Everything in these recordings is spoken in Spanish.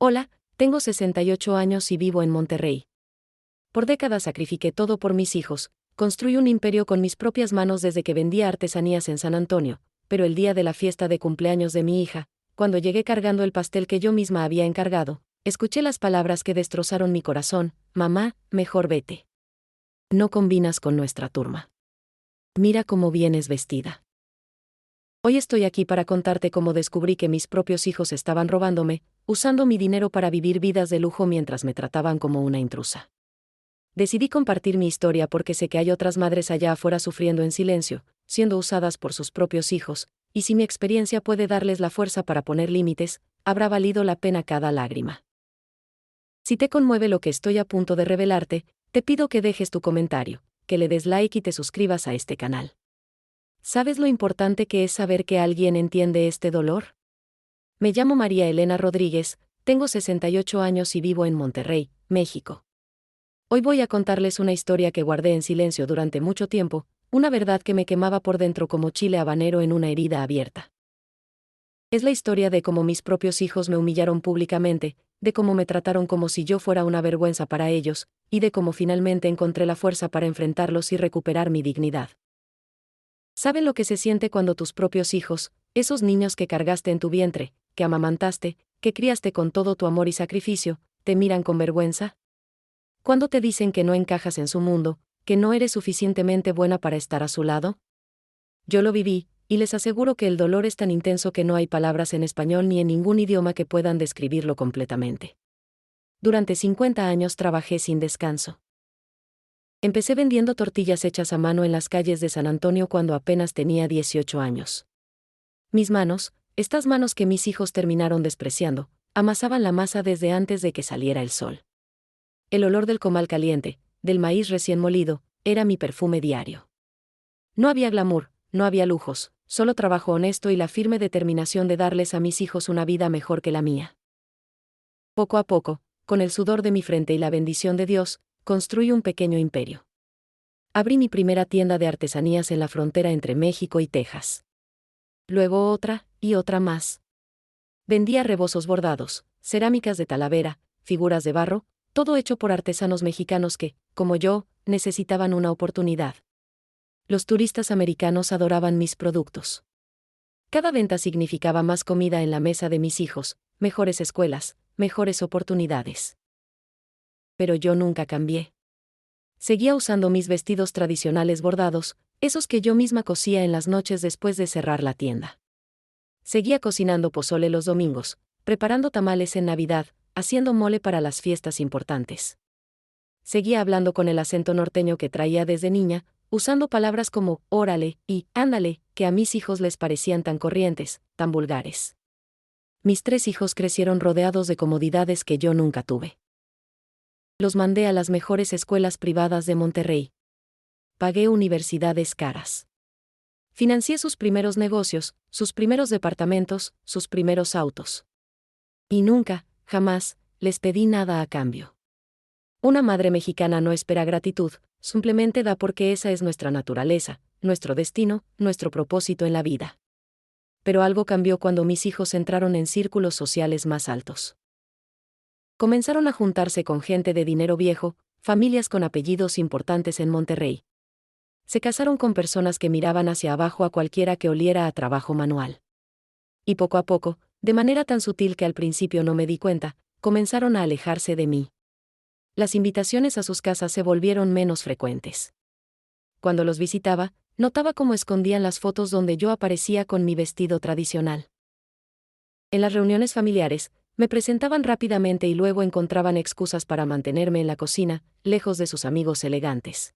Hola, tengo 68 años y vivo en Monterrey. Por décadas sacrifiqué todo por mis hijos, construí un imperio con mis propias manos desde que vendía artesanías en San Antonio, pero el día de la fiesta de cumpleaños de mi hija, cuando llegué cargando el pastel que yo misma había encargado, escuché las palabras que destrozaron mi corazón: mamá, mejor vete. No combinas con nuestra turma. Mira cómo vienes vestida. Hoy estoy aquí para contarte cómo descubrí que mis propios hijos estaban robándome, usando mi dinero para vivir vidas de lujo mientras me trataban como una intrusa. Decidí compartir mi historia porque sé que hay otras madres allá afuera sufriendo en silencio, siendo usadas por sus propios hijos, y si mi experiencia puede darles la fuerza para poner límites, habrá valido la pena cada lágrima. Si te conmueve lo que estoy a punto de revelarte, te pido que dejes tu comentario, que le des like y te suscribas a este canal. ¿Sabes lo importante que es saber que alguien entiende este dolor? Me llamo María Elena Rodríguez, tengo 68 años y vivo en Monterrey, México. Hoy voy a contarles una historia que guardé en silencio durante mucho tiempo, una verdad que me quemaba por dentro como chile habanero en una herida abierta. Es la historia de cómo mis propios hijos me humillaron públicamente, de cómo me trataron como si yo fuera una vergüenza para ellos, y de cómo finalmente encontré la fuerza para enfrentarlos y recuperar mi dignidad. ¿Saben lo que se siente cuando tus propios hijos, esos niños que cargaste en tu vientre, que amamantaste, que criaste con todo tu amor y sacrificio, te miran con vergüenza? ¿Cuándo te dicen que no encajas en su mundo, que no eres suficientemente buena para estar a su lado? Yo lo viví, y les aseguro que el dolor es tan intenso que no hay palabras en español ni en ningún idioma que puedan describirlo completamente. Durante 50 años trabajé sin descanso. Empecé vendiendo tortillas hechas a mano en las calles de San Antonio cuando apenas tenía 18 años. Mis manos, estas manos que mis hijos terminaron despreciando, amasaban la masa desde antes de que saliera el sol. El olor del comal caliente, del maíz recién molido, era mi perfume diario. No había glamour, no había lujos, solo trabajo honesto y la firme determinación de darles a mis hijos una vida mejor que la mía. Poco a poco, con el sudor de mi frente y la bendición de Dios, construí un pequeño imperio. Abrí mi primera tienda de artesanías en la frontera entre México y Texas. Luego otra, y otra más. Vendía rebozos bordados, cerámicas de Talavera, figuras de barro, todo hecho por artesanos mexicanos que, como yo, necesitaban una oportunidad. Los turistas americanos adoraban mis productos. Cada venta significaba más comida en la mesa de mis hijos, mejores escuelas, mejores oportunidades. Pero yo nunca cambié. Seguía usando mis vestidos tradicionales bordados, esos que yo misma cosía en las noches después de cerrar la tienda. Seguía cocinando pozole los domingos, preparando tamales en Navidad, haciendo mole para las fiestas importantes. Seguía hablando con el acento norteño que traía desde niña, usando palabras como órale y ándale, que a mis hijos les parecían tan corrientes, tan vulgares. Mis 3 hijos crecieron rodeados de comodidades que yo nunca tuve. Los mandé a las mejores escuelas privadas de Monterrey. Pagué universidades caras. Financié sus primeros negocios, sus primeros departamentos, sus primeros autos. Y nunca, jamás, les pedí nada a cambio. Una madre mexicana no espera gratitud, simplemente da porque esa es nuestra naturaleza, nuestro destino, nuestro propósito en la vida. Pero algo cambió cuando mis hijos entraron en círculos sociales más altos. Comenzaron a juntarse con gente de dinero viejo, familias con apellidos importantes en Monterrey. Se casaron con personas que miraban hacia abajo a cualquiera que oliera a trabajo manual. Y poco a poco, de manera tan sutil que al principio no me di cuenta, comenzaron a alejarse de mí. Las invitaciones a sus casas se volvieron menos frecuentes. Cuando los visitaba, notaba cómo escondían las fotos donde yo aparecía con mi vestido tradicional. En las reuniones familiares, me presentaban rápidamente y luego encontraban excusas para mantenerme en la cocina, lejos de sus amigos elegantes.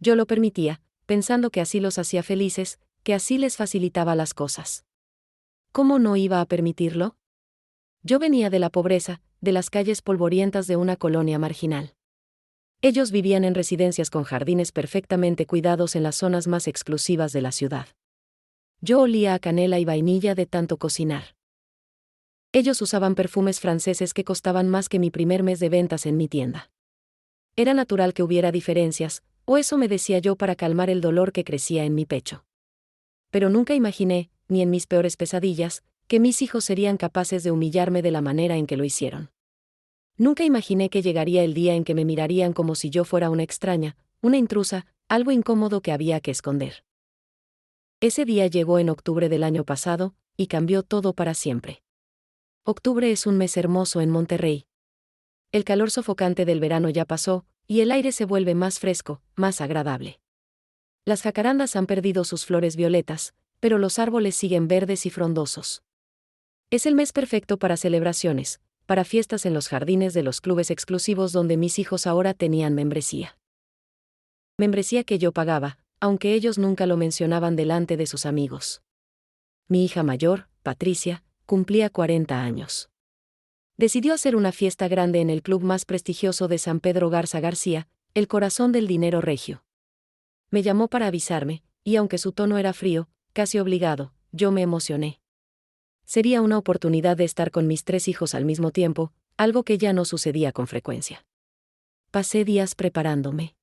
Yo lo permitía, pensando que así los hacía felices, que así les facilitaba las cosas. ¿Cómo no iba a permitirlo? Yo venía de la pobreza, de las calles polvorientas de una colonia marginal. Ellos vivían en residencias con jardines perfectamente cuidados en las zonas más exclusivas de la ciudad. Yo olía a canela y vainilla de tanto cocinar. Ellos usaban perfumes franceses que costaban más que mi primer mes de ventas en mi tienda. Era natural que hubiera diferencias, o eso me decía yo para calmar el dolor que crecía en mi pecho. Pero nunca imaginé, ni en mis peores pesadillas, que mis hijos serían capaces de humillarme de la manera en que lo hicieron. Nunca imaginé que llegaría el día en que me mirarían como si yo fuera una extraña, una intrusa, algo incómodo que había que esconder. Ese día llegó en octubre del año pasado, y cambió todo para siempre. Octubre es un mes hermoso en Monterrey. El calor sofocante del verano ya pasó, y el aire se vuelve más fresco, más agradable. Las jacarandas han perdido sus flores violetas, pero los árboles siguen verdes y frondosos. Es el mes perfecto para celebraciones, para fiestas en los jardines de los clubes exclusivos donde mis hijos ahora tenían membresía. Membresía que yo pagaba, aunque ellos nunca lo mencionaban delante de sus amigos. Mi hija mayor, Patricia, cumplía 40 años. Decidió hacer una fiesta grande en el club más prestigioso de San Pedro Garza García, el Corazón del Dinero Regio. Me llamó para avisarme, y aunque su tono era frío, casi obligado, yo me emocioné. Sería una oportunidad de estar con mis 3 hijos al mismo tiempo, algo que ya no sucedía con frecuencia. Pasé días preparándome.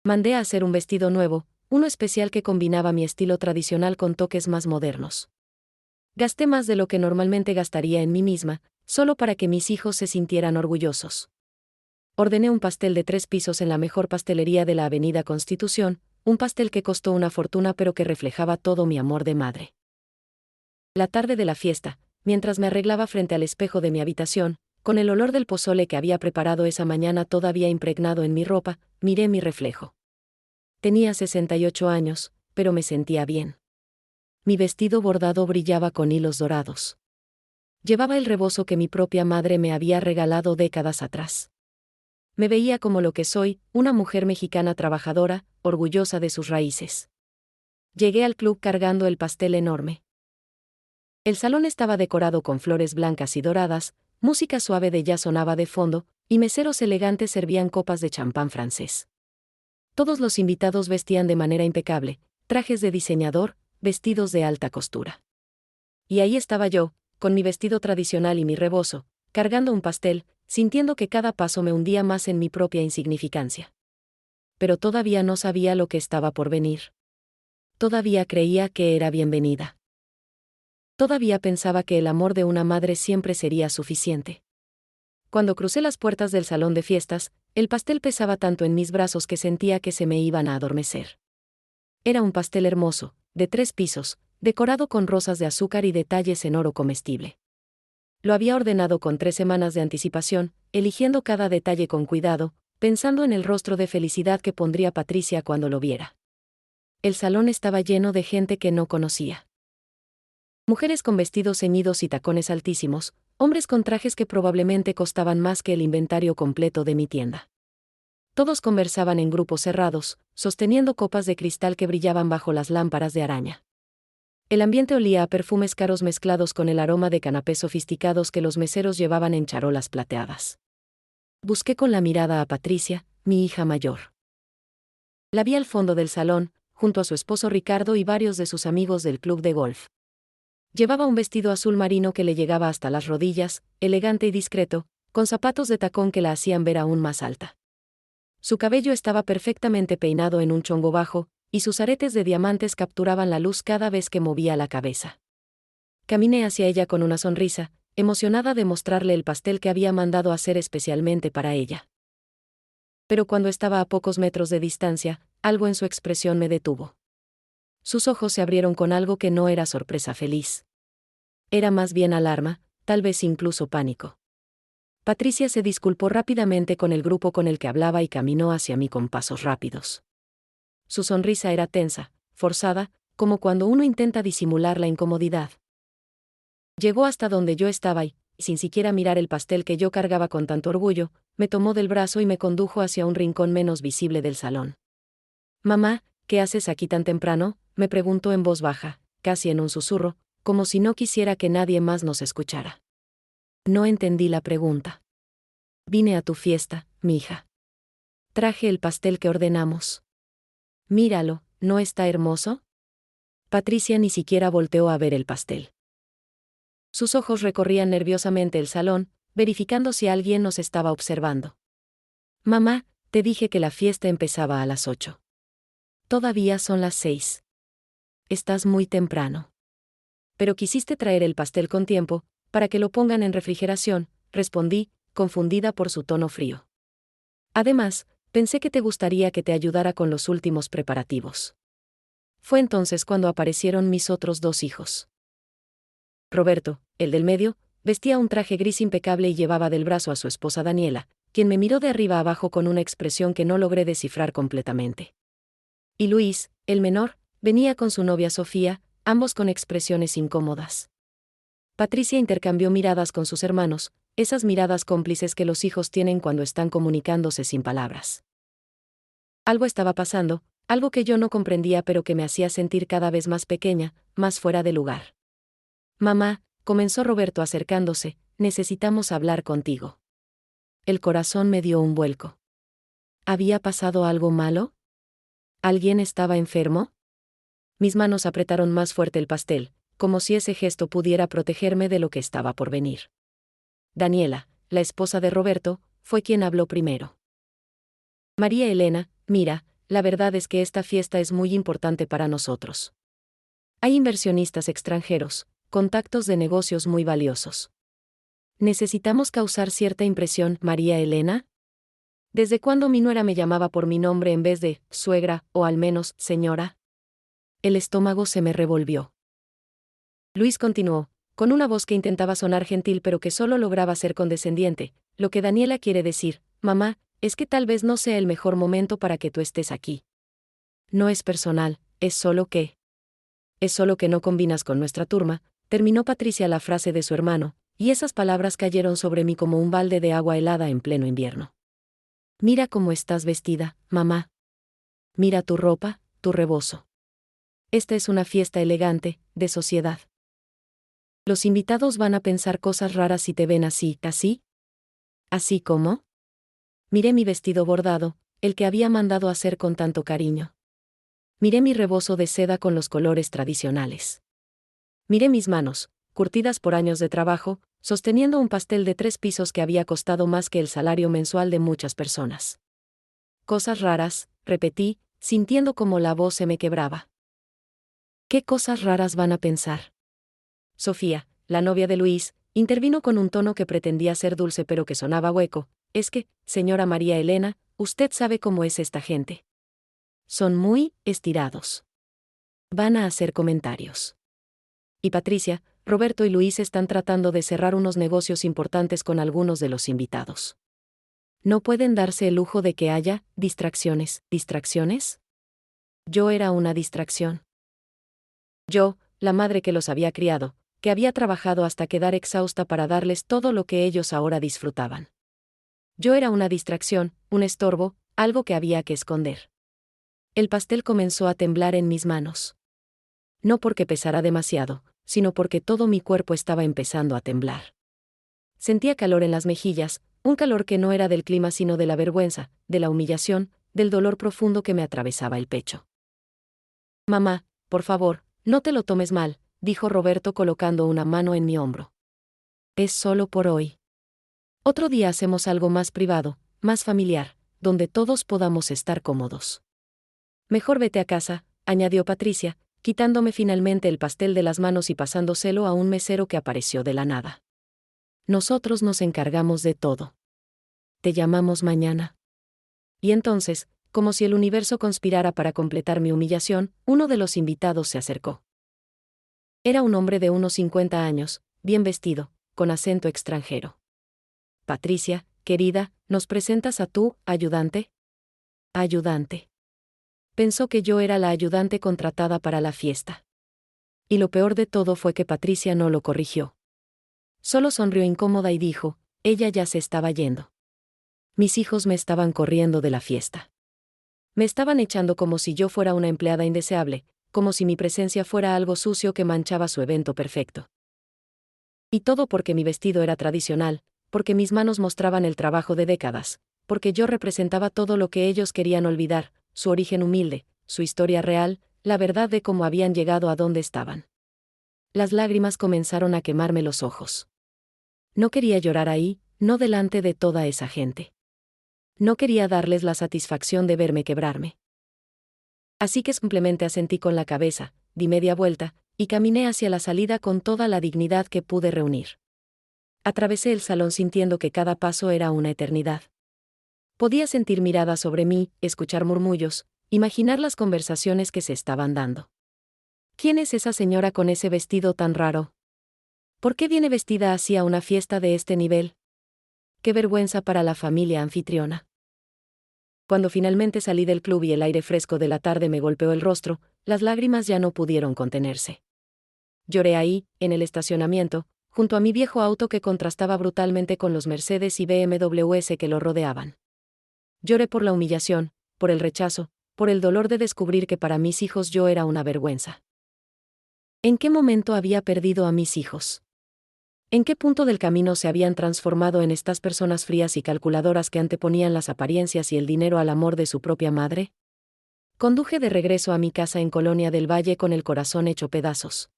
Mandé a hacer un vestido nuevo, uno especial que combinaba mi estilo tradicional con toques más modernos. Gasté más de lo que normalmente gastaría en mí misma, solo para que mis hijos se sintieran orgullosos. Ordené un pastel de 3 pisos en la mejor pastelería de la Avenida Constitución, un pastel que costó una fortuna pero que reflejaba todo mi amor de madre. La tarde de la fiesta, mientras me arreglaba frente al espejo de mi habitación, con el olor del pozole que había preparado esa mañana todavía impregnado en mi ropa, miré mi reflejo. Tenía 68 años, pero me sentía bien. Mi vestido bordado brillaba con hilos dorados. Llevaba el rebozo que mi propia madre me había regalado décadas atrás. Me veía como lo que soy, una mujer mexicana trabajadora, orgullosa de sus raíces. Llegué al club cargando el pastel enorme. El salón estaba decorado con flores blancas y doradas, música suave de jazz sonaba de fondo, y meseros elegantes servían copas de champán francés. Todos los invitados vestían de manera impecable, trajes de diseñador, vestidos de alta costura. Y ahí estaba yo, con mi vestido tradicional y mi rebozo, cargando un pastel, sintiendo que cada paso me hundía más en mi propia insignificancia. Pero todavía no sabía lo que estaba por venir. Todavía creía que era bienvenida. Todavía pensaba que el amor de una madre siempre sería suficiente. Cuando crucé las puertas del salón de fiestas, el pastel pesaba tanto en mis brazos que sentía que se me iban a adormecer. Era un pastel hermoso, de 3 pisos, decorado con rosas de azúcar y detalles en oro comestible. Lo había ordenado con 3 semanas de anticipación, eligiendo cada detalle con cuidado, pensando en el rostro de felicidad que pondría Patricia cuando lo viera. El salón estaba lleno de gente que no conocía. Mujeres con vestidos ceñidos y tacones altísimos, hombres con trajes que probablemente costaban más que el inventario completo de mi tienda. Todos conversaban en grupos cerrados, sosteniendo copas de cristal que brillaban bajo las lámparas de araña. El ambiente olía a perfumes caros mezclados con el aroma de canapés sofisticados que los meseros llevaban en charolas plateadas. Busqué con la mirada a Patricia, mi hija mayor. La vi al fondo del salón, junto a su esposo Ricardo y varios de sus amigos del club de golf. Llevaba un vestido azul marino que le llegaba hasta las rodillas, elegante y discreto, con zapatos de tacón que la hacían ver aún más alta. Su cabello estaba perfectamente peinado en un chongo bajo, y sus aretes de diamantes capturaban la luz cada vez que movía la cabeza. Caminé hacia ella con una sonrisa, emocionada de mostrarle el pastel que había mandado hacer especialmente para ella. Pero cuando estaba a pocos metros de distancia, algo en su expresión me detuvo. Sus ojos se abrieron con algo que no era sorpresa feliz. Era más bien alarma, tal vez incluso pánico. Patricia se disculpó rápidamente con el grupo con el que hablaba y caminó hacia mí con pasos rápidos. Su sonrisa era tensa, forzada, como cuando uno intenta disimular la incomodidad. Llegó hasta donde yo estaba y, sin siquiera mirar el pastel que yo cargaba con tanto orgullo, me tomó del brazo y me condujo hacia un rincón menos visible del salón. «Mamá, ¿qué haces aquí tan temprano?», me preguntó en voz baja, casi en un susurro, como si no quisiera que nadie más nos escuchara. No entendí la pregunta. «Vine a tu fiesta, mija. Traje el pastel que ordenamos. Míralo, ¿no está hermoso?». Patricia ni siquiera volteó a ver el pastel. Sus ojos recorrían nerviosamente el salón, verificando si alguien nos estaba observando. «Mamá, te dije que la fiesta empezaba a las 8. Todavía son las 6. Estás muy temprano». Pero quisiste traer el pastel con tiempo, para que lo pongan en refrigeración, respondí, confundida por su tono frío. Además, pensé que te gustaría que te ayudara con los últimos preparativos. Fue entonces cuando aparecieron mis otros dos hijos. Roberto, el del medio, vestía un traje gris impecable y llevaba del brazo a su esposa Daniela, quien me miró de arriba abajo con una expresión que no logré descifrar completamente. Y Luis, el menor, venía con su novia Sofía, ambos con expresiones incómodas. Patricia intercambió miradas con sus hermanos, esas miradas cómplices que los hijos tienen cuando están comunicándose sin palabras. Algo estaba pasando, algo que yo no comprendía pero que me hacía sentir cada vez más pequeña, más fuera de lugar. Mamá, comenzó Roberto acercándose, necesitamos hablar contigo. El corazón me dio un vuelco. ¿Había pasado algo malo? ¿Alguien estaba enfermo? Mis manos apretaron más fuerte el pastel, como si ese gesto pudiera protegerme de lo que estaba por venir. Daniela, la esposa de Roberto, fue quien habló primero. María Elena, mira, la verdad es que esta fiesta es muy importante para nosotros. Hay inversionistas extranjeros, contactos de negocios muy valiosos. Necesitamos causar cierta impresión, María Elena. ¿Desde cuándo mi nuera me llamaba por mi nombre en vez de suegra, o al menos señora? El estómago se me revolvió. Luis continuó, con una voz que intentaba sonar gentil pero que solo lograba ser condescendiente. Lo que Daniela quiere decir, mamá, es que tal vez no sea el mejor momento para que tú estés aquí. No es personal, es solo que no combinas con nuestra turma, terminó Patricia la frase de su hermano, y esas palabras cayeron sobre mí como un balde de agua helada en pleno invierno. Mira cómo estás vestida, mamá. Mira tu ropa, tu rebozo. Esta es una fiesta elegante, de sociedad. Los invitados van a pensar cosas raras si te ven así, ¿así? ¿Así como? Miré mi vestido bordado, el que había mandado hacer con tanto cariño. Miré mi rebozo de seda con los colores tradicionales. Miré mis manos, curtidas por años de trabajo, sosteniendo un pastel de 3 pisos que había costado más que el salario mensual de muchas personas. Cosas raras, repetí, sintiendo como la voz se me quebraba. ¿Qué cosas raras van a pensar? Sofía, la novia de Luis, intervino con un tono que pretendía ser dulce pero que sonaba hueco. Es que, señora María Elena, usted sabe cómo es esta gente. Son muy estirados. Van a hacer comentarios. Y Patricia, Roberto y Luis están tratando de cerrar unos negocios importantes con algunos de los invitados. ¿No pueden darse el lujo de que haya distracciones? ¿Distracciones? Yo era una distracción. Yo, la madre que los había criado, que había trabajado hasta quedar exhausta para darles todo lo que ellos ahora disfrutaban. Yo era una distracción, un estorbo, algo que había que esconder. El pastel comenzó a temblar en mis manos. No porque pesara demasiado, sino porque todo mi cuerpo estaba empezando a temblar. Sentía calor en las mejillas, un calor que no era del clima sino de la vergüenza, de la humillación, del dolor profundo que me atravesaba el pecho. Mamá, por favor, no te lo tomes mal, dijo Roberto colocando una mano en mi hombro. Es solo por hoy. Otro día hacemos algo más privado, más familiar, donde todos podamos estar cómodos. Mejor vete a casa, añadió Patricia, quitándome finalmente el pastel de las manos y pasándoselo a un mesero que apareció de la nada. Nosotros nos encargamos de todo. Te llamamos mañana. Y entonces, como si el universo conspirara para completar mi humillación, uno de los invitados se acercó. Era un hombre de unos 50 años, bien vestido, con acento extranjero. Patricia, querida, ¿nos presentas a tu ayudante? Ayudante. Pensó que yo era la ayudante contratada para la fiesta. Y lo peor de todo fue que Patricia no lo corrigió. Solo sonrió incómoda y dijo, ella ya se estaba yendo. Mis hijos me estaban corriendo de la fiesta. Me estaban echando como si yo fuera una empleada indeseable, como si mi presencia fuera algo sucio que manchaba su evento perfecto. Y todo porque mi vestido era tradicional, porque mis manos mostraban el trabajo de décadas, porque yo representaba todo lo que ellos querían olvidar, su origen humilde, su historia real, la verdad de cómo habían llegado a donde estaban. Las lágrimas comenzaron a quemarme los ojos. No quería llorar ahí, no delante de toda esa gente. No quería darles la satisfacción de verme quebrarme. Así que simplemente asentí con la cabeza, di media vuelta, y caminé hacia la salida con toda la dignidad que pude reunir. Atravesé el salón sintiendo que cada paso era una eternidad. Podía sentir miradas sobre mí, escuchar murmullos, imaginar las conversaciones que se estaban dando. ¿Quién es esa señora con ese vestido tan raro? ¿Por qué viene vestida así a una fiesta de este nivel? Qué vergüenza para la familia anfitriona. Cuando finalmente salí del club y el aire fresco de la tarde me golpeó el rostro, las lágrimas ya no pudieron contenerse. Lloré ahí, en el estacionamiento, junto a mi viejo auto que contrastaba brutalmente con los Mercedes y BMWs que lo rodeaban. Lloré por la humillación, por el rechazo, por el dolor de descubrir que para mis hijos yo era una vergüenza. ¿En qué momento había perdido a mis hijos? ¿En qué punto del camino se habían transformado en estas personas frías y calculadoras que anteponían las apariencias y el dinero al amor de su propia madre? Conduje de regreso a mi casa en Colonia del Valle con el corazón hecho pedazos.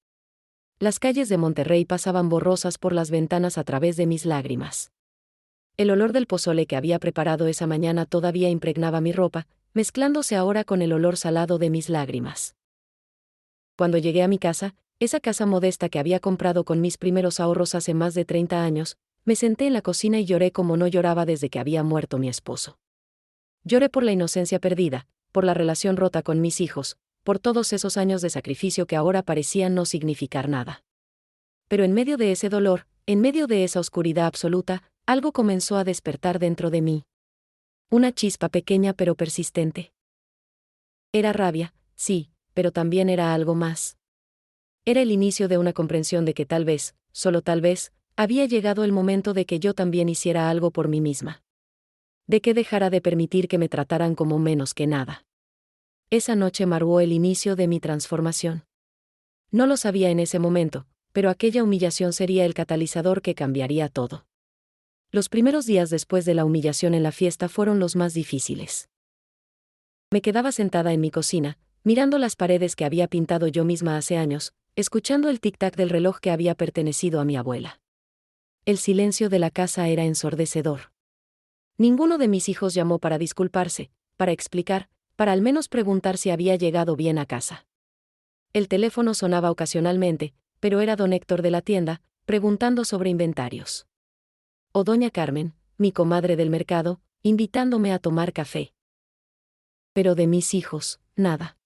Las calles de Monterrey pasaban borrosas por las ventanas a través de mis lágrimas. El olor del pozole que había preparado esa mañana todavía impregnaba mi ropa, mezclándose ahora con el olor salado de mis lágrimas. Cuando llegué a mi casa, esa casa modesta que había comprado con mis primeros ahorros hace más de 30 años, me senté en la cocina y lloré como no lloraba desde que había muerto mi esposo. Lloré por la inocencia perdida, por la relación rota con mis hijos, por todos esos años de sacrificio que ahora parecían no significar nada. Pero en medio de ese dolor, en medio de esa oscuridad absoluta, algo comenzó a despertar dentro de mí. Una chispa pequeña pero persistente. Era rabia, sí, pero también era algo más. Era el inicio de una comprensión de que tal vez, solo tal vez, había llegado el momento de que yo también hiciera algo por mí misma. De que dejara de permitir que me trataran como menos que nada. Esa noche marcó el inicio de mi transformación. No lo sabía en ese momento, pero aquella humillación sería el catalizador que cambiaría todo. Los primeros días después de la humillación en la fiesta fueron los más difíciles. Me quedaba sentada en mi cocina, mirando las paredes que había pintado yo misma hace años, escuchando el tic-tac del reloj que había pertenecido a mi abuela. El silencio de la casa era ensordecedor. Ninguno de mis hijos llamó para disculparse, para explicar, para al menos preguntar si había llegado bien a casa. El teléfono sonaba ocasionalmente, pero era don Héctor de la tienda, preguntando sobre inventarios. O doña Carmen, mi comadre del mercado, invitándome a tomar café. Pero de mis hijos, nada.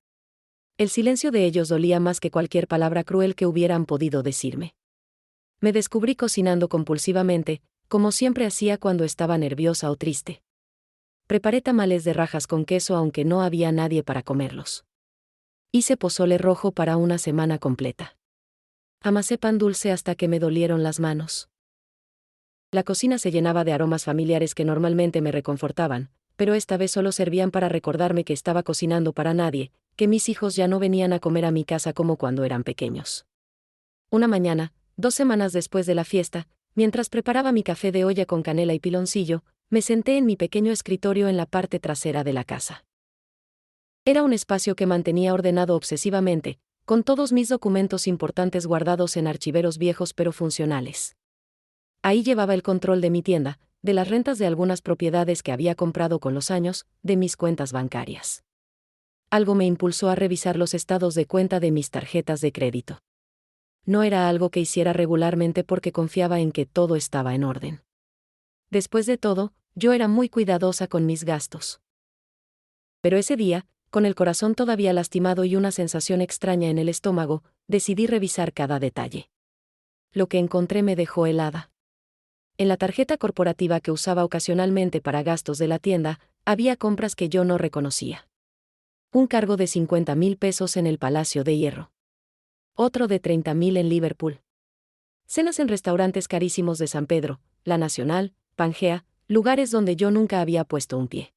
El silencio de ellos dolía más que cualquier palabra cruel que hubieran podido decirme. Me descubrí cocinando compulsivamente, como siempre hacía cuando estaba nerviosa o triste. Preparé tamales de rajas con queso aunque no había nadie para comerlos. Hice pozole rojo para una semana completa. Amasé pan dulce hasta que me dolieron las manos. La cocina se llenaba de aromas familiares que normalmente me reconfortaban, pero esta vez solo servían para recordarme que estaba cocinando para nadie, que mis hijos ya no venían a comer a mi casa como cuando eran pequeños. Una mañana, 2 semanas después de la fiesta, mientras preparaba mi café de olla con canela y piloncillo, me senté en mi pequeño escritorio en la parte trasera de la casa. Era un espacio que mantenía ordenado obsesivamente, con todos mis documentos importantes guardados en archiveros viejos pero funcionales. Ahí llevaba el control de mi tienda, de las rentas de algunas propiedades que había comprado con los años, de mis cuentas bancarias. Algo me impulsó a revisar los estados de cuenta de mis tarjetas de crédito. No era algo que hiciera regularmente porque confiaba en que todo estaba en orden. Después de todo, yo era muy cuidadosa con mis gastos. Pero ese día, con el corazón todavía lastimado y una sensación extraña en el estómago, decidí revisar cada detalle. Lo que encontré me dejó helada. En la tarjeta corporativa que usaba ocasionalmente para gastos de la tienda, había compras que yo no reconocía. Un cargo de 50,000 pesos en el Palacio de Hierro. Otro de 30,000 en Liverpool. Cenas en restaurantes carísimos de San Pedro, La Nacional, Pangea, lugares donde yo nunca había puesto un pie.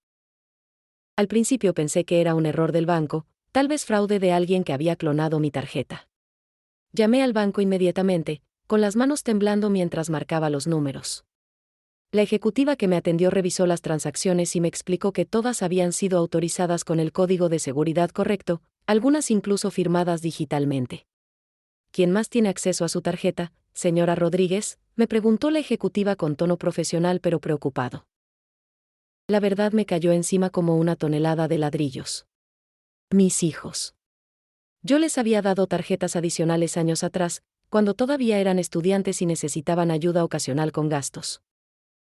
Al principio pensé que era un error del banco, tal vez fraude de alguien que había clonado mi tarjeta. Llamé al banco inmediatamente, con las manos temblando mientras marcaba los números. La ejecutiva que me atendió revisó las transacciones y me explicó que todas habían sido autorizadas con el código de seguridad correcto, algunas incluso firmadas digitalmente. ¿Quién más tiene acceso a su tarjeta, señora Rodríguez?, me preguntó la ejecutiva con tono profesional pero preocupado. La verdad me cayó encima como una tonelada de ladrillos. Mis hijos. Yo les había dado tarjetas adicionales años atrás, cuando todavía eran estudiantes y necesitaban ayuda ocasional con gastos.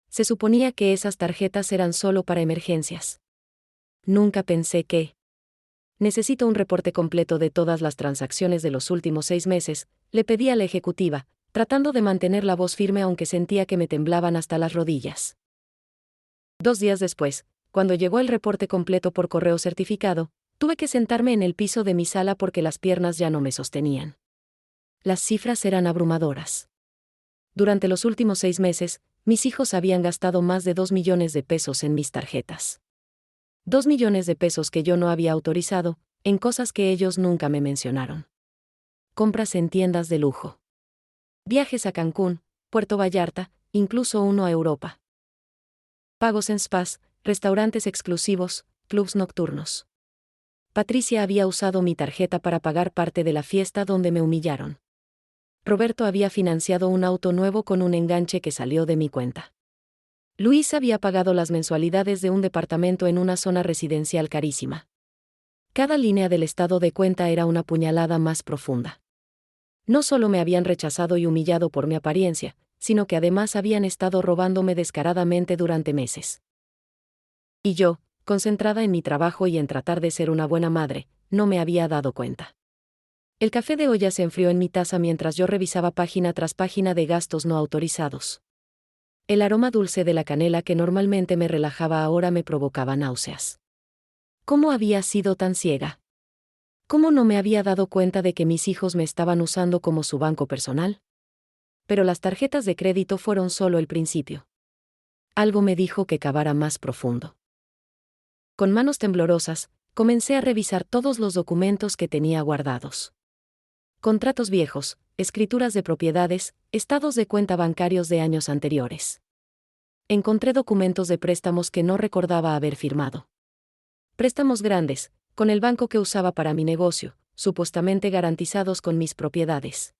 Se suponía que esas tarjetas eran solo para emergencias. Nunca pensé que... Necesito un reporte completo de todas las transacciones de los últimos 6 meses, le pedí a la ejecutiva, tratando de mantener la voz firme aunque sentía que me temblaban hasta las rodillas. 2 días después, cuando llegó el reporte completo por correo certificado, tuve que sentarme en el piso de mi sala porque las piernas ya no me sostenían. Las cifras eran abrumadoras. Durante los últimos 6 meses, mis hijos habían gastado más de 2 millones de pesos en mis tarjetas. 2 millones de pesos que yo no había autorizado, en cosas que ellos nunca me mencionaron. Compras en tiendas de lujo. Viajes a Cancún, Puerto Vallarta, incluso uno a Europa. Pagos en spas, restaurantes exclusivos, clubs nocturnos. Patricia había usado mi tarjeta para pagar parte de la fiesta donde me humillaron. Roberto había financiado un auto nuevo con un enganche que salió de mi cuenta. Luis había pagado las mensualidades de un departamento en una zona residencial carísima. Cada línea del estado de cuenta era una puñalada más profunda. No solo me habían rechazado y humillado por mi apariencia, sino que además habían estado robándome descaradamente durante meses. Y yo, concentrada en mi trabajo y en tratar de ser una buena madre, no me había dado cuenta. El café de olla se enfrió en mi taza mientras yo revisaba página tras página de gastos no autorizados. El aroma dulce de la canela que normalmente me relajaba ahora me provocaba náuseas. ¿Cómo había sido tan ciega? ¿Cómo no me había dado cuenta de que mis hijos me estaban usando como su banco personal? Pero las tarjetas de crédito fueron solo el principio. Algo me dijo que cavara más profundo. Con manos temblorosas, comencé a revisar todos los documentos que tenía guardados. Contratos viejos, escrituras de propiedades, estados de cuenta bancarios de años anteriores. Encontré documentos de préstamos que no recordaba haber firmado. Préstamos grandes, con el banco que usaba para mi negocio, supuestamente garantizados con mis propiedades.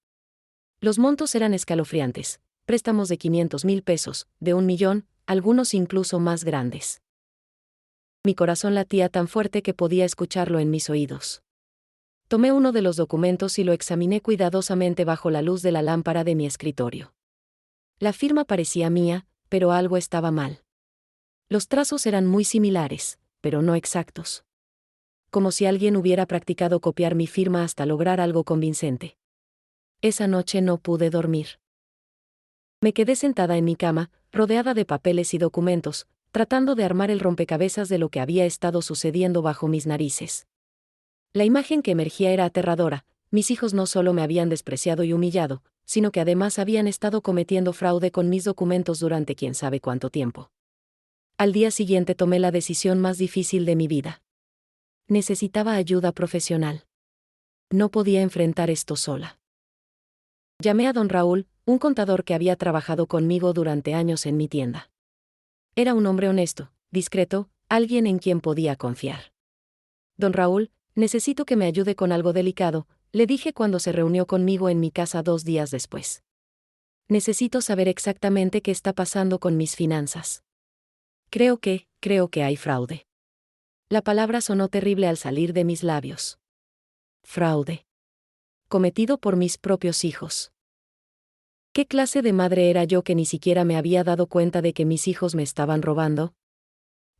Los montos eran escalofriantes, préstamos de 500,000 pesos, de 1 millón, algunos incluso más grandes. Mi corazón latía tan fuerte que podía escucharlo en mis oídos. Tomé uno de los documentos y lo examiné cuidadosamente bajo la luz de la lámpara de mi escritorio. La firma parecía mía, pero algo estaba mal. Los trazos eran muy similares, pero no exactos. Como si alguien hubiera practicado copiar mi firma hasta lograr algo convincente. Esa noche no pude dormir. Me quedé sentada en mi cama, rodeada de papeles y documentos, tratando de armar el rompecabezas de lo que había estado sucediendo bajo mis narices. La imagen que emergía era aterradora. Mis hijos no solo me habían despreciado y humillado, sino que además habían estado cometiendo fraude con mis documentos durante quién sabe cuánto tiempo. Al día siguiente tomé la decisión más difícil de mi vida. Necesitaba ayuda profesional. No podía enfrentar esto sola. Llamé a don Raúl, un contador que había trabajado conmigo durante años en mi tienda. Era un hombre honesto, discreto, alguien en quien podía confiar. Don Raúl, necesito que me ayude con algo delicado, le dije cuando se reunió conmigo en mi casa 2 días después. Necesito saber exactamente qué está pasando con mis finanzas. Creo que hay fraude. La palabra sonó terrible al salir de mis labios. Fraude. Cometido por mis propios hijos. ¿Qué clase de madre era yo que ni siquiera me había dado cuenta de que mis hijos me estaban robando?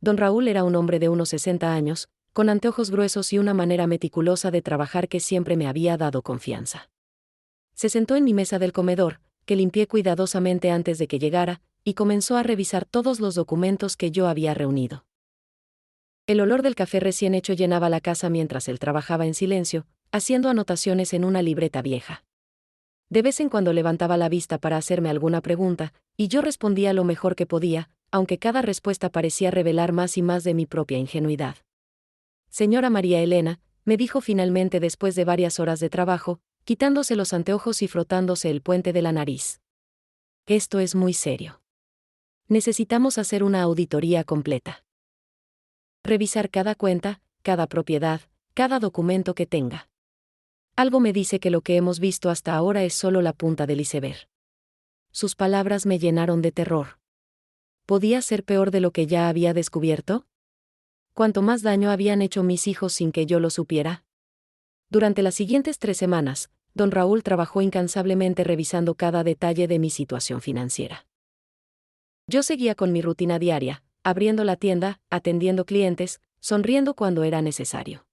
Don Raúl era un hombre de unos 60 años, con anteojos gruesos y una manera meticulosa de trabajar que siempre me había dado confianza. Se sentó en mi mesa del comedor, que limpié cuidadosamente antes de que llegara, y comenzó a revisar todos los documentos que yo había reunido. El olor del café recién hecho llenaba la casa mientras él trabajaba en silencio, haciendo anotaciones en una libreta vieja. De vez en cuando levantaba la vista para hacerme alguna pregunta, y yo respondía lo mejor que podía, aunque cada respuesta parecía revelar más y más de mi propia ingenuidad. Señora María Elena, me dijo finalmente después de varias horas de trabajo, quitándose los anteojos y frotándose el puente de la nariz. Esto es muy serio. Necesitamos hacer una auditoría completa. Revisar cada cuenta, cada propiedad, cada documento que tenga. Algo me dice que lo que hemos visto hasta ahora es solo la punta del iceberg. Sus palabras me llenaron de terror. ¿Podía ser peor de lo que ya había descubierto? ¿Cuánto más daño habían hecho mis hijos sin que yo lo supiera? Durante las siguientes 3 semanas, don Raúl trabajó incansablemente revisando cada detalle de mi situación financiera. Yo seguía con mi rutina diaria, abriendo la tienda, atendiendo clientes, sonriendo cuando era necesario.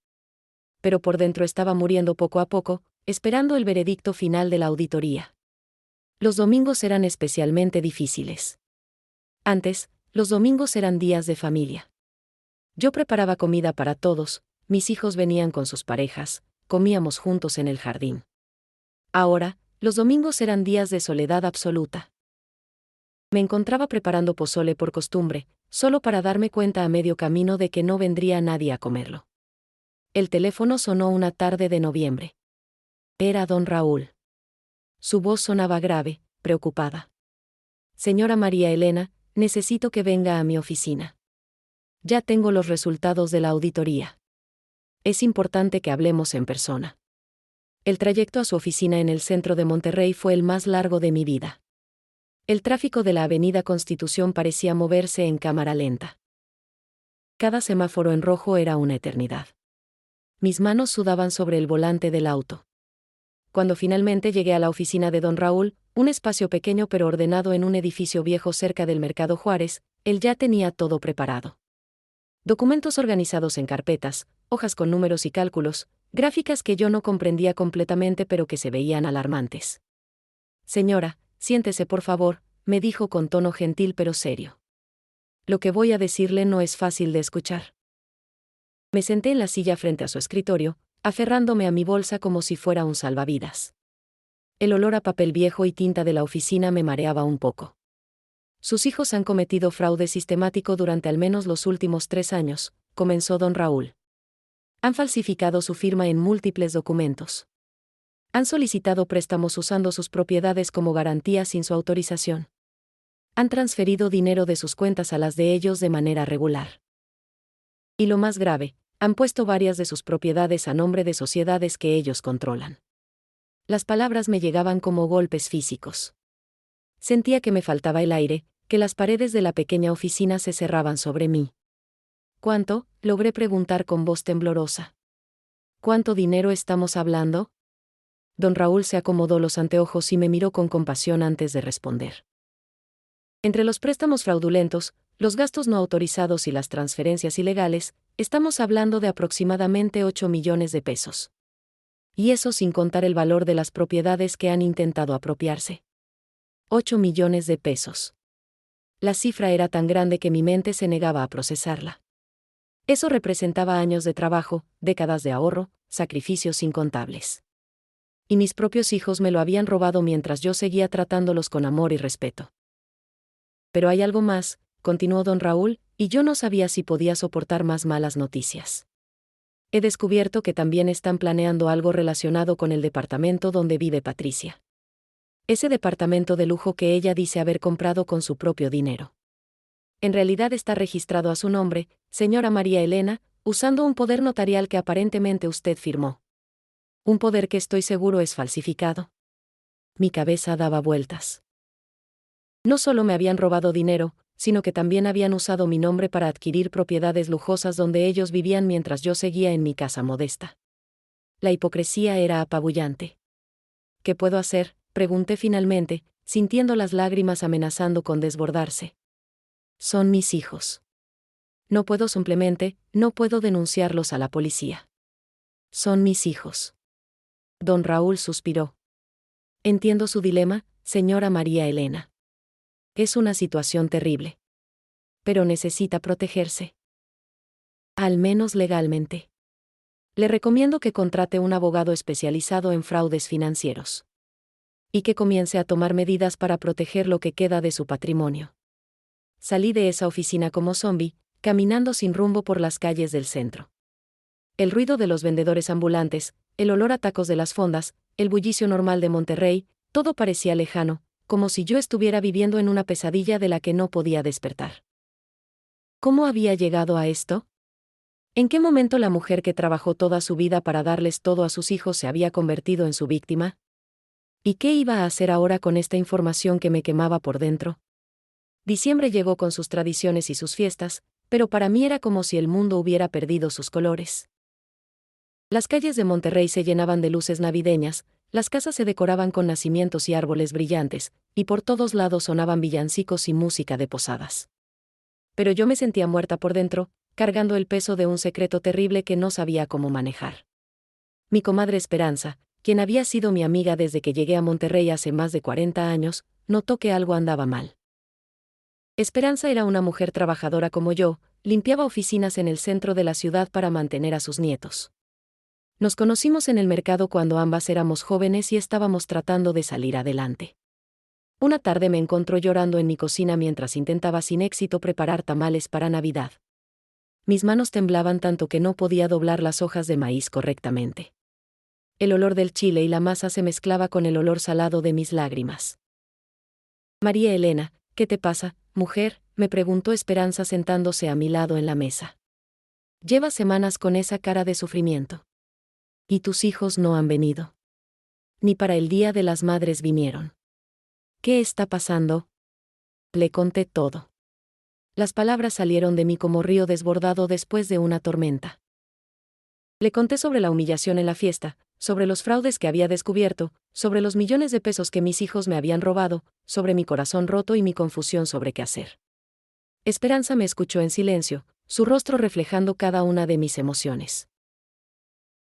Pero por dentro estaba muriendo poco a poco, esperando el veredicto final de la auditoría. Los domingos eran especialmente difíciles. Antes, los domingos eran días de familia. Yo preparaba comida para todos, mis hijos venían con sus parejas, comíamos juntos en el jardín. Ahora, los domingos eran días de soledad absoluta. Me encontraba preparando pozole por costumbre, solo para darme cuenta a medio camino de que no vendría nadie a comerlo. El teléfono sonó una tarde de noviembre. Era don Raúl. Su voz sonaba grave, preocupada. Señora María Elena, necesito que venga a mi oficina. Ya tengo los resultados de la auditoría. Es importante que hablemos en persona. El trayecto a su oficina en el centro de Monterrey fue el más largo de mi vida. El tráfico de la Avenida Constitución parecía moverse en cámara lenta. Cada semáforo en rojo era una eternidad. Mis manos sudaban sobre el volante del auto. Cuando finalmente llegué a la oficina de don Raúl, un espacio pequeño pero ordenado en un edificio viejo cerca del Mercado Juárez, él ya tenía todo preparado. Documentos organizados en carpetas, hojas con números y cálculos, gráficas que yo no comprendía completamente pero que se veían alarmantes. Señora, siéntese por favor, me dijo con tono gentil pero serio. Lo que voy a decirle no es fácil de escuchar. Me senté en la silla frente a su escritorio, aferrándome a mi bolsa como si fuera un salvavidas. El olor a papel viejo y tinta de la oficina me mareaba un poco. Sus hijos han cometido fraude sistemático durante al menos los últimos 3 años, comenzó don Raúl. Han falsificado su firma en múltiples documentos. Han solicitado préstamos usando sus propiedades como garantía sin su autorización. Han transferido dinero de sus cuentas a las de ellos de manera regular. Y lo más grave, han puesto varias de sus propiedades a nombre de sociedades que ellos controlan. Las palabras me llegaban como golpes físicos. Sentía que me faltaba el aire, que las paredes de la pequeña oficina se cerraban sobre mí. ¿Cuánto?, logré preguntar con voz temblorosa. ¿Cuánto dinero estamos hablando? Don Raúl se acomodó los anteojos y me miró con compasión antes de responder. Entre los préstamos fraudulentos, los gastos no autorizados y las transferencias ilegales, estamos hablando de aproximadamente 8 millones de pesos. Y eso sin contar el valor de las propiedades que han intentado apropiarse. 8 millones de pesos. La cifra era tan grande que mi mente se negaba a procesarla. Eso representaba años de trabajo, décadas de ahorro, sacrificios incontables. Y mis propios hijos me lo habían robado mientras yo seguía tratándolos con amor y respeto. Pero hay algo más, continuó don Raúl, y yo no sabía si podía soportar más malas noticias. He descubierto que también están planeando algo relacionado con el departamento donde vive Patricia. Ese departamento de lujo que ella dice haber comprado con su propio dinero. En realidad está registrado a su nombre, señora María Elena, usando un poder notarial que aparentemente usted firmó. Un poder que estoy seguro es falsificado. Mi cabeza daba vueltas. No solo me habían robado dinero, sino que también habían usado mi nombre para adquirir propiedades lujosas donde ellos vivían mientras yo seguía en mi casa modesta. La hipocresía era apabullante. ¿Qué puedo hacer?, pregunté finalmente, sintiendo las lágrimas amenazando con desbordarse. Son mis hijos. No puedo denunciarlos a la policía. Son mis hijos. Don Raúl suspiró. Entiendo su dilema, señora María Elena. Es una situación terrible. Pero necesita protegerse. Al menos legalmente. Le recomiendo que contrate un abogado especializado en fraudes financieros. Y que comience a tomar medidas para proteger lo que queda de su patrimonio. Salí de esa oficina como zombi, caminando sin rumbo por las calles del centro. El ruido de los vendedores ambulantes, el olor a tacos de las fondas, el bullicio normal de Monterrey, todo parecía lejano, como si yo estuviera viviendo en una pesadilla de la que no podía despertar. ¿Cómo había llegado a esto? ¿En qué momento la mujer que trabajó toda su vida para darles todo a sus hijos se había convertido en su víctima? ¿Y qué iba a hacer ahora con esta información que me quemaba por dentro? Diciembre llegó con sus tradiciones y sus fiestas, pero para mí era como si el mundo hubiera perdido sus colores. Las calles de Monterrey se llenaban de luces navideñas, las casas se decoraban con nacimientos y árboles brillantes, y por todos lados sonaban villancicos y música de posadas. Pero yo me sentía muerta por dentro, cargando el peso de un secreto terrible que no sabía cómo manejar. Mi comadre Esperanza, quien había sido mi amiga desde que llegué a Monterrey hace más de 40 años, notó que algo andaba mal. Esperanza era una mujer trabajadora como yo, limpiaba oficinas en el centro de la ciudad para mantener a sus nietos. Nos conocimos en el mercado cuando ambas éramos jóvenes y estábamos tratando de salir adelante. Una tarde me encontró llorando en mi cocina mientras intentaba sin éxito preparar tamales para Navidad. Mis manos temblaban tanto que no podía doblar las hojas de maíz correctamente. El olor del chile y la masa se mezclaba con el olor salado de mis lágrimas. María Elena, ¿qué te pasa, mujer?, me preguntó Esperanza sentándose a mi lado en la mesa. Llevas semanas con esa cara de sufrimiento. Y tus hijos no han venido. Ni para el Día de las Madres vinieron. ¿Qué está pasando? Le conté todo. Las palabras salieron de mí como río desbordado después de una tormenta. Le conté sobre la humillación en la fiesta, sobre los fraudes que había descubierto, sobre los millones de pesos que mis hijos me habían robado, sobre mi corazón roto y mi confusión sobre qué hacer. Esperanza me escuchó en silencio, su rostro reflejando cada una de mis emociones.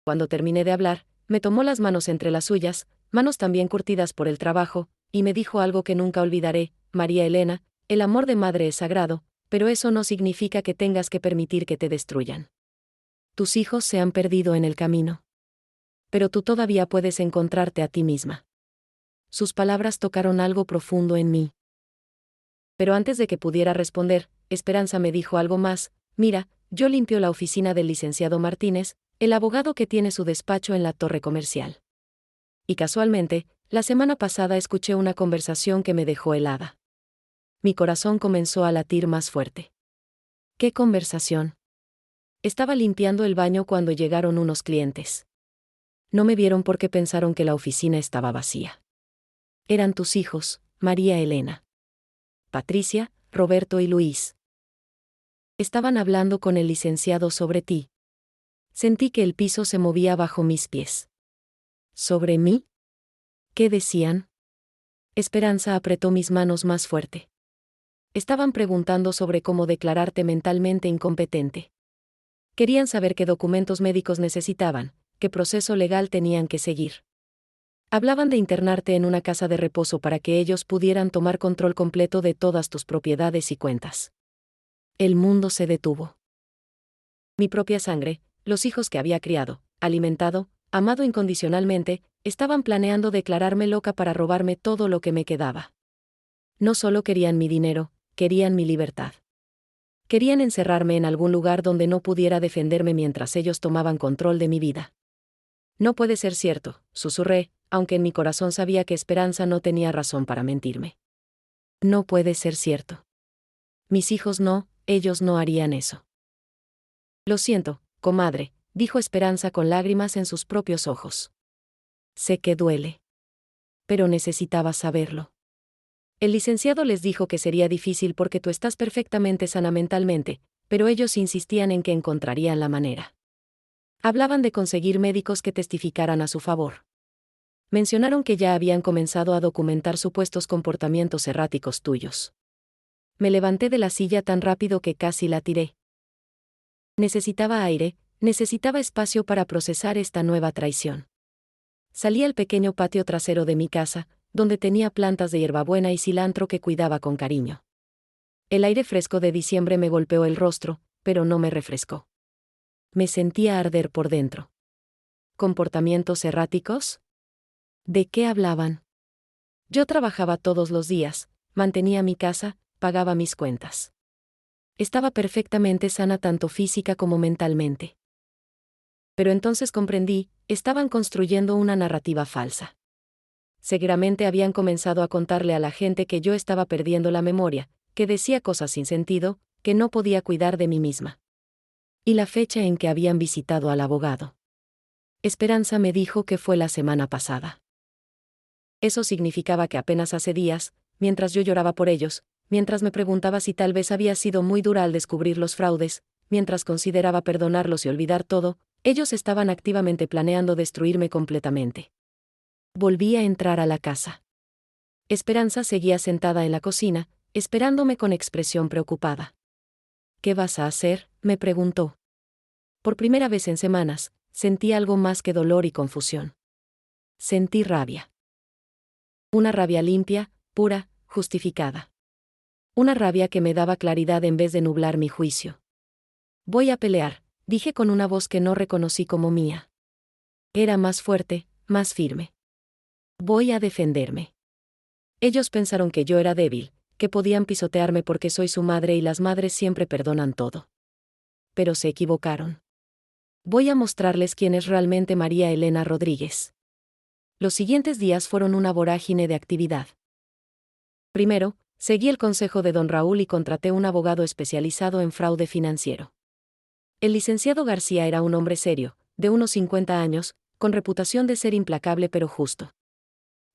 Cuando terminé de hablar, me tomó las manos entre las suyas, manos también curtidas por el trabajo, y me dijo algo que nunca olvidaré: María Elena, el amor de madre es sagrado, pero eso no significa que tengas que permitir que te destruyan. Tus hijos se han perdido en el camino. Pero tú todavía puedes encontrarte a ti misma. Sus palabras tocaron algo profundo en mí. Pero antes de que pudiera responder, Esperanza me dijo algo más: mira, yo limpio la oficina del licenciado Martínez, el abogado que tiene su despacho en la Torre Comercial. Y casualmente, la semana pasada escuché una conversación que me dejó helada. Mi corazón comenzó a latir más fuerte. ¿Qué conversación? Estaba limpiando el baño cuando llegaron unos clientes. No me vieron porque pensaron que la oficina estaba vacía. Eran tus hijos, María Elena. Patricia, Roberto y Luis. Estaban hablando con el licenciado sobre ti. Sentí que el piso se movía bajo mis pies. ¿Sobre mí? ¿Qué decían? Esperanza apretó mis manos más fuerte. Estaban preguntando sobre cómo declararte mentalmente incompetente. Querían saber qué documentos médicos necesitaban, qué proceso legal tenían que seguir. Hablaban de internarte en una casa de reposo para que ellos pudieran tomar control completo de todas tus propiedades y cuentas. El mundo se detuvo. Mi propia sangre, los hijos que había criado, alimentado, amado incondicionalmente, estaban planeando declararme loca para robarme todo lo que me quedaba. No solo querían mi dinero, querían mi libertad. Querían encerrarme en algún lugar donde no pudiera defenderme mientras ellos tomaban control de mi vida. No puede ser cierto, susurré, aunque en mi corazón sabía que Esperanza no tenía razón para mentirme. No puede ser cierto. Mis hijos no, ellos no harían eso. Lo siento, comadre, dijo Esperanza con lágrimas en sus propios ojos. Sé que duele. Pero necesitaba saberlo. El licenciado les dijo que sería difícil porque tú estás perfectamente sana mentalmente, pero ellos insistían en que encontrarían la manera. Hablaban de conseguir médicos que testificaran a su favor. Mencionaron que ya habían comenzado a documentar supuestos comportamientos erráticos tuyos. Me levanté de la silla tan rápido que casi la tiré. Necesitaba aire, necesitaba espacio para procesar esta nueva traición. Salí al pequeño patio trasero de mi casa, donde tenía plantas de hierbabuena y cilantro que cuidaba con cariño. El aire fresco de diciembre me golpeó el rostro, pero no me refrescó. Me sentía arder por dentro. ¿Comportamientos erráticos? ¿De qué hablaban? Yo trabajaba todos los días, mantenía mi casa, pagaba mis cuentas. Estaba perfectamente sana tanto física como mentalmente. Pero entonces comprendí, estaban construyendo una narrativa falsa. Seguramente habían comenzado a contarle a la gente que yo estaba perdiendo la memoria, que decía cosas sin sentido, que no podía cuidar de mí misma. Y la fecha en que habían visitado al abogado. Esperanza me dijo que fue la semana pasada. Eso significaba que apenas hace días, mientras yo lloraba por ellos, mientras me preguntaba si tal vez había sido muy dura al descubrir los fraudes, mientras consideraba perdonarlos y olvidar todo, Ellos estaban activamente planeando destruirme completamente. Volví a entrar a la casa. Esperanza seguía sentada en la cocina, esperándome con expresión preocupada. ¿Qué vas a hacer?, me preguntó. Por primera vez en semanas, sentí algo más que dolor y confusión. Sentí rabia. Una rabia limpia, pura, justificada. Una rabia que me daba claridad en vez de nublar mi juicio. Voy a pelear, dije con una voz que no reconocí como mía. Era más fuerte, más firme. Voy a defenderme. Ellos pensaron que yo era débil, que podían pisotearme porque soy su madre y las madres siempre perdonan todo. Pero se equivocaron. Voy a mostrarles quién es realmente María Elena Rodríguez. Los siguientes días fueron una vorágine de actividad. Primero, seguí el consejo de don Raúl y contraté un abogado especializado en fraude financiero. El licenciado García era un hombre serio, de unos 50 años, con reputación de ser implacable pero justo.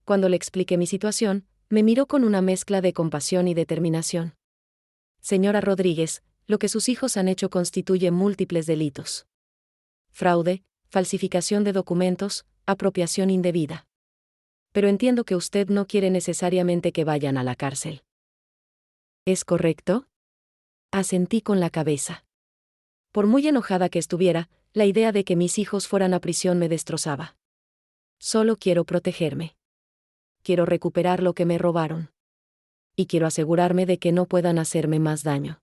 Cuando le expliqué mi situación, me miró con una mezcla de compasión y determinación. Señora Rodríguez, lo que sus hijos han hecho constituye múltiples delitos. Fraude, falsificación de documentos, apropiación indebida. Pero entiendo que usted no quiere necesariamente que vayan a la cárcel. ¿Es correcto? Asentí con la cabeza. Por muy enojada que estuviera, la idea de que mis hijos fueran a prisión me destrozaba. Solo quiero protegerme. Quiero recuperar lo que me robaron. Y quiero asegurarme de que no puedan hacerme más daño.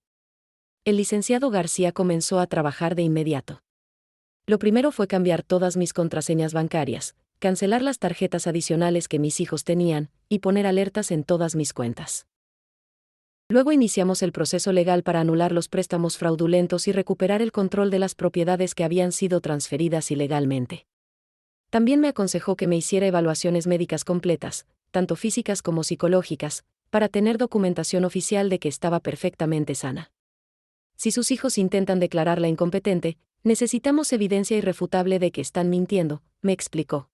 El licenciado García comenzó a trabajar de inmediato. Lo primero fue cambiar todas mis contraseñas bancarias, cancelar las tarjetas adicionales que mis hijos tenían, y poner alertas en todas mis cuentas. Luego iniciamos el proceso legal para anular los préstamos fraudulentos y recuperar el control de las propiedades que habían sido transferidas ilegalmente. También me aconsejó que me hiciera evaluaciones médicas completas, tanto físicas como psicológicas, para tener documentación oficial de que estaba perfectamente sana. Si sus hijos intentan declararla incompetente, necesitamos evidencia irrefutable de que están mintiendo, me explicó.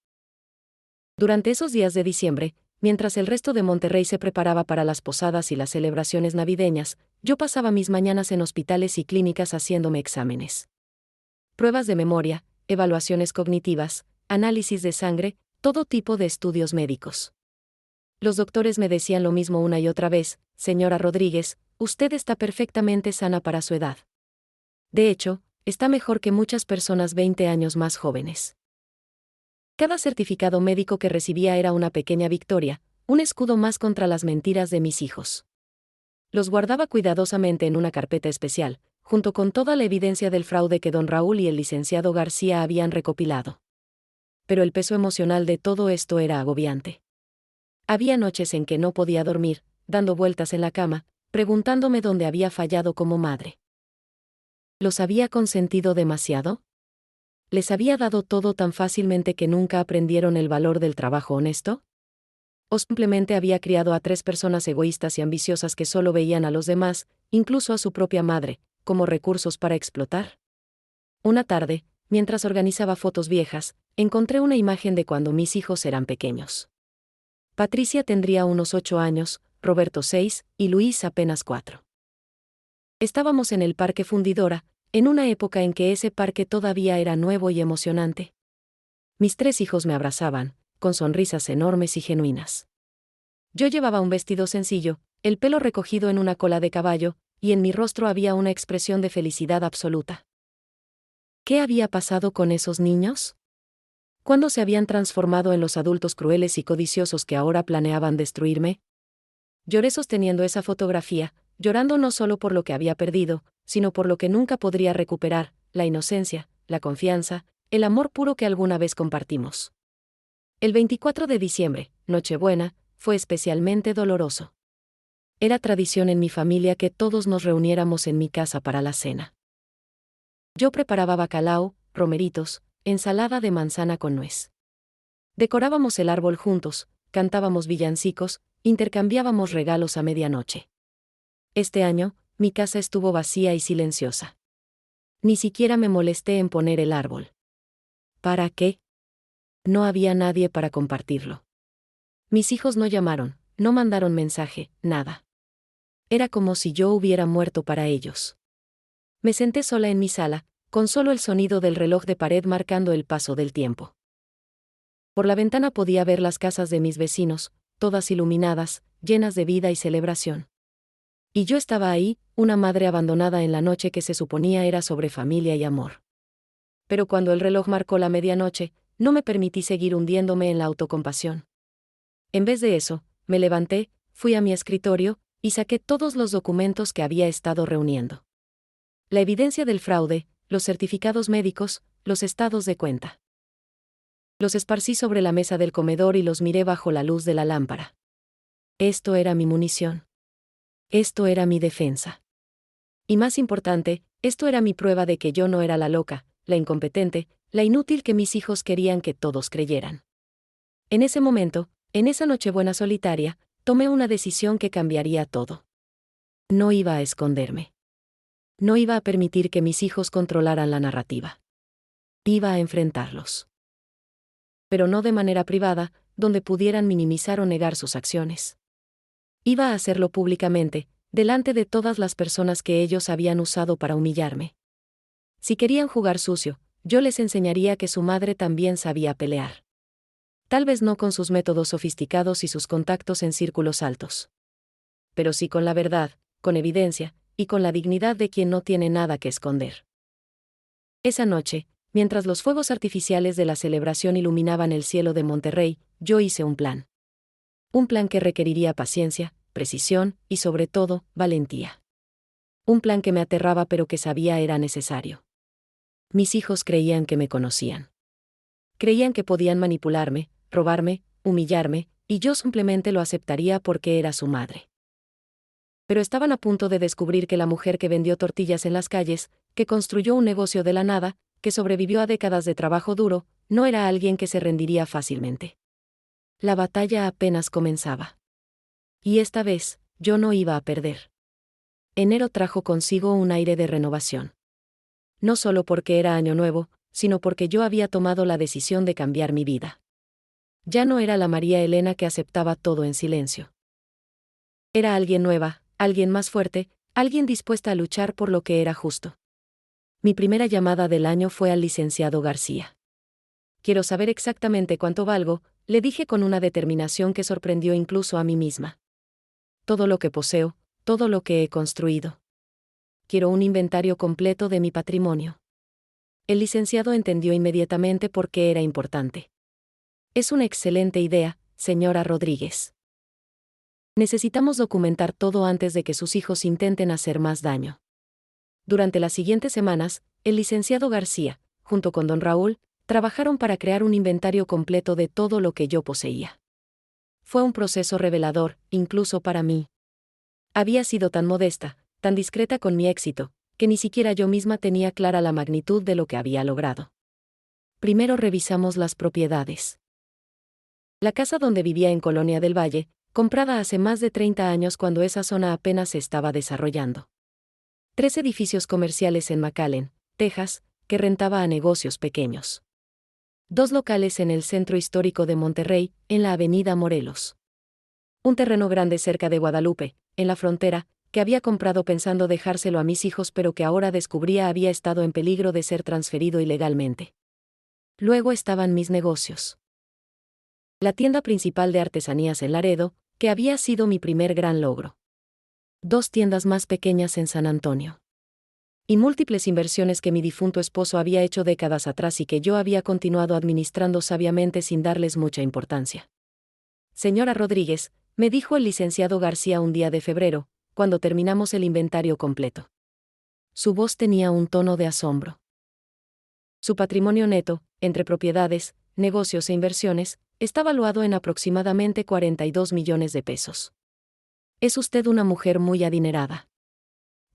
Durante esos días de diciembre, mientras el resto de Monterrey se preparaba para las posadas y las celebraciones navideñas, yo pasaba mis mañanas en hospitales y clínicas haciéndome exámenes. Pruebas de memoria, evaluaciones cognitivas, análisis de sangre, todo tipo de estudios médicos. Los doctores me decían lo mismo una y otra vez: señora Rodríguez, usted está perfectamente sana para su edad. De hecho, está mejor que muchas personas 20 años más jóvenes. Cada certificado médico que recibía era una pequeña victoria, un escudo más contra las mentiras de mis hijos. Los guardaba cuidadosamente en una carpeta especial, junto con toda la evidencia del fraude que don Raúl y el licenciado García habían recopilado. Pero el peso emocional de todo esto era agobiante. Había noches en que no podía dormir, dando vueltas en la cama, preguntándome dónde había fallado como madre. ¿Los había consentido demasiado? ¿Les había dado todo tan fácilmente que nunca aprendieron el valor del trabajo honesto? ¿O simplemente había criado a 3 personas egoístas y ambiciosas que solo veían a los demás, incluso a su propia madre, como recursos para explotar? Una tarde, mientras organizaba fotos viejas, encontré una imagen de cuando mis hijos eran pequeños. Patricia tendría unos 8 años, Roberto 6, y Luis apenas 4. Estábamos en el Parque Fundidora, en una época en que ese parque todavía era nuevo y emocionante. Mis 3 hijos me abrazaban, con sonrisas enormes y genuinas. Yo llevaba un vestido sencillo, el pelo recogido en una cola de caballo, y en mi rostro había una expresión de felicidad absoluta. ¿Qué había pasado con esos niños? ¿Cuándo se habían transformado en los adultos crueles y codiciosos que ahora planeaban destruirme? Lloré sosteniendo esa fotografía, llorando no solo por lo que había perdido, sino por lo que nunca podría recuperar: la inocencia, la confianza, el amor puro que alguna vez compartimos. El 24 de diciembre, Nochebuena, fue especialmente doloroso. Era tradición en mi familia que todos nos reuniéramos en mi casa para la cena. Yo preparaba bacalao, romeritos, ensalada de manzana con nuez. Decorábamos el árbol juntos, cantábamos villancicos, intercambiábamos regalos a medianoche. Este año, mi casa estuvo vacía y silenciosa. Ni siquiera me molesté en poner el árbol. ¿Para qué? No había nadie para compartirlo. Mis hijos no llamaron, no mandaron mensaje, nada. Era como si yo hubiera muerto para ellos. Me senté sola en mi sala, con solo el sonido del reloj de pared marcando el paso del tiempo. Por la ventana podía ver las casas de mis vecinos, todas iluminadas, llenas de vida y celebración. Y yo estaba ahí, una madre abandonada en la noche que se suponía era sobre familia y amor. Pero cuando el reloj marcó la medianoche, no me permití seguir hundiéndome en la autocompasión. En vez de eso, me levanté, fui a mi escritorio, y saqué todos los documentos que había estado reuniendo. La evidencia del fraude, los certificados médicos, los estados de cuenta. Los esparcí sobre la mesa del comedor y los miré bajo la luz de la lámpara. Esto era mi munición. Esto era mi defensa. Y más importante, esto era mi prueba de que yo no era la loca, la incompetente, la inútil que mis hijos querían que todos creyeran. En ese momento, en esa Nochebuena solitaria, tomé una decisión que cambiaría todo. No iba a esconderme. No iba a permitir que mis hijos controlaran la narrativa. Iba a enfrentarlos. Pero no de manera privada, donde pudieran minimizar o negar sus acciones. Iba a hacerlo públicamente, delante de todas las personas que ellos habían usado para humillarme. Si querían jugar sucio, yo les enseñaría que su madre también sabía pelear. Tal vez no con sus métodos sofisticados y sus contactos en círculos altos. Pero sí con la verdad, con evidencia, y con la dignidad de quien no tiene nada que esconder. Esa noche, mientras los fuegos artificiales de la celebración iluminaban el cielo de Monterrey, yo hice un plan. Un plan que requeriría paciencia, precisión y sobre todo, valentía. Un plan que me aterraba pero que sabía era necesario. Mis hijos creían que me conocían. Creían que podían manipularme, robarme, humillarme, y yo simplemente lo aceptaría porque era su madre. Pero estaban a punto de descubrir que la mujer que vendió tortillas en las calles, que construyó un negocio de la nada, que sobrevivió a décadas de trabajo duro, no era alguien que se rendiría fácilmente. La batalla apenas comenzaba. Y esta vez, yo no iba a perder. Enero trajo consigo un aire de renovación. No solo porque era año nuevo, sino porque yo había tomado la decisión de cambiar mi vida. Ya no era la María Elena que aceptaba todo en silencio. Era alguien nueva, alguien más fuerte, alguien dispuesta a luchar por lo que era justo. Mi primera llamada del año fue al licenciado García. Quiero saber exactamente cuánto valgo, le dije con una determinación que sorprendió incluso a mí misma. Todo lo que poseo, todo lo que he construido. Quiero un inventario completo de mi patrimonio. El licenciado entendió inmediatamente por qué era importante. Es una excelente idea, señora Rodríguez. Necesitamos documentar todo antes de que sus hijos intenten hacer más daño. Durante las siguientes semanas, el licenciado García, junto con don Raúl, trabajaron para crear un inventario completo de todo lo que yo poseía. Fue un proceso revelador, incluso para mí. Había sido tan modesta, tan discreta con mi éxito, que ni siquiera yo misma tenía clara la magnitud de lo que había logrado. Primero revisamos las propiedades. La casa donde vivía en Colonia del Valle, comprada hace más de 30 años cuando esa zona apenas se estaba desarrollando. 3 edificios comerciales en McAllen, Texas, que rentaba a negocios pequeños. 2 locales en el centro histórico de Monterrey, en la avenida Morelos. Un terreno grande cerca de Guadalupe, en la frontera, que había comprado pensando dejárselo a mis hijos pero que ahora descubría había estado en peligro de ser transferido ilegalmente. Luego estaban mis negocios. La tienda principal de artesanías en Laredo, que había sido mi primer gran logro. 2 tiendas más pequeñas en San Antonio. Y múltiples inversiones que mi difunto esposo había hecho décadas atrás y que yo había continuado administrando sabiamente sin darles mucha importancia. Señora Rodríguez, me dijo el licenciado García un día de febrero, cuando terminamos el inventario completo. Su voz tenía un tono de asombro. Su patrimonio neto, entre propiedades, negocios e inversiones, está valuado en aproximadamente 42 millones de pesos. Es usted una mujer muy adinerada.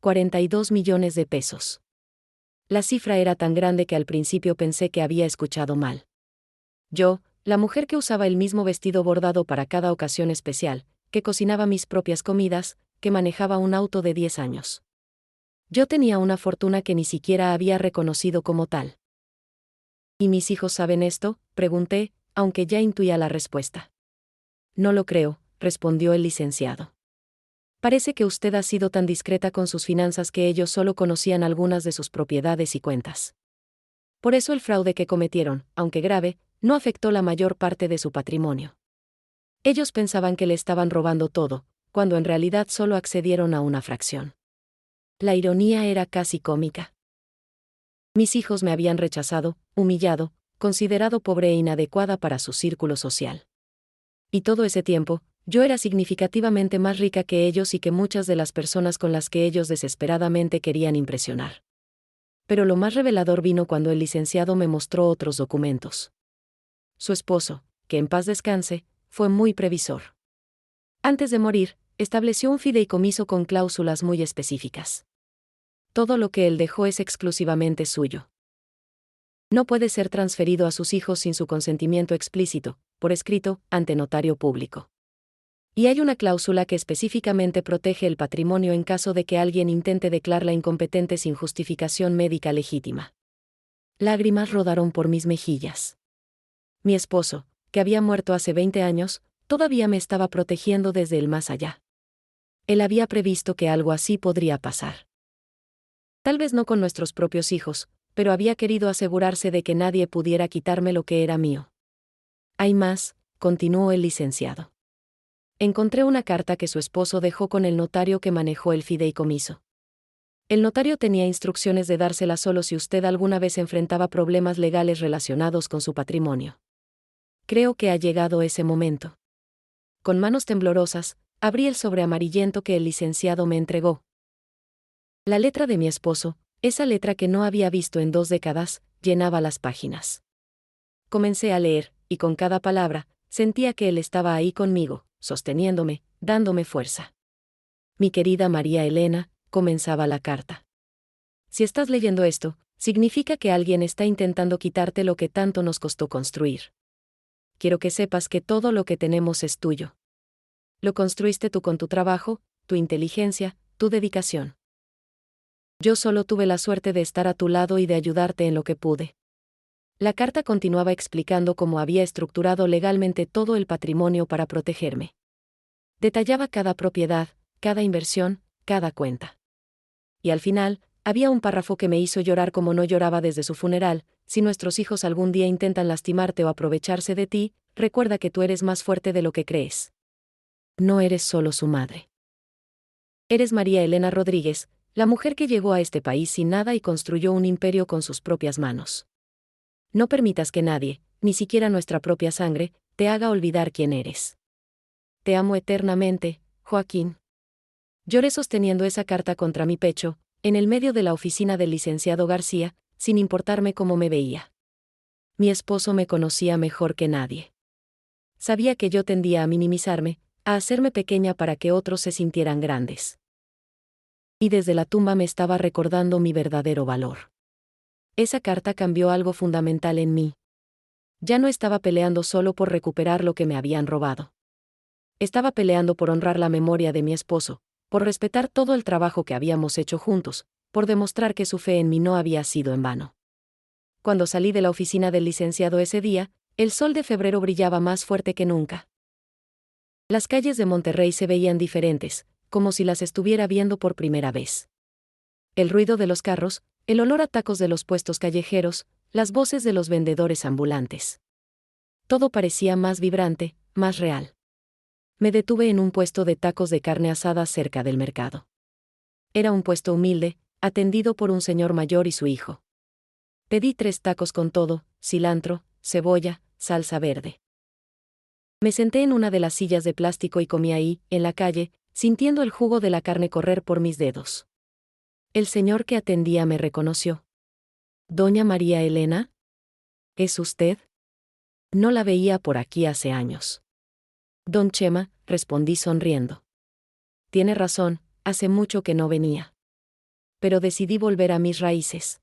42 millones de pesos. La cifra era tan grande que al principio pensé que había escuchado mal. Yo, la mujer que usaba el mismo vestido bordado para cada ocasión especial, que cocinaba mis propias comidas, que manejaba un auto de 10 años. Yo tenía una fortuna que ni siquiera había reconocido como tal. ¿Y mis hijos saben esto?, pregunté, aunque ya intuía la respuesta. No lo creo, respondió el licenciado. Parece que usted ha sido tan discreta con sus finanzas que ellos solo conocían algunas de sus propiedades y cuentas. Por eso el fraude que cometieron, aunque grave, no afectó la mayor parte de su patrimonio. Ellos pensaban que le estaban robando todo, cuando en realidad solo accedieron a una fracción. La ironía era casi cómica. Mis hijos me habían rechazado, humillado, considerado pobre e inadecuada para su círculo social. Y todo ese tiempo, yo era significativamente más rica que ellos y que muchas de las personas con las que ellos desesperadamente querían impresionar. Pero lo más revelador vino cuando el licenciado me mostró otros documentos. Su esposo, que en paz descanse, fue muy previsor. Antes de morir, estableció un fideicomiso con cláusulas muy específicas. Todo lo que él dejó es exclusivamente suyo. No puede ser transferido a sus hijos sin su consentimiento explícito, por escrito, ante notario público. Y hay una cláusula que específicamente protege el patrimonio en caso de que alguien intente declararla incompetente sin justificación médica legítima. Lágrimas rodaron por mis mejillas. Mi esposo, que había muerto hace 20 años, todavía me estaba protegiendo desde el más allá. Él había previsto que algo así podría pasar. Tal vez no con nuestros propios hijos, pero había querido asegurarse de que nadie pudiera quitarme lo que era mío. Hay más, continuó el licenciado. Encontré una carta que su esposo dejó con el notario que manejó el fideicomiso. El notario tenía instrucciones de dársela solo si usted alguna vez enfrentaba problemas legales relacionados con su patrimonio. Creo que ha llegado ese momento. Con manos temblorosas, abrí el sobre amarillento que el licenciado me entregó. La letra de mi esposo, esa letra que no había visto en 2 décadas, llenaba las páginas. Comencé a leer, y con cada palabra, sentía que él estaba ahí conmigo, sosteniéndome, dándome fuerza. Mi querida María Elena, comenzaba la carta. Si estás leyendo esto, significa que alguien está intentando quitarte lo que tanto nos costó construir. Quiero que sepas que todo lo que tenemos es tuyo. Lo construiste tú con tu trabajo, tu inteligencia, tu dedicación. Yo solo tuve la suerte de estar a tu lado y de ayudarte en lo que pude. La carta continuaba explicando cómo había estructurado legalmente todo el patrimonio para protegerme. Detallaba cada propiedad, cada inversión, cada cuenta. Y al final, había un párrafo que me hizo llorar como no lloraba desde su funeral: si nuestros hijos algún día intentan lastimarte o aprovecharse de ti, recuerda que tú eres más fuerte de lo que crees. No eres solo su madre. Eres María Elena Rodríguez, la mujer que llegó a este país sin nada y construyó un imperio con sus propias manos. No permitas que nadie, ni siquiera nuestra propia sangre, te haga olvidar quién eres. Te amo eternamente, Joaquín. Lloré sosteniendo esa carta contra mi pecho, en el medio de la oficina del licenciado García, sin importarme cómo me veía. Mi esposo me conocía mejor que nadie. Sabía que yo tendía a minimizarme, a hacerme pequeña para que otros se sintieran grandes. Y desde la tumba me estaba recordando mi verdadero valor. Esa carta cambió algo fundamental en mí. Ya no estaba peleando solo por recuperar lo que me habían robado. Estaba peleando por honrar la memoria de mi esposo, por respetar todo el trabajo que habíamos hecho juntos, por demostrar que su fe en mí no había sido en vano. Cuando salí de la oficina del licenciado ese día, el sol de febrero brillaba más fuerte que nunca. Las calles de Monterrey se veían diferentes, como si las estuviera viendo por primera vez. El ruido de los carros, el olor a tacos de los puestos callejeros, las voces de los vendedores ambulantes. Todo parecía más vibrante, más real. Me detuve en un puesto de tacos de carne asada cerca del mercado. Era un puesto humilde, atendido por un señor mayor y su hijo. Pedí 3 tacos con todo, cilantro, cebolla, salsa verde. Me senté en una de las sillas de plástico y comí ahí, en la calle, sintiendo el jugo de la carne correr por mis dedos. El señor que atendía me reconoció. «¿Doña María Elena? ¿Es usted? No la veía por aquí hace años». «Don Chema», respondí sonriendo. «Tiene razón, hace mucho que no venía. Pero decidí volver a mis raíces».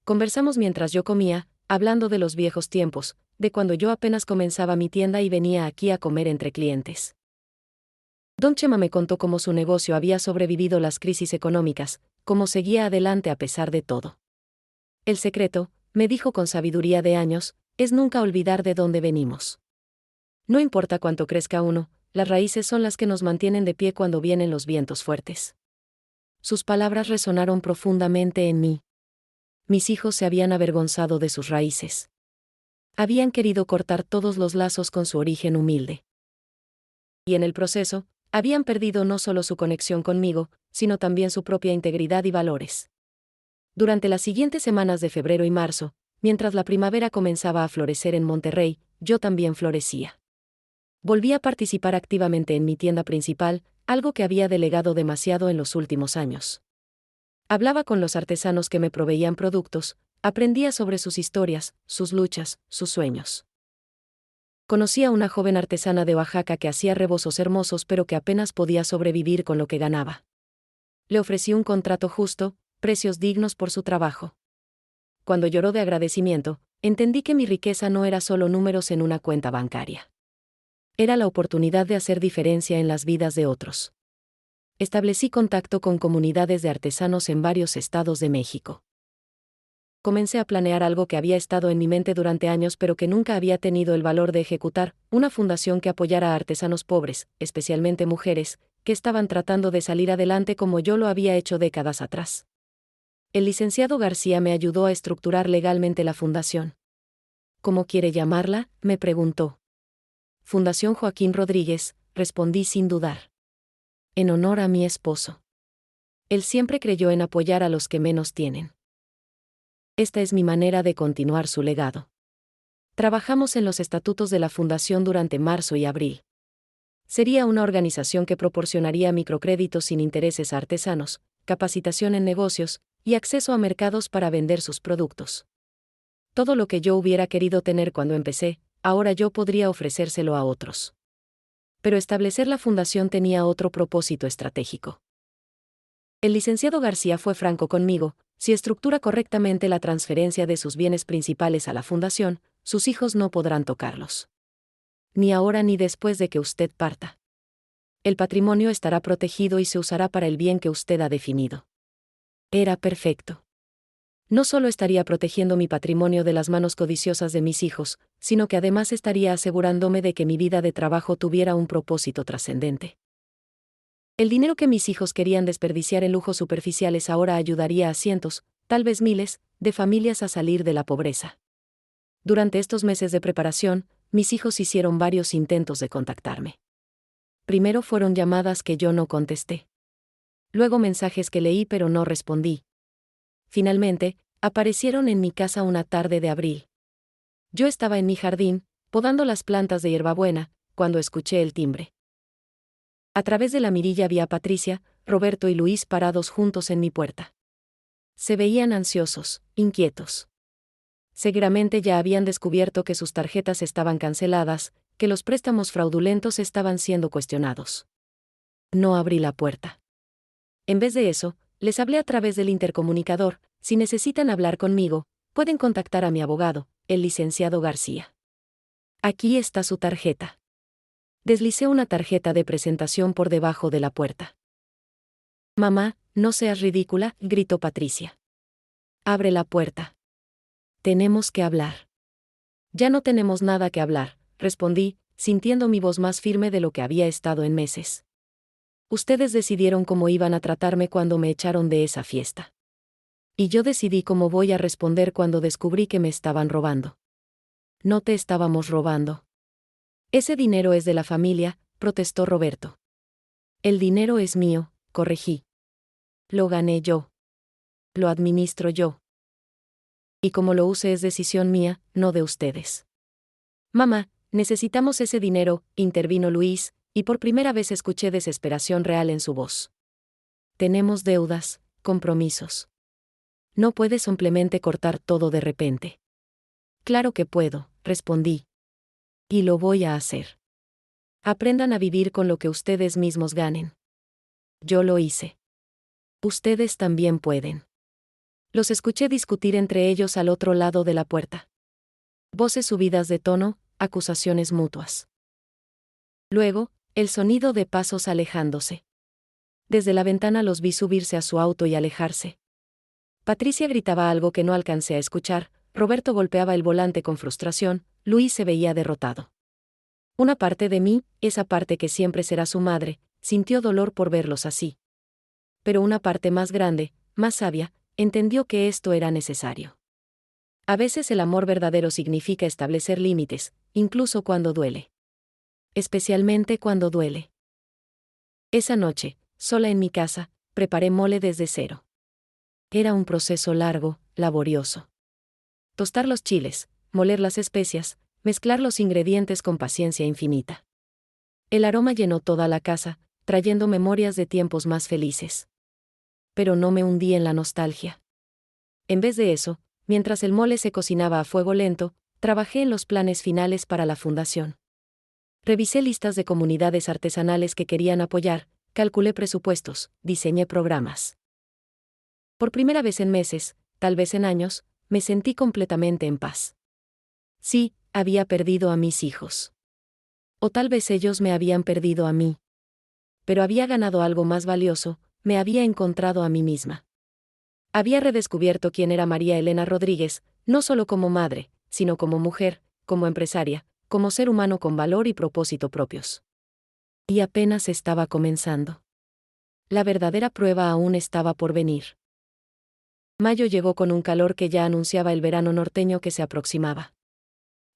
Conversamos mientras yo comía, hablando de los viejos tiempos, de cuando yo apenas comenzaba mi tienda y venía aquí a comer entre clientes. Don Chema me contó cómo su negocio había sobrevivido las crisis económicas, cómo seguía adelante a pesar de todo. El secreto, me dijo con sabiduría de años, es nunca olvidar de dónde venimos. No importa cuánto crezca uno, las raíces son las que nos mantienen de pie cuando vienen los vientos fuertes. Sus palabras resonaron profundamente en mí. Mis hijos se habían avergonzado de sus raíces. Habían querido cortar todos los lazos con su origen humilde. Y en el proceso, habían perdido no solo su conexión conmigo, sino también su propia integridad y valores. Durante las siguientes semanas de febrero y marzo, mientras la primavera comenzaba a florecer en Monterrey, yo también florecía. Volví a participar activamente en mi tienda principal, algo que había delegado demasiado en los últimos años. Hablaba con los artesanos que me proveían productos, aprendía sobre sus historias, sus luchas, sus sueños. Conocí a una joven artesana de Oaxaca que hacía rebozos hermosos pero que apenas podía sobrevivir con lo que ganaba. Le ofrecí un contrato justo, precios dignos por su trabajo. Cuando lloró de agradecimiento, entendí que mi riqueza no era solo números en una cuenta bancaria. Era la oportunidad de hacer diferencia en las vidas de otros. Establecí contacto con comunidades de artesanos en varios estados de México. Comencé a planear algo que había estado en mi mente durante años pero que nunca había tenido el valor de ejecutar, una fundación que apoyara a artesanos pobres, especialmente mujeres, que estaban tratando de salir adelante como yo lo había hecho décadas atrás. El licenciado García me ayudó a estructurar legalmente la fundación. ¿Cómo quiere llamarla?, me preguntó. Fundación Joaquín Rodríguez, respondí sin dudar. En honor a mi esposo. Él siempre creyó en apoyar a los que menos tienen. Esta es mi manera de continuar su legado. Trabajamos en los estatutos de la fundación durante marzo y abril. Sería una organización que proporcionaría microcréditos sin intereses a artesanos, capacitación en negocios, y acceso a mercados para vender sus productos. Todo lo que yo hubiera querido tener cuando empecé, ahora yo podría ofrecérselo a otros. Pero establecer la fundación tenía otro propósito estratégico. El licenciado García fue franco conmigo: si estructura correctamente la transferencia de sus bienes principales a la fundación, sus hijos no podrán tocarlos. Ni ahora ni después de que usted parta. El patrimonio estará protegido y se usará para el bien que usted ha definido. Era perfecto. No solo estaría protegiendo mi patrimonio de las manos codiciosas de mis hijos, sino que además estaría asegurándome de que mi vida de trabajo tuviera un propósito trascendente. El dinero que mis hijos querían desperdiciar en lujos superficiales ahora ayudaría a cientos, tal vez miles, de familias a salir de la pobreza. Durante estos meses de preparación, mis hijos hicieron varios intentos de contactarme. Primero fueron llamadas que yo no contesté. Luego mensajes que leí pero no respondí. Finalmente, aparecieron en mi casa una tarde de abril. Yo estaba en mi jardín, podando las plantas de hierbabuena, cuando escuché el timbre. A través de la mirilla vi a Patricia, Roberto y Luis parados juntos en mi puerta. Se veían ansiosos, inquietos. Seguramente ya habían descubierto que sus tarjetas estaban canceladas, que los préstamos fraudulentos estaban siendo cuestionados. No abrí la puerta. En vez de eso, les hablé a través del intercomunicador: si necesitan hablar conmigo, pueden contactar a mi abogado, el licenciado García. Aquí está su tarjeta. Deslicé una tarjeta de presentación por debajo de la puerta. Mamá, no seas ridícula, gritó Patricia. Abre la puerta. Tenemos que hablar. Ya no tenemos nada que hablar, respondí, sintiendo mi voz más firme de lo que había estado en meses. Ustedes decidieron cómo iban a tratarme cuando me echaron de esa fiesta. Y yo decidí cómo voy a responder cuando descubrí que me estaban robando. No te estábamos robando. Ese dinero es de la familia, protestó Roberto. El dinero es mío, corregí. Lo gané yo. Lo administro yo. Y como lo use es decisión mía, no de ustedes. Mamá, necesitamos ese dinero, intervino Luis, y por primera vez escuché desesperación real en su voz. Tenemos deudas, compromisos. No puedes simplemente cortar todo de repente. Claro que puedo, respondí. Y lo voy a hacer. Aprendan a vivir con lo que ustedes mismos ganen. Yo lo hice. Ustedes también pueden. Los escuché discutir entre ellos al otro lado de la puerta. Voces subidas de tono, acusaciones mutuas. Luego, el sonido de pasos alejándose. Desde la ventana los vi subirse a su auto y alejarse. Patricia gritaba algo que no alcancé a escuchar, Roberto golpeaba el volante con frustración, Luis se veía derrotado. Una parte de mí, esa parte que siempre será su madre, sintió dolor por verlos así. Pero una parte más grande, más sabia, entendió que esto era necesario. A veces el amor verdadero significa establecer límites, incluso cuando duele. Especialmente cuando duele. Esa noche, sola en mi casa, preparé mole desde cero. Era un proceso largo, laborioso. Tostar los chiles, moler las especias, mezclar los ingredientes con paciencia infinita. El aroma llenó toda la casa, trayendo memorias de tiempos más felices. Pero no me hundí en la nostalgia. En vez de eso, mientras el mole se cocinaba a fuego lento, trabajé en los planes finales para la fundación. Revisé listas de comunidades artesanales que querían apoyar, calculé presupuestos, diseñé programas. Por primera vez en meses, tal vez en años, me sentí completamente en paz. Sí, había perdido a mis hijos. O tal vez ellos me habían perdido a mí. Pero había ganado algo más valioso, me había encontrado a mí misma. Había redescubierto quién era María Elena Rodríguez, no solo como madre, sino como mujer, como empresaria, como ser humano con valor y propósito propios. Y apenas estaba comenzando. La verdadera prueba aún estaba por venir. Mayo llegó con un calor que ya anunciaba el verano norteño que se aproximaba.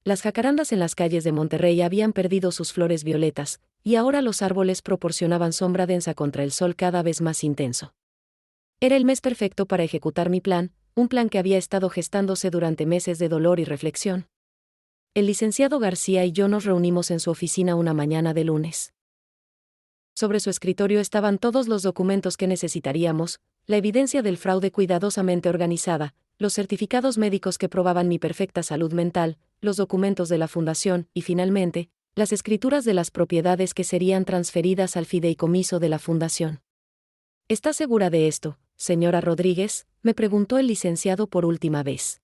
Las jacarandas en las calles de Monterrey habían perdido sus flores violetas, y ahora los árboles proporcionaban sombra densa contra el sol cada vez más intenso. Era el mes perfecto para ejecutar mi plan, un plan que había estado gestándose durante meses de dolor y reflexión. El licenciado García y yo nos reunimos en su oficina una mañana de lunes. Sobre su escritorio estaban todos los documentos que necesitaríamos, la evidencia del fraude cuidadosamente organizada, los certificados médicos que probaban mi perfecta salud mental, los documentos de la fundación y, finalmente, las escrituras de las propiedades que serían transferidas al fideicomiso de la fundación. ¿Está segura de esto, señora Rodríguez?, me preguntó el licenciado por última vez.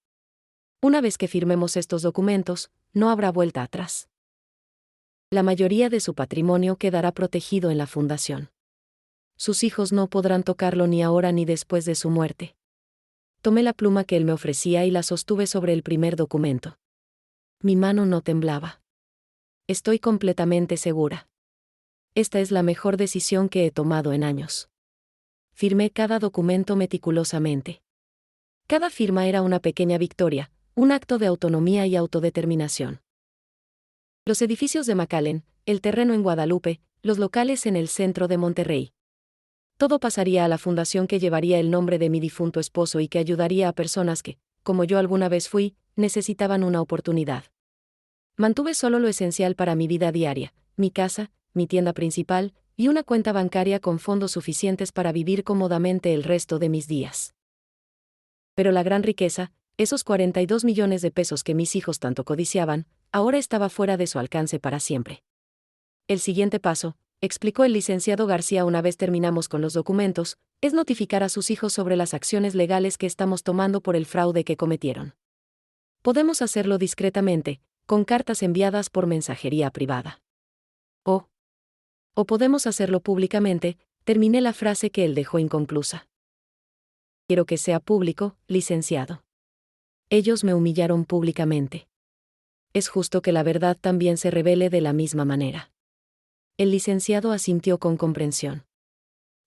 Una vez que firmemos estos documentos, no habrá vuelta atrás. La mayoría de su patrimonio quedará protegido en la fundación. Sus hijos no podrán tocarlo ni ahora ni después de su muerte. Tomé la pluma que él me ofrecía y la sostuve sobre el primer documento. Mi mano no temblaba. Estoy completamente segura. Esta es la mejor decisión que he tomado en años. Firmé cada documento meticulosamente. Cada firma era una pequeña victoria, un acto de autonomía y autodeterminación. Los edificios de McAllen, el terreno en Guadalupe, los locales en el centro de Monterrey. Todo pasaría a la fundación que llevaría el nombre de mi difunto esposo y que ayudaría a personas que, como yo alguna vez fui, necesitaban una oportunidad. Mantuve solo lo esencial para mi vida diaria, mi casa, mi tienda principal, y una cuenta bancaria con fondos suficientes para vivir cómodamente el resto de mis días. Pero la gran riqueza, esos 42 millones de pesos que mis hijos tanto codiciaban, ahora estaba fuera de su alcance para siempre. El siguiente paso, explicó el licenciado García una vez terminamos con los documentos, es notificar a sus hijos sobre las acciones legales que estamos tomando por el fraude que cometieron. Podemos hacerlo discretamente, con cartas enviadas por mensajería privada. O podemos hacerlo públicamente, terminé la frase que él dejó inconclusa. Quiero que sea público, licenciado. Ellos me humillaron públicamente. Es justo que la verdad también se revele de la misma manera. El licenciado asintió con comprensión.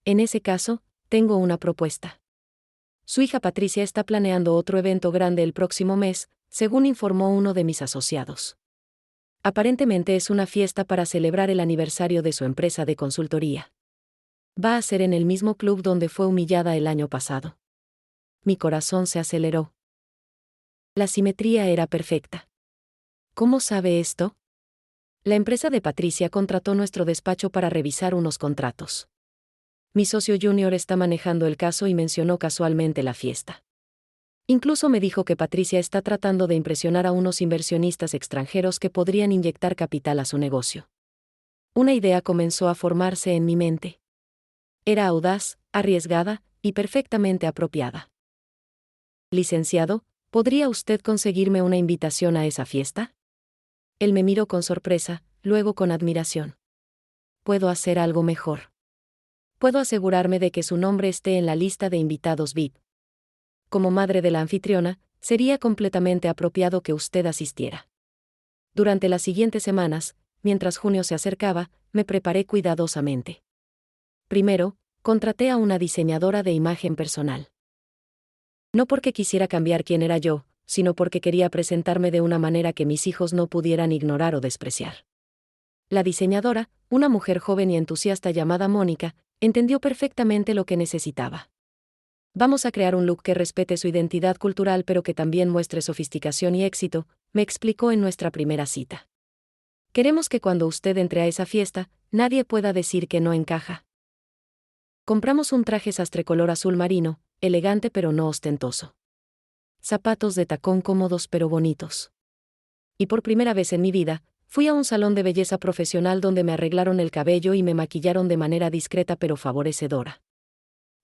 En ese caso, tengo una propuesta. Su hija Patricia está planeando otro evento grande el próximo mes, según informó uno de mis asociados. Aparentemente es una fiesta para celebrar el aniversario de su empresa de consultoría. Va a ser en el mismo club donde fue humillada el año pasado. Mi corazón se aceleró. La simetría era perfecta. ¿Cómo sabe esto? La empresa de Patricia contrató nuestro despacho para revisar unos contratos. Mi socio junior está manejando el caso y mencionó casualmente la fiesta. Incluso me dijo que Patricia está tratando de impresionar a unos inversionistas extranjeros que podrían inyectar capital a su negocio. Una idea comenzó a formarse en mi mente. Era audaz, arriesgada y perfectamente apropiada. Licenciado, ¿podría usted conseguirme una invitación a esa fiesta? Él me miró con sorpresa, luego con admiración. Puedo hacer algo mejor. Puedo asegurarme de que su nombre esté en la lista de invitados VIP. Como madre de la anfitriona, sería completamente apropiado que usted asistiera. Durante las siguientes semanas, mientras junio se acercaba, me preparé cuidadosamente. Primero, contraté a una diseñadora de imagen personal. No porque quisiera cambiar quién era yo, sino porque quería presentarme de una manera que mis hijos no pudieran ignorar o despreciar. La diseñadora, una mujer joven y entusiasta llamada Mónica, entendió perfectamente lo que necesitaba. Vamos a crear un look que respete su identidad cultural pero que también muestre sofisticación y éxito, me explicó en nuestra primera cita. Queremos que cuando usted entre a esa fiesta, nadie pueda decir que no encaja. Compramos un traje sastre color azul marino, elegante pero no ostentoso. Zapatos de tacón cómodos pero bonitos. Y por primera vez en mi vida, fui a un salón de belleza profesional donde me arreglaron el cabello y me maquillaron de manera discreta pero favorecedora.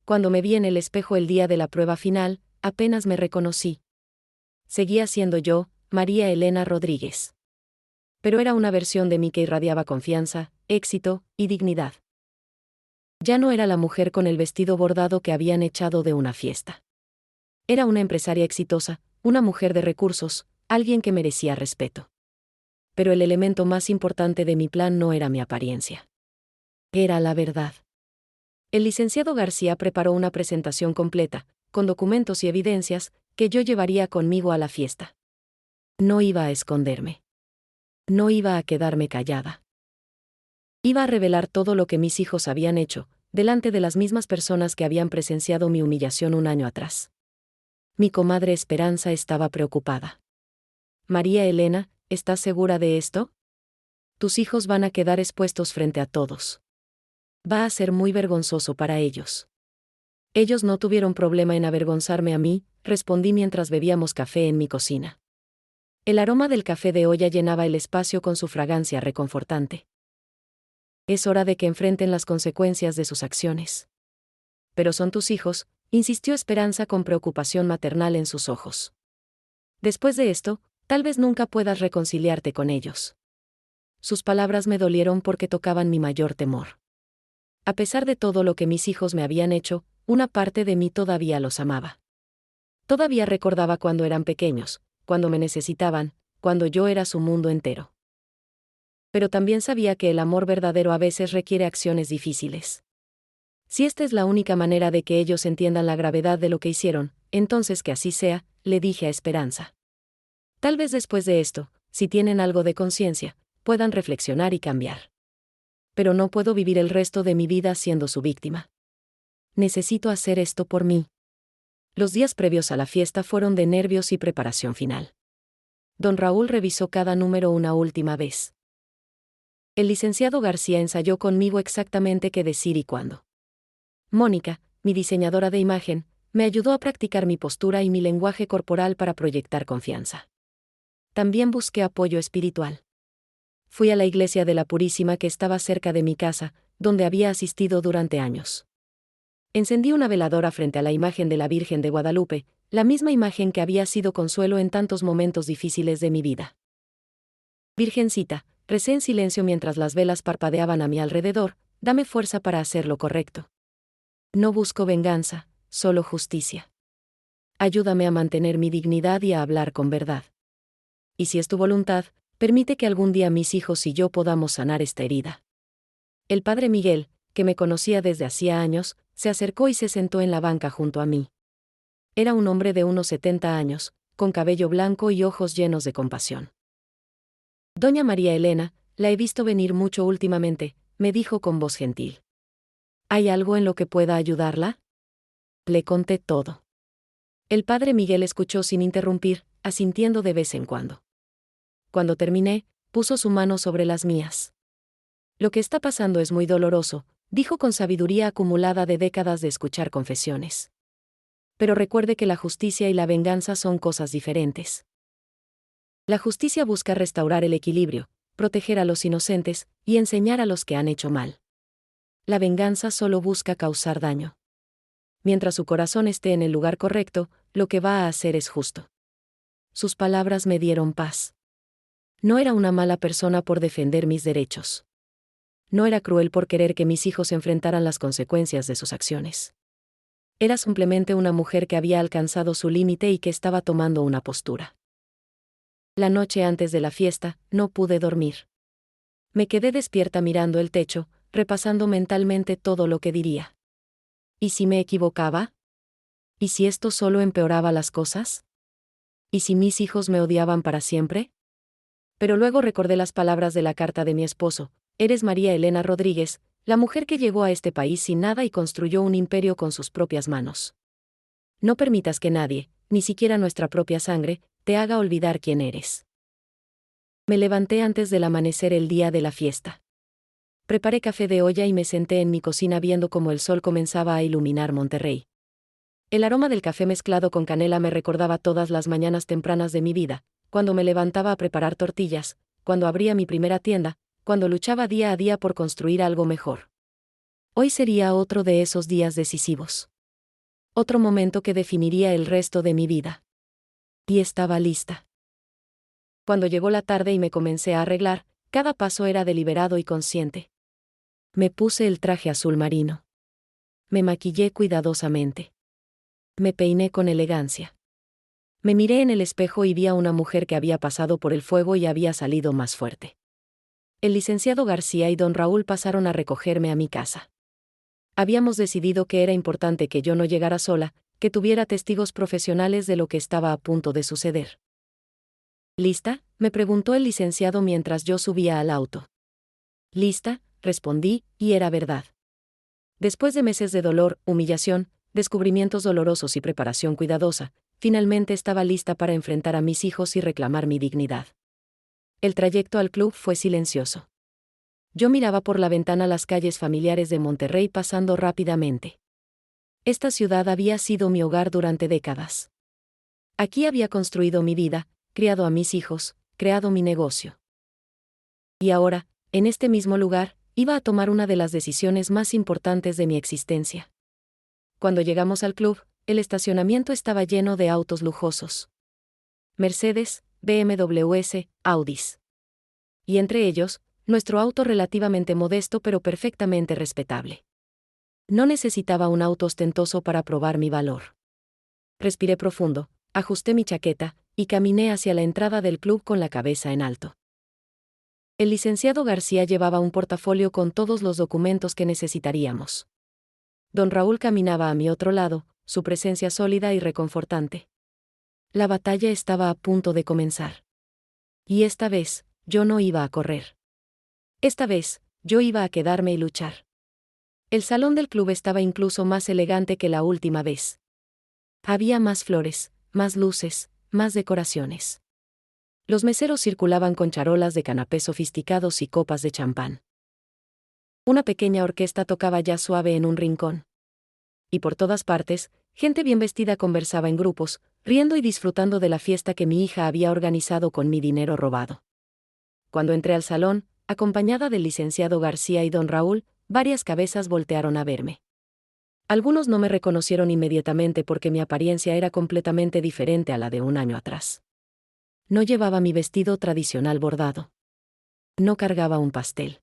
Cuando me vi en el espejo el día de la prueba final, apenas me reconocí. Seguía siendo yo, María Elena Rodríguez. Pero era una versión de mí que irradiaba confianza, éxito y dignidad. Ya no era la mujer con el vestido bordado que habían echado de una fiesta. Era una empresaria exitosa, una mujer de recursos, alguien que merecía respeto. Pero el elemento más importante de mi plan no era mi apariencia. Era la verdad. El licenciado García preparó una presentación completa, con documentos y evidencias, que yo llevaría conmigo a la fiesta. No iba a esconderme. No iba a quedarme callada. Iba a revelar todo lo que mis hijos habían hecho, delante de las mismas personas que habían presenciado mi humillación un año atrás. Mi comadre Esperanza estaba preocupada. María Elena, ¿estás segura de esto? Tus hijos van a quedar expuestos frente a todos. Va a ser muy vergonzoso para ellos. Ellos no tuvieron problema en avergonzarme a mí, respondí mientras bebíamos café en mi cocina. El aroma del café de olla llenaba el espacio con su fragancia reconfortante. Es hora de que enfrenten las consecuencias de sus acciones. Pero son tus hijos, insistió Esperanza con preocupación maternal en sus ojos. Después de esto, tal vez nunca puedas reconciliarte con ellos. Sus palabras me dolieron porque tocaban mi mayor temor. A pesar de todo lo que mis hijos me habían hecho, una parte de mí todavía los amaba. Todavía recordaba cuando eran pequeños, cuando me necesitaban, cuando yo era su mundo entero. Pero también sabía que el amor verdadero a veces requiere acciones difíciles. Si esta es la única manera de que ellos entiendan la gravedad de lo que hicieron, entonces que así sea, le dije a Esperanza. Tal vez después de esto, si tienen algo de conciencia, puedan reflexionar y cambiar. Pero no puedo vivir el resto de mi vida siendo su víctima. Necesito hacer esto por mí. Los días previos a la fiesta fueron de nervios y preparación final. Don Raúl revisó cada número una última vez. El licenciado García ensayó conmigo exactamente qué decir y cuándo. Mónica, mi diseñadora de imagen, me ayudó a practicar mi postura y mi lenguaje corporal para proyectar confianza. También busqué apoyo espiritual. Fui a la iglesia de la Purísima que estaba cerca de mi casa, donde había asistido durante años. Encendí una veladora frente a la imagen de la Virgen de Guadalupe, la misma imagen que había sido consuelo en tantos momentos difíciles de mi vida. Virgencita, recé en silencio mientras las velas parpadeaban a mi alrededor, dame fuerza para hacer lo correcto. No busco venganza, solo justicia. Ayúdame a mantener mi dignidad y a hablar con verdad. Y si es tu voluntad, permite que algún día mis hijos y yo podamos sanar esta herida. El padre Miguel, que me conocía desde hacía años, se acercó y se sentó en la banca junto a mí. Era un hombre de unos 70 años, con cabello blanco y ojos llenos de compasión. Doña María Elena, la he visto venir mucho últimamente, me dijo con voz gentil. ¿Hay algo en lo que pueda ayudarla? Le conté todo. El padre Miguel escuchó sin interrumpir, asintiendo de vez en cuando. Cuando terminé, puso su mano sobre las mías. Lo que está pasando es muy doloroso, dijo con sabiduría acumulada de décadas de escuchar confesiones. Pero recuerde que la justicia y la venganza son cosas diferentes. La justicia busca restaurar el equilibrio, proteger a los inocentes y enseñar a los que han hecho mal. La venganza solo busca causar daño. Mientras su corazón esté en el lugar correcto, lo que va a hacer es justo. Sus palabras me dieron paz. No era una mala persona por defender mis derechos. No era cruel por querer que mis hijos enfrentaran las consecuencias de sus acciones. Era simplemente una mujer que había alcanzado su límite y que estaba tomando una postura. La noche antes de la fiesta, no pude dormir. Me quedé despierta mirando el techo, repasando mentalmente todo lo que diría. ¿Y si me equivocaba? ¿Y si esto solo empeoraba las cosas? ¿Y si mis hijos me odiaban para siempre? Pero luego recordé las palabras de la carta de mi esposo: eres María Elena Rodríguez, la mujer que llegó a este país sin nada y construyó un imperio con sus propias manos. No permitas que nadie, ni siquiera nuestra propia sangre, te haga olvidar quién eres. Me levanté antes del amanecer el día de la fiesta. Preparé café de olla y me senté en mi cocina viendo cómo el sol comenzaba a iluminar Monterrey. El aroma del café mezclado con canela me recordaba todas las mañanas tempranas de mi vida, cuando me levantaba a preparar tortillas, cuando abría mi primera tienda, cuando luchaba día a día por construir algo mejor. Hoy sería otro de esos días decisivos. Otro momento que definiría el resto de mi vida. Y estaba lista. Cuando llegó la tarde y me comencé a arreglar, cada paso era deliberado y consciente. Me puse el traje azul marino. Me maquillé cuidadosamente. Me peiné con elegancia. Me miré en el espejo y vi a una mujer que había pasado por el fuego y había salido más fuerte. El licenciado García y don Raúl pasaron a recogerme a mi casa. Habíamos decidido que era importante que yo no llegara sola, que tuviera testigos profesionales de lo que estaba a punto de suceder. ¿Lista?, me preguntó el licenciado mientras yo subía al auto. Lista, respondí, y era verdad. Después de meses de dolor, humillación, descubrimientos dolorosos y preparación cuidadosa, finalmente estaba lista para enfrentar a mis hijos y reclamar mi dignidad. El trayecto al club fue silencioso. Yo miraba por la ventana las calles familiares de Monterrey pasando rápidamente. Esta ciudad había sido mi hogar durante décadas. Aquí había construido mi vida, criado a mis hijos, creado mi negocio. Y ahora, en este mismo lugar, iba a tomar una de las decisiones más importantes de mi existencia. Cuando llegamos al club, el estacionamiento estaba lleno de autos lujosos. Mercedes, BMWs, Audis. Y entre ellos, nuestro auto relativamente modesto pero perfectamente respetable. No necesitaba un auto ostentoso para probar mi valor. Respiré profundo, ajusté mi chaqueta, y caminé hacia la entrada del club con la cabeza en alto. El licenciado García llevaba un portafolio con todos los documentos que necesitaríamos. Don Raúl caminaba a mi otro lado, su presencia sólida y reconfortante. La batalla estaba a punto de comenzar. Y esta vez, yo no iba a correr. Esta vez, yo iba a quedarme y luchar. El salón del club estaba incluso más elegante que la última vez. Había más flores, más luces, más decoraciones. Los meseros circulaban con charolas de canapés sofisticados y copas de champán. Una pequeña orquesta tocaba jazz suave en un rincón. Y por todas partes, gente bien vestida conversaba en grupos, riendo y disfrutando de la fiesta que mi hija había organizado con mi dinero robado. Cuando entré al salón, acompañada del licenciado García y don Raúl, varias cabezas voltearon a verme. Algunos no me reconocieron inmediatamente porque mi apariencia era completamente diferente a la de un año atrás. No llevaba mi vestido tradicional bordado. No cargaba un pastel.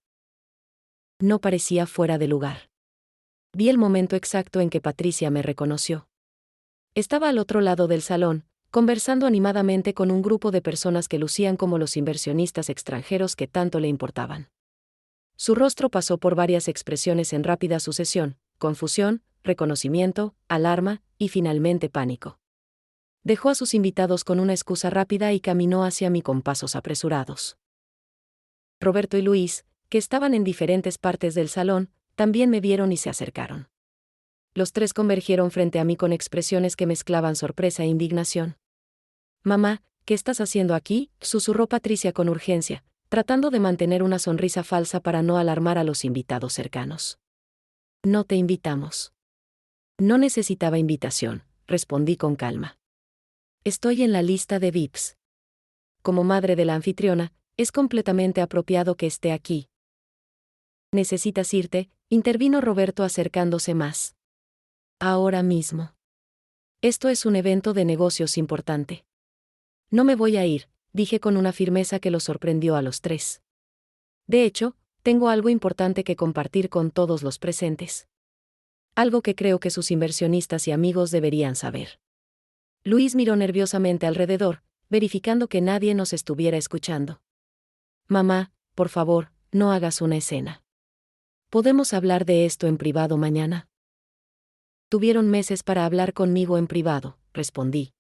No parecía fuera de lugar. Vi el momento exacto en que Patricia me reconoció. Estaba al otro lado del salón, conversando animadamente con un grupo de personas que lucían como los inversionistas extranjeros que tanto le importaban. Su rostro pasó por varias expresiones en rápida sucesión: confusión, reconocimiento, alarma, y finalmente pánico. Dejó a sus invitados con una excusa rápida y caminó hacia mí con pasos apresurados. Roberto y Luis, que estaban en diferentes partes del salón, también me vieron y se acercaron. Los tres convergieron frente a mí con expresiones que mezclaban sorpresa e indignación. «Mamá, ¿qué estás haciendo aquí?», susurró Patricia con urgencia, tratando de mantener una sonrisa falsa para no alarmar a los invitados cercanos. «No te invitamos». «No necesitaba invitación», respondí con calma. «Estoy en la lista de VIPs. Como madre de la anfitriona, es completamente apropiado que esté aquí». «Necesitas irte», intervino Roberto acercándose más. «Ahora mismo. Esto es un evento de negocios importante». «No me voy a ir», dije con una firmeza que los sorprendió a los tres. «De hecho, tengo algo importante que compartir con todos los presentes. Algo que creo que sus inversionistas y amigos deberían saber». Luis miró nerviosamente alrededor, verificando que nadie nos estuviera escuchando. «Mamá, por favor, no hagas una escena. ¿Podemos hablar de esto en privado mañana? Tuvieron meses para hablar conmigo en privado, respondí.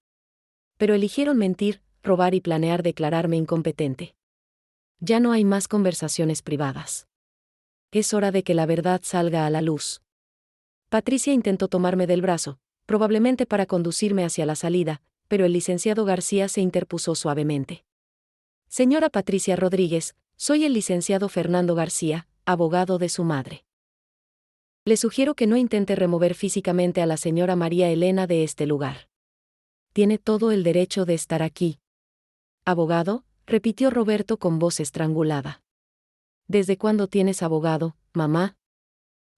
Pero eligieron mentir, robar y planear declararme incompetente. Ya no hay más conversaciones privadas. Es hora de que la verdad salga a la luz. Patricia intentó tomarme del brazo, probablemente para conducirme hacia la salida, pero el licenciado García se interpuso suavemente. Señora Patricia Rodríguez, soy el licenciado Fernando García, abogado de su madre. Le sugiero que no intente remover físicamente a la señora María Elena de este lugar. Tiene todo el derecho de estar aquí. Abogado, repitió Roberto con voz estrangulada. ¿Desde cuándo tienes abogado, mamá?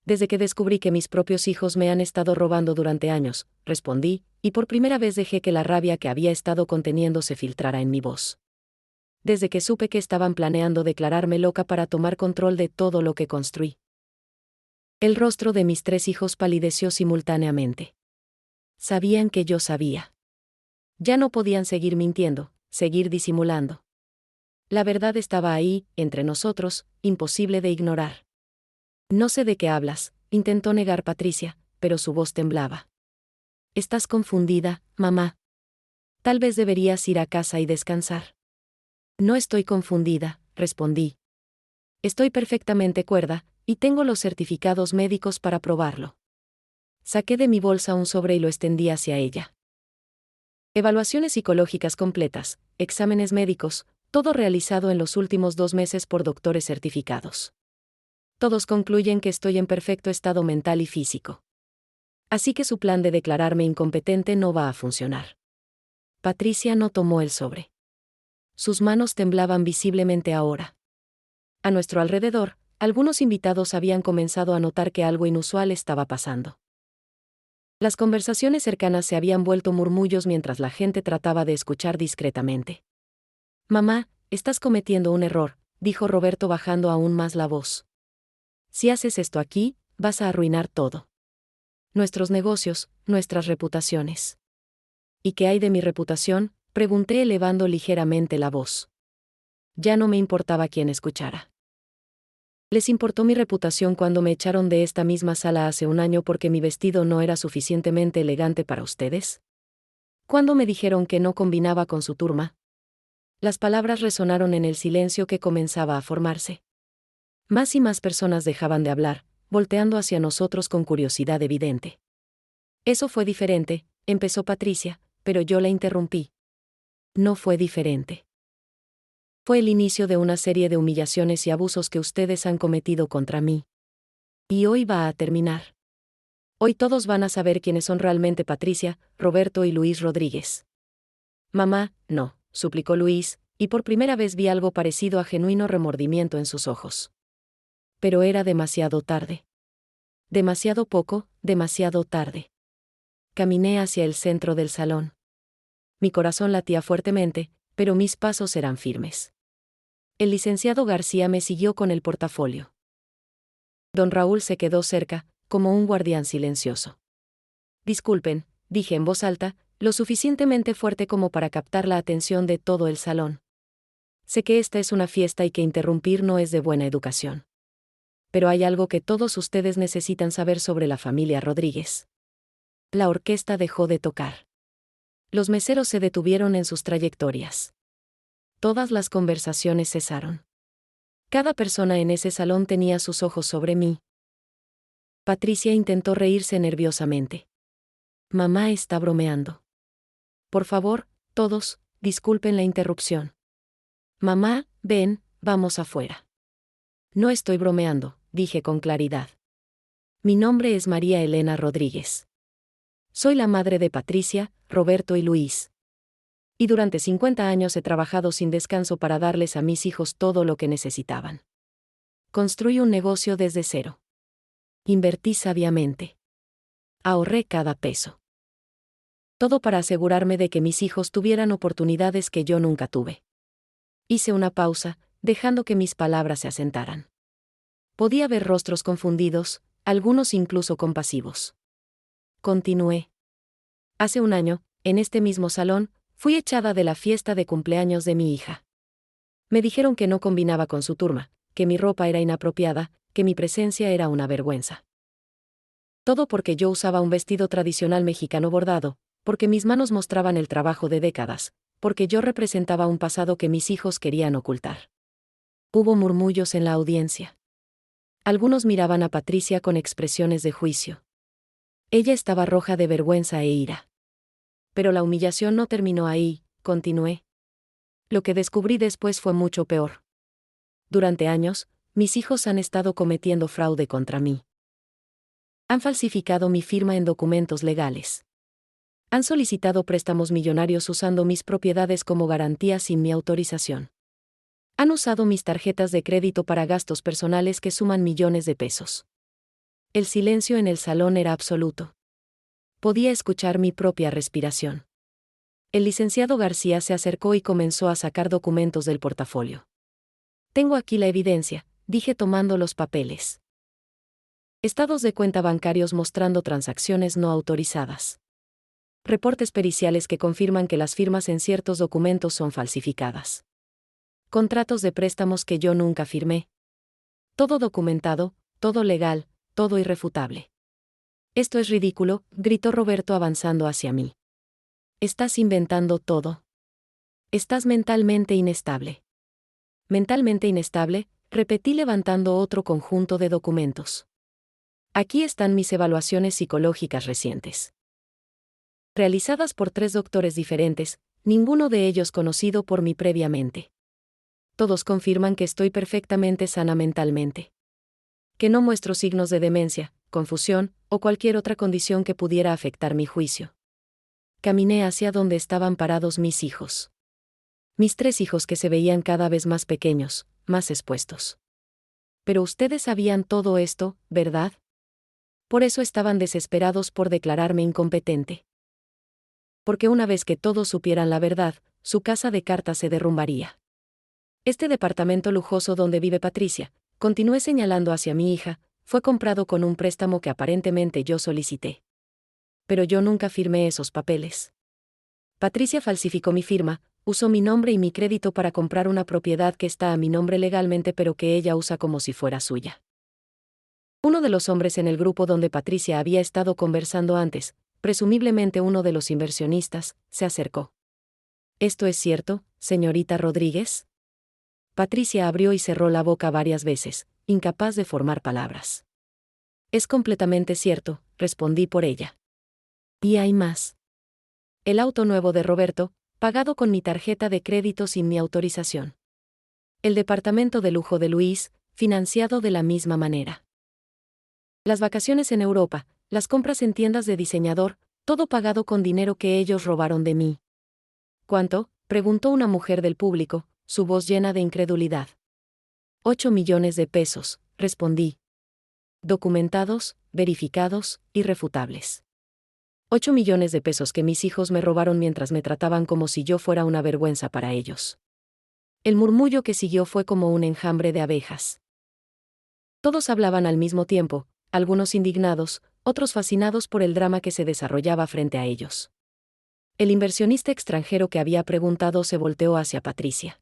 Desde que descubrí que mis propios hijos me han estado robando durante años, respondí, y por primera vez dejé que la rabia que había estado conteniendo se filtrara en mi voz. Desde que supe que estaban planeando declararme loca para tomar control de todo lo que construí. El rostro de mis 3 hijos palideció simultáneamente. Sabían que yo sabía. Ya no podían seguir mintiendo, seguir disimulando. La verdad estaba ahí, entre nosotros, imposible de ignorar. No sé de qué hablas, intentó negar Patricia, pero su voz temblaba. Estás confundida, mamá. Tal vez deberías ir a casa y descansar. No estoy confundida, respondí. Estoy perfectamente cuerda, y tengo los certificados médicos para probarlo. Saqué de mi bolsa un sobre y lo extendí hacia ella. Evaluaciones psicológicas completas, exámenes médicos, todo realizado en los últimos 2 meses por doctores certificados. Todos concluyen que estoy en perfecto estado mental y físico. Así que su plan de declararme incompetente no va a funcionar. Patricia no tomó el sobre. Sus manos temblaban visiblemente ahora. A nuestro alrededor, algunos invitados habían comenzado a notar que algo inusual estaba pasando. Las conversaciones cercanas se habían vuelto murmullos mientras la gente trataba de escuchar discretamente. Mamá, estás cometiendo un error, dijo Roberto bajando aún más la voz. Si haces esto aquí, vas a arruinar todo. Nuestros negocios, nuestras reputaciones. ¿Y qué hay de mi reputación?, pregunté elevando ligeramente la voz. Ya no me importaba quién escuchara. ¿Les importó mi reputación cuando me echaron de esta misma sala hace un año porque mi vestido no era suficientemente elegante para ustedes? ¿Cuándo me dijeron que no combinaba con su turma? Las palabras resonaron en el silencio que comenzaba a formarse. Más y más personas dejaban de hablar, volteando hacia nosotros con curiosidad evidente. Eso fue diferente, empezó Patricia, pero yo la interrumpí. No fue diferente. Fue el inicio de una serie de humillaciones y abusos que ustedes han cometido contra mí. Y hoy va a terminar. Hoy todos van a saber quiénes son realmente Patricia, Roberto y Luis Rodríguez. Mamá, no, suplicó Luis, y por primera vez vi algo parecido a genuino remordimiento en sus ojos. Pero era demasiado tarde. Demasiado poco, demasiado tarde. Caminé hacia el centro del salón. Mi corazón latía fuertemente, pero mis pasos eran firmes. El licenciado García me siguió con el portafolio. Don Raúl se quedó cerca, como un guardián silencioso. Disculpen, dije en voz alta, lo suficientemente fuerte como para captar la atención de todo el salón. Sé que esta es una fiesta y que interrumpir no es de buena educación. Pero hay algo que todos ustedes necesitan saber sobre la familia Rodríguez. La orquesta dejó de tocar. Los meseros se detuvieron en sus trayectorias. Todas las conversaciones cesaron. Cada persona en ese salón tenía sus ojos sobre mí. Patricia intentó reírse nerviosamente. Mamá está bromeando. Por favor, todos, disculpen la interrupción. Mamá, ven, vamos afuera. No estoy bromeando, dije con claridad. Mi nombre es María Elena Rodríguez. Soy la madre de Patricia, Roberto y Luis. Y durante 50 años he trabajado sin descanso para darles a mis hijos todo lo que necesitaban. Construí un negocio desde cero. Invertí sabiamente. Ahorré cada peso. Todo para asegurarme de que mis hijos tuvieran oportunidades que yo nunca tuve. Hice una pausa, dejando que mis palabras se asentaran. Podía ver rostros confundidos, algunos incluso compasivos. Continué. Hace un año, en este mismo salón, fui echada de la fiesta de cumpleaños de mi hija. Me dijeron que no combinaba con su turma, que mi ropa era inapropiada, que mi presencia era una vergüenza. Todo porque yo usaba un vestido tradicional mexicano bordado, porque mis manos mostraban el trabajo de décadas, porque yo representaba un pasado que mis hijos querían ocultar. Hubo murmullos en la audiencia. Algunos miraban a Patricia con expresiones de juicio. Ella estaba roja de vergüenza e ira. Pero la humillación no terminó ahí, continué. Lo que descubrí después fue mucho peor. Durante años, mis hijos han estado cometiendo fraude contra mí. Han falsificado mi firma en documentos legales. Han solicitado préstamos millonarios usando mis propiedades como garantía sin mi autorización. Han usado mis tarjetas de crédito para gastos personales que suman millones de pesos. El silencio en el salón era absoluto. Podía escuchar mi propia respiración. El licenciado García se acercó y comenzó a sacar documentos del portafolio. Tengo aquí la evidencia, dije tomando los papeles. Estados de cuenta bancarios mostrando transacciones no autorizadas. Reportes periciales que confirman que las firmas en ciertos documentos son falsificadas. Contratos de préstamos que yo nunca firmé. Todo documentado, todo legal, todo irrefutable. Esto es ridículo, gritó Roberto avanzando hacia mí. Estás inventando todo. Estás mentalmente inestable. Mentalmente inestable, repetí levantando otro conjunto de documentos. Aquí están mis evaluaciones psicológicas recientes. Realizadas por 3 doctores diferentes, ninguno de ellos conocido por mí previamente. Todos confirman que estoy perfectamente sana mentalmente. Que no muestro signos de demencia, confusión, o cualquier otra condición que pudiera afectar mi juicio. Caminé hacia donde estaban parados mis hijos. Mis 3 hijos que se veían cada vez más pequeños, más expuestos. Pero ustedes sabían todo esto, ¿verdad? Por eso estaban desesperados por declararme incompetente. Porque una vez que todos supieran la verdad, su casa de cartas se derrumbaría. Este departamento lujoso donde vive Patricia, continué señalando hacia mi hija, fue comprado con un préstamo que aparentemente yo solicité. Pero yo nunca firmé esos papeles. Patricia falsificó mi firma, usó mi nombre y mi crédito para comprar una propiedad que está a mi nombre legalmente pero que ella usa como si fuera suya. Uno de los hombres en el grupo donde Patricia había estado conversando antes, presumiblemente uno de los inversionistas, se acercó. ¿Esto es cierto, señorita Rodríguez? Patricia abrió y cerró la boca varias veces, incapaz de formar palabras. Es completamente cierto, respondí por ella. Y hay más. El auto nuevo de Roberto, pagado con mi tarjeta de crédito sin mi autorización. El departamento de lujo de Luis, financiado de la misma manera. Las vacaciones en Europa, las compras en tiendas de diseñador, todo pagado con dinero que ellos robaron de mí. ¿Cuánto?, preguntó una mujer del público, su voz llena de incredulidad. 8 millones de pesos, respondí. Documentados, verificados, irrefutables. 8 millones de pesos que mis hijos me robaron mientras me trataban como si yo fuera una vergüenza para ellos. El murmullo que siguió fue como un enjambre de abejas. Todos hablaban al mismo tiempo, algunos indignados, otros fascinados por el drama que se desarrollaba frente a ellos. El inversionista extranjero que había preguntado se volteó hacia Patricia.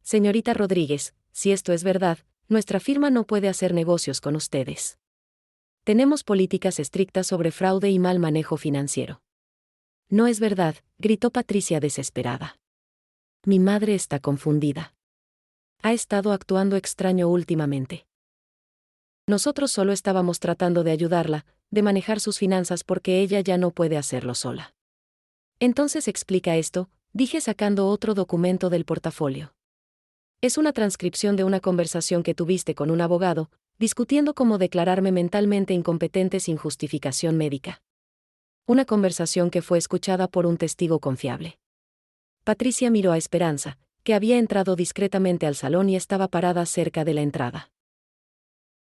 Señorita Rodríguez, si esto es verdad, nuestra firma no puede hacer negocios con ustedes. Tenemos políticas estrictas sobre fraude y mal manejo financiero. No es verdad, gritó Patricia desesperada. Mi madre está confundida. Ha estado actuando extraño últimamente. Nosotros solo estábamos tratando de ayudarla, de manejar sus finanzas porque ella ya no puede hacerlo sola. Entonces explica esto, dije sacando otro documento del portafolio. Es una transcripción de una conversación que tuviste con un abogado, discutiendo cómo declararme mentalmente incompetente sin justificación médica. Una conversación que fue escuchada por un testigo confiable. Patricia miró a Esperanza, que había entrado discretamente al salón y estaba parada cerca de la entrada.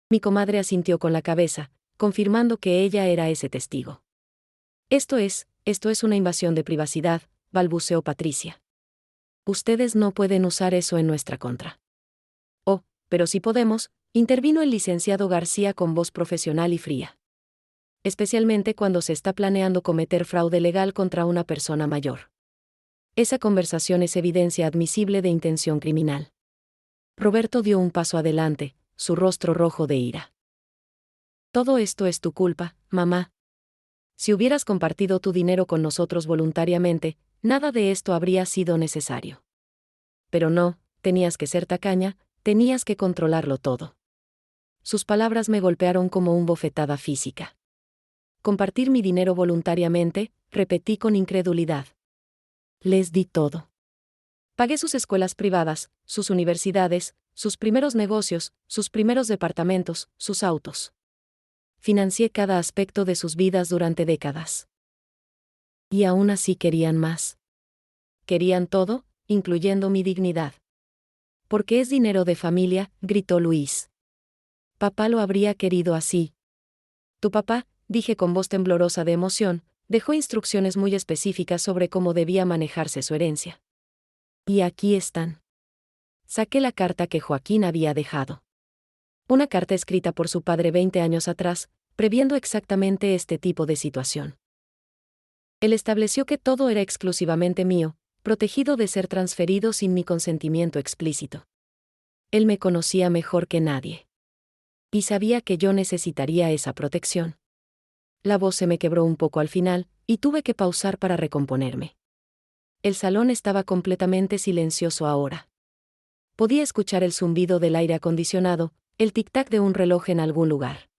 Mi comadre asintió con la cabeza, confirmando que ella era ese testigo. Esto es una invasión de privacidad, balbuceó Patricia. Ustedes no pueden usar eso en nuestra contra. Oh, pero sí podemos, intervino el licenciado García con voz profesional y fría. Especialmente cuando se está planeando cometer fraude legal contra una persona mayor. Esa conversación es evidencia admisible de intención criminal. Roberto dio un paso adelante, su rostro rojo de ira. Todo esto es tu culpa, mamá. Si hubieras compartido tu dinero con nosotros voluntariamente, nada de esto habría sido necesario. Pero no, tenías que ser tacaña, tenías que controlarlo todo. Sus palabras me golpearon como una bofetada física. Compartir mi dinero voluntariamente, repetí con incredulidad. Les di todo. Pagué sus escuelas privadas, sus universidades, sus primeros negocios, sus primeros departamentos, sus autos. Financié cada aspecto de sus vidas durante décadas. Y aún así querían más. Querían todo, incluyendo mi dignidad. Porque es dinero de familia, gritó Luis. Papá lo habría querido así. Tu papá, dije con voz temblorosa de emoción, dejó instrucciones muy específicas sobre cómo debía manejarse su herencia. Y aquí están. Saqué la carta que Joaquín había dejado. Una carta escrita por su padre 20 años atrás, previendo exactamente este tipo de situación. Él estableció que todo era exclusivamente mío, protegido de ser transferido sin mi consentimiento explícito. Él me conocía mejor que nadie. Y sabía que yo necesitaría esa protección. La voz se me quebró un poco al final, y tuve que pausar para recomponerme. El salón estaba completamente silencioso ahora. Podía escuchar el zumbido del aire acondicionado, el tic-tac de un reloj en algún lugar.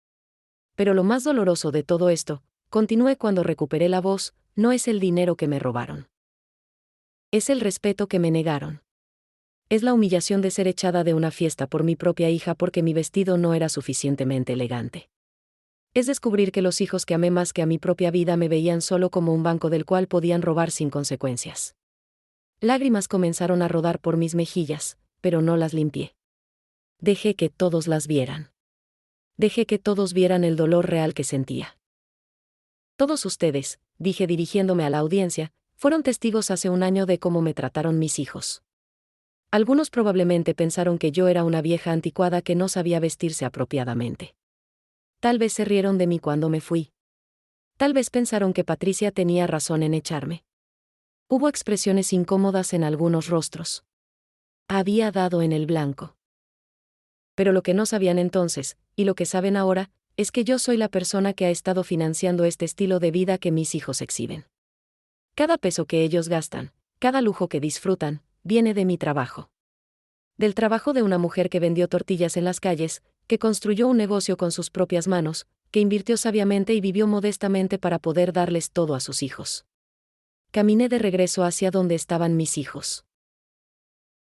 Pero lo más doloroso de todo esto, continué cuando recuperé la voz, no es el dinero que me robaron. Es el respeto que me negaron. Es la humillación de ser echada de una fiesta por mi propia hija porque mi vestido no era suficientemente elegante. Es descubrir que los hijos que amé más que a mi propia vida me veían solo como un banco del cual podían robar sin consecuencias. Lágrimas comenzaron a rodar por mis mejillas, pero no las limpié. Dejé que todos las vieran. Dejé que todos vieran el dolor real que sentía. Todos ustedes, dije dirigiéndome a la audiencia, fueron testigos hace un año de cómo me trataron mis hijos. Algunos probablemente pensaron que yo era una vieja anticuada que no sabía vestirse apropiadamente. Tal vez se rieron de mí cuando me fui. Tal vez pensaron que Patricia tenía razón en echarme. Hubo expresiones incómodas en algunos rostros. Había dado en el blanco. Pero lo que no sabían entonces, y lo que saben ahora, es que yo soy la persona que ha estado financiando este estilo de vida que mis hijos exhiben. Cada peso que ellos gastan, cada lujo que disfrutan, viene de mi trabajo. Del trabajo de una mujer que vendió tortillas en las calles, que construyó un negocio con sus propias manos, que invirtió sabiamente y vivió modestamente para poder darles todo a sus hijos. Caminé de regreso hacia donde estaban mis hijos.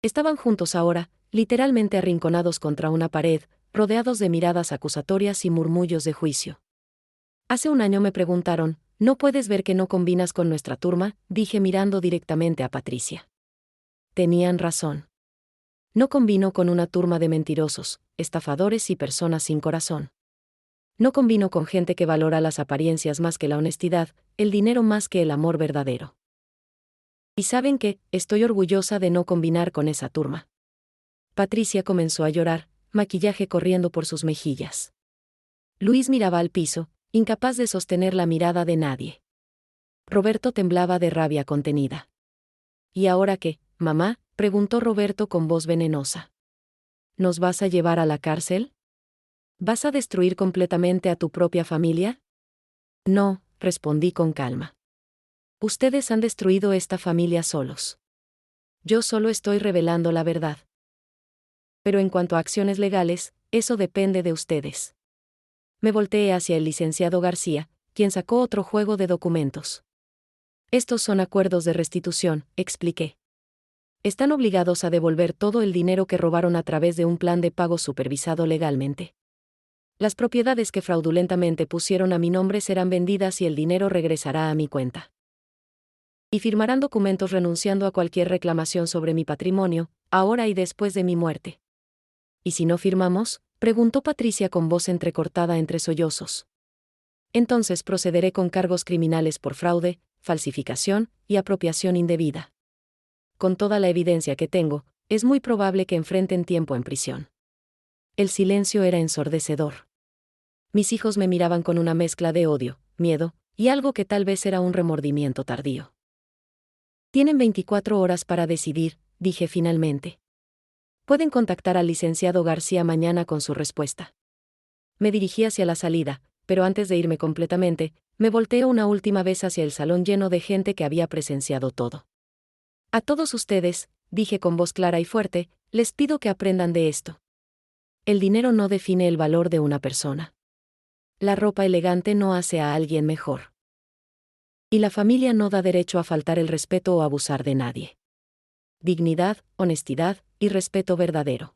Estaban juntos ahora, literalmente arrinconados contra una pared, rodeados de miradas acusatorias y murmullos de juicio. Hace un año me preguntaron, ¿no puedes ver que no combinas con nuestra turma?, dije mirando directamente a Patricia. Tenían razón. No combino con una turma de mentirosos, estafadores y personas sin corazón. No combino con gente que valora las apariencias más que la honestidad, el dinero más que el amor verdadero. Y saben qué, estoy orgullosa de no combinar con esa turma. Patricia comenzó a llorar, maquillaje corriendo por sus mejillas. Luis miraba al piso, incapaz de sostener la mirada de nadie. Roberto temblaba de rabia contenida. ¿Y ahora qué, mamá?, preguntó Roberto con voz venenosa. ¿Nos vas a llevar a la cárcel? ¿Vas a destruir completamente a tu propia familia? No, respondí con calma. Ustedes han destruido esta familia solos. Yo solo estoy revelando la verdad. Pero en cuanto a acciones legales, eso depende de ustedes. Me volteé hacia el licenciado García, quien sacó otro juego de documentos. Estos son acuerdos de restitución, expliqué. Están obligados a devolver todo el dinero que robaron a través de un plan de pago supervisado legalmente. Las propiedades que fraudulentamente pusieron a mi nombre serán vendidas y el dinero regresará a mi cuenta. Y firmarán documentos renunciando a cualquier reclamación sobre mi patrimonio, ahora y después de mi muerte. ¿Y si no firmamos?, preguntó Patricia con voz entrecortada entre sollozos. Entonces procederé con cargos criminales por fraude, falsificación y apropiación indebida. Con toda la evidencia que tengo, es muy probable que enfrenten tiempo en prisión. El silencio era ensordecedor. Mis hijos me miraban con una mezcla de odio, miedo, y algo que tal vez era un remordimiento tardío. Tienen 24 horas para decidir, dije finalmente. Pueden contactar al licenciado García mañana con su respuesta. Me dirigí hacia la salida, pero antes de irme completamente, me volteo una última vez hacia el salón lleno de gente que había presenciado todo. A todos ustedes, dije con voz clara y fuerte, les pido que aprendan de esto. El dinero no define el valor de una persona. La ropa elegante no hace a alguien mejor. Y la familia no da derecho a faltar el respeto o abusar de nadie. Dignidad, honestidad y respeto verdadero.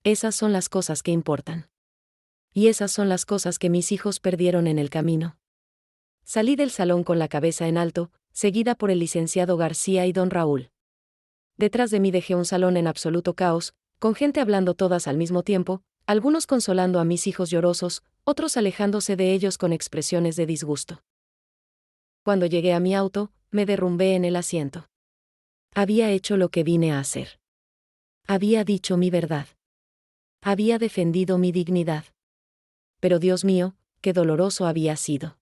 Esas son las cosas que importan. Y esas son las cosas que mis hijos perdieron en el camino. Salí del salón con la cabeza en alto, seguida por el licenciado García y don Raúl. Detrás de mí dejé un salón en absoluto caos, con gente hablando todas al mismo tiempo, algunos consolando a mis hijos llorosos, otros alejándose de ellos con expresiones de disgusto. Cuando llegué a mi auto, me derrumbé en el asiento. Había hecho lo que vine a hacer. Había dicho mi verdad. Había defendido mi dignidad. Pero Dios mío, qué doloroso había sido.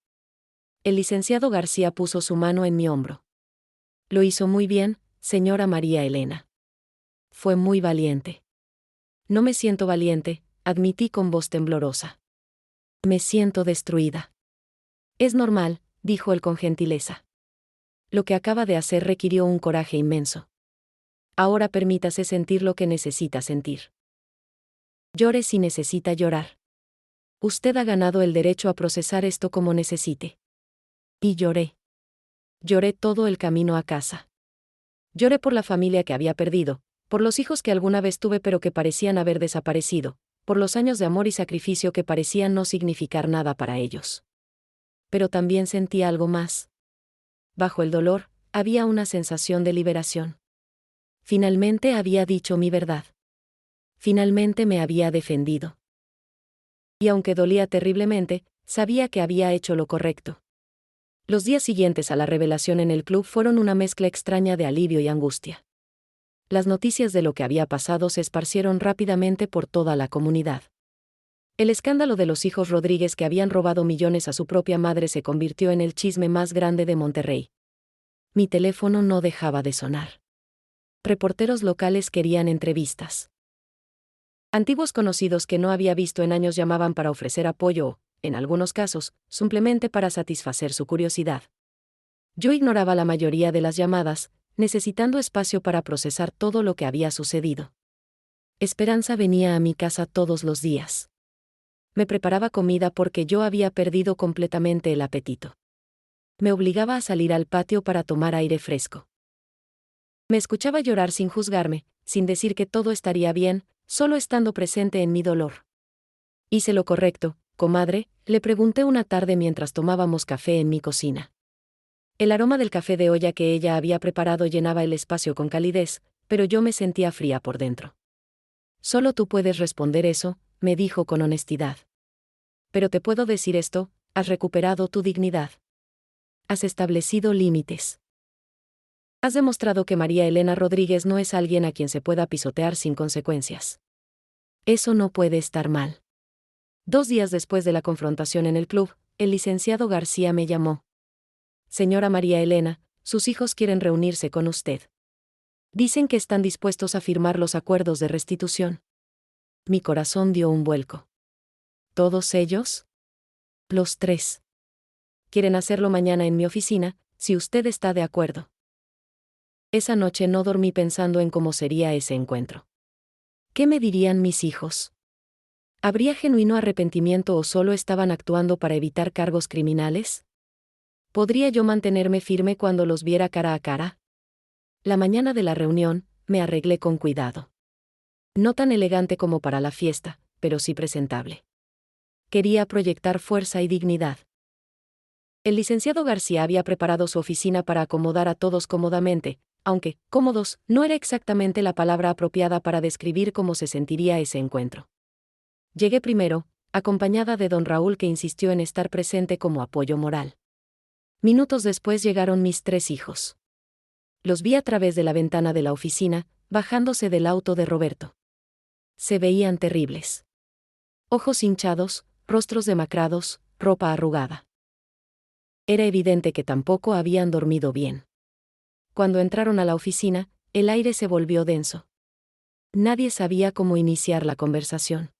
El licenciado García puso su mano en mi hombro. Lo hizo muy bien, señora María Elena. Fue muy valiente. No me siento valiente, admití con voz temblorosa. Me siento destruida. Es normal, dijo él con gentileza. Lo que acaba de hacer requirió un coraje inmenso. Ahora permítase sentir lo que necesita sentir. Llore si necesita llorar. Usted ha ganado el derecho a procesar esto como necesite. Y lloré. Lloré todo el camino a casa. Lloré por la familia que había perdido, por los hijos que alguna vez tuve pero que parecían haber desaparecido, por los años de amor y sacrificio que parecían no significar nada para ellos. Pero también sentí algo más. Bajo el dolor, había una sensación de liberación. Finalmente había dicho mi verdad. Finalmente me había defendido. Y aunque dolía terriblemente, sabía que había hecho lo correcto. Los días siguientes a la revelación en el club fueron una mezcla extraña de alivio y angustia. Las noticias de lo que había pasado se esparcieron rápidamente por toda la comunidad. El escándalo de los hijos Rodríguez que habían robado millones a su propia madre se convirtió en el chisme más grande de Monterrey. Mi teléfono no dejaba de sonar. Reporteros locales querían entrevistas. Antiguos conocidos que no había visto en años llamaban para ofrecer apoyo o, en algunos casos, simplemente para satisfacer su curiosidad. Yo ignoraba la mayoría de las llamadas, necesitando espacio para procesar todo lo que había sucedido. Esperanza venía a mi casa todos los días. Me preparaba comida porque yo había perdido completamente el apetito. Me obligaba a salir al patio para tomar aire fresco. Me escuchaba llorar sin juzgarme, sin decir que todo estaría bien, solo estando presente en mi dolor. Hice lo correcto, comadre, le pregunté una tarde mientras tomábamos café en mi cocina. El aroma del café de olla que ella había preparado llenaba el espacio con calidez, pero yo me sentía fría por dentro. Solo tú puedes responder eso, me dijo con honestidad. Pero te puedo decir esto, has recuperado tu dignidad. Has establecido límites. Has demostrado que María Elena Rodríguez no es alguien a quien se pueda pisotear sin consecuencias. Eso no puede estar mal. 2 días después de la confrontación en el club, el licenciado García me llamó. Señora María Elena, sus hijos quieren reunirse con usted. Dicen que están dispuestos a firmar los acuerdos de restitución. Mi corazón dio un vuelco. ¿Todos ellos? Los 3. Quieren hacerlo mañana en mi oficina, si usted está de acuerdo. Esa noche no dormí pensando en cómo sería ese encuentro. ¿Qué me dirían mis hijos? ¿Habría genuino arrepentimiento o solo estaban actuando para evitar cargos criminales? ¿Podría yo mantenerme firme cuando los viera cara a cara? La mañana de la reunión, me arreglé con cuidado. No tan elegante como para la fiesta, pero sí presentable. Quería proyectar fuerza y dignidad. El licenciado García había preparado su oficina para acomodar a todos cómodamente, aunque, cómodos, no era exactamente la palabra apropiada para describir cómo se sentiría ese encuentro. Llegué primero, acompañada de don Raúl que insistió en estar presente como apoyo moral. Minutos después llegaron mis 3 hijos. Los vi a través de la ventana de la oficina, bajándose del auto de Roberto. Se veían terribles. Ojos hinchados, rostros demacrados, ropa arrugada. Era evidente que tampoco habían dormido bien. Cuando entraron a la oficina, el aire se volvió denso. Nadie sabía cómo iniciar la conversación.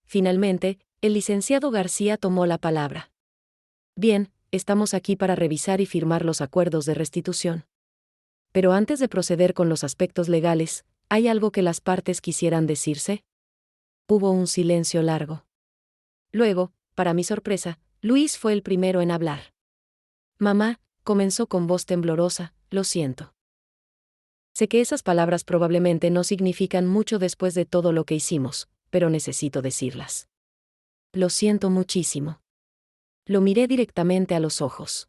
Finalmente, el licenciado García tomó la palabra. Bien, estamos aquí para revisar y firmar los acuerdos de restitución. Pero antes de proceder con los aspectos legales, ¿hay algo que las partes quisieran decirse? Hubo un silencio largo. Luego, para mi sorpresa, Luis fue el primero en hablar. Mamá, comenzó con voz temblorosa, lo siento. Sé que esas palabras probablemente no significan mucho después de todo lo que hicimos, pero necesito decirlas. Lo siento muchísimo. Lo miré directamente a los ojos.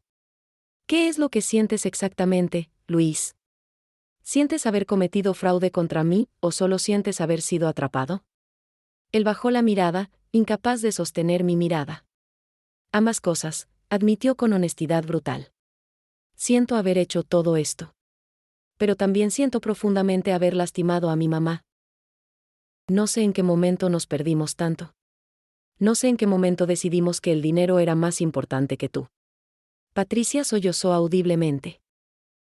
¿Qué es lo que sientes exactamente, Luis? ¿Sientes haber cometido fraude contra mí o solo sientes haber sido atrapado? Él bajó la mirada, incapaz de sostener mi mirada. Ambas cosas, admitió con honestidad brutal. Siento haber hecho todo esto. Pero también siento profundamente haber lastimado a mi mamá. No sé en qué momento nos perdimos tanto. No sé en qué momento decidimos que el dinero era más importante que tú. Patricia sollozó audiblemente.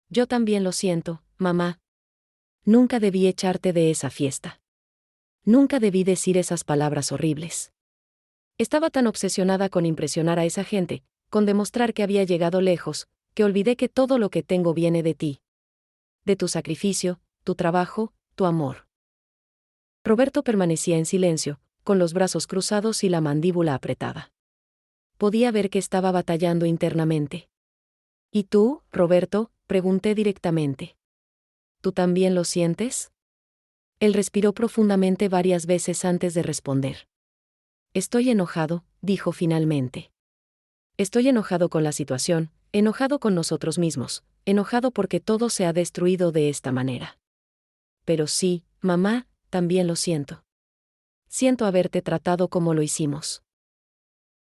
Yo también lo siento, mamá. Nunca debí echarte de esa fiesta. Nunca debí decir esas palabras horribles. Estaba tan obsesionada con impresionar a esa gente, con demostrar que había llegado lejos, que olvidé que todo lo que tengo viene de ti. De tu sacrificio, tu trabajo, tu amor. Roberto permanecía en silencio, con los brazos cruzados y la mandíbula apretada. Podía ver que estaba batallando internamente. ¿Y tú, Roberto?, pregunté directamente. ¿Tú también lo sientes? Él respiró profundamente varias veces antes de responder. Estoy enojado, dijo finalmente. Estoy enojado con la situación, enojado con nosotros mismos, enojado porque todo se ha destruido de esta manera. Pero sí, mamá, también lo siento. Siento haberte tratado como lo hicimos.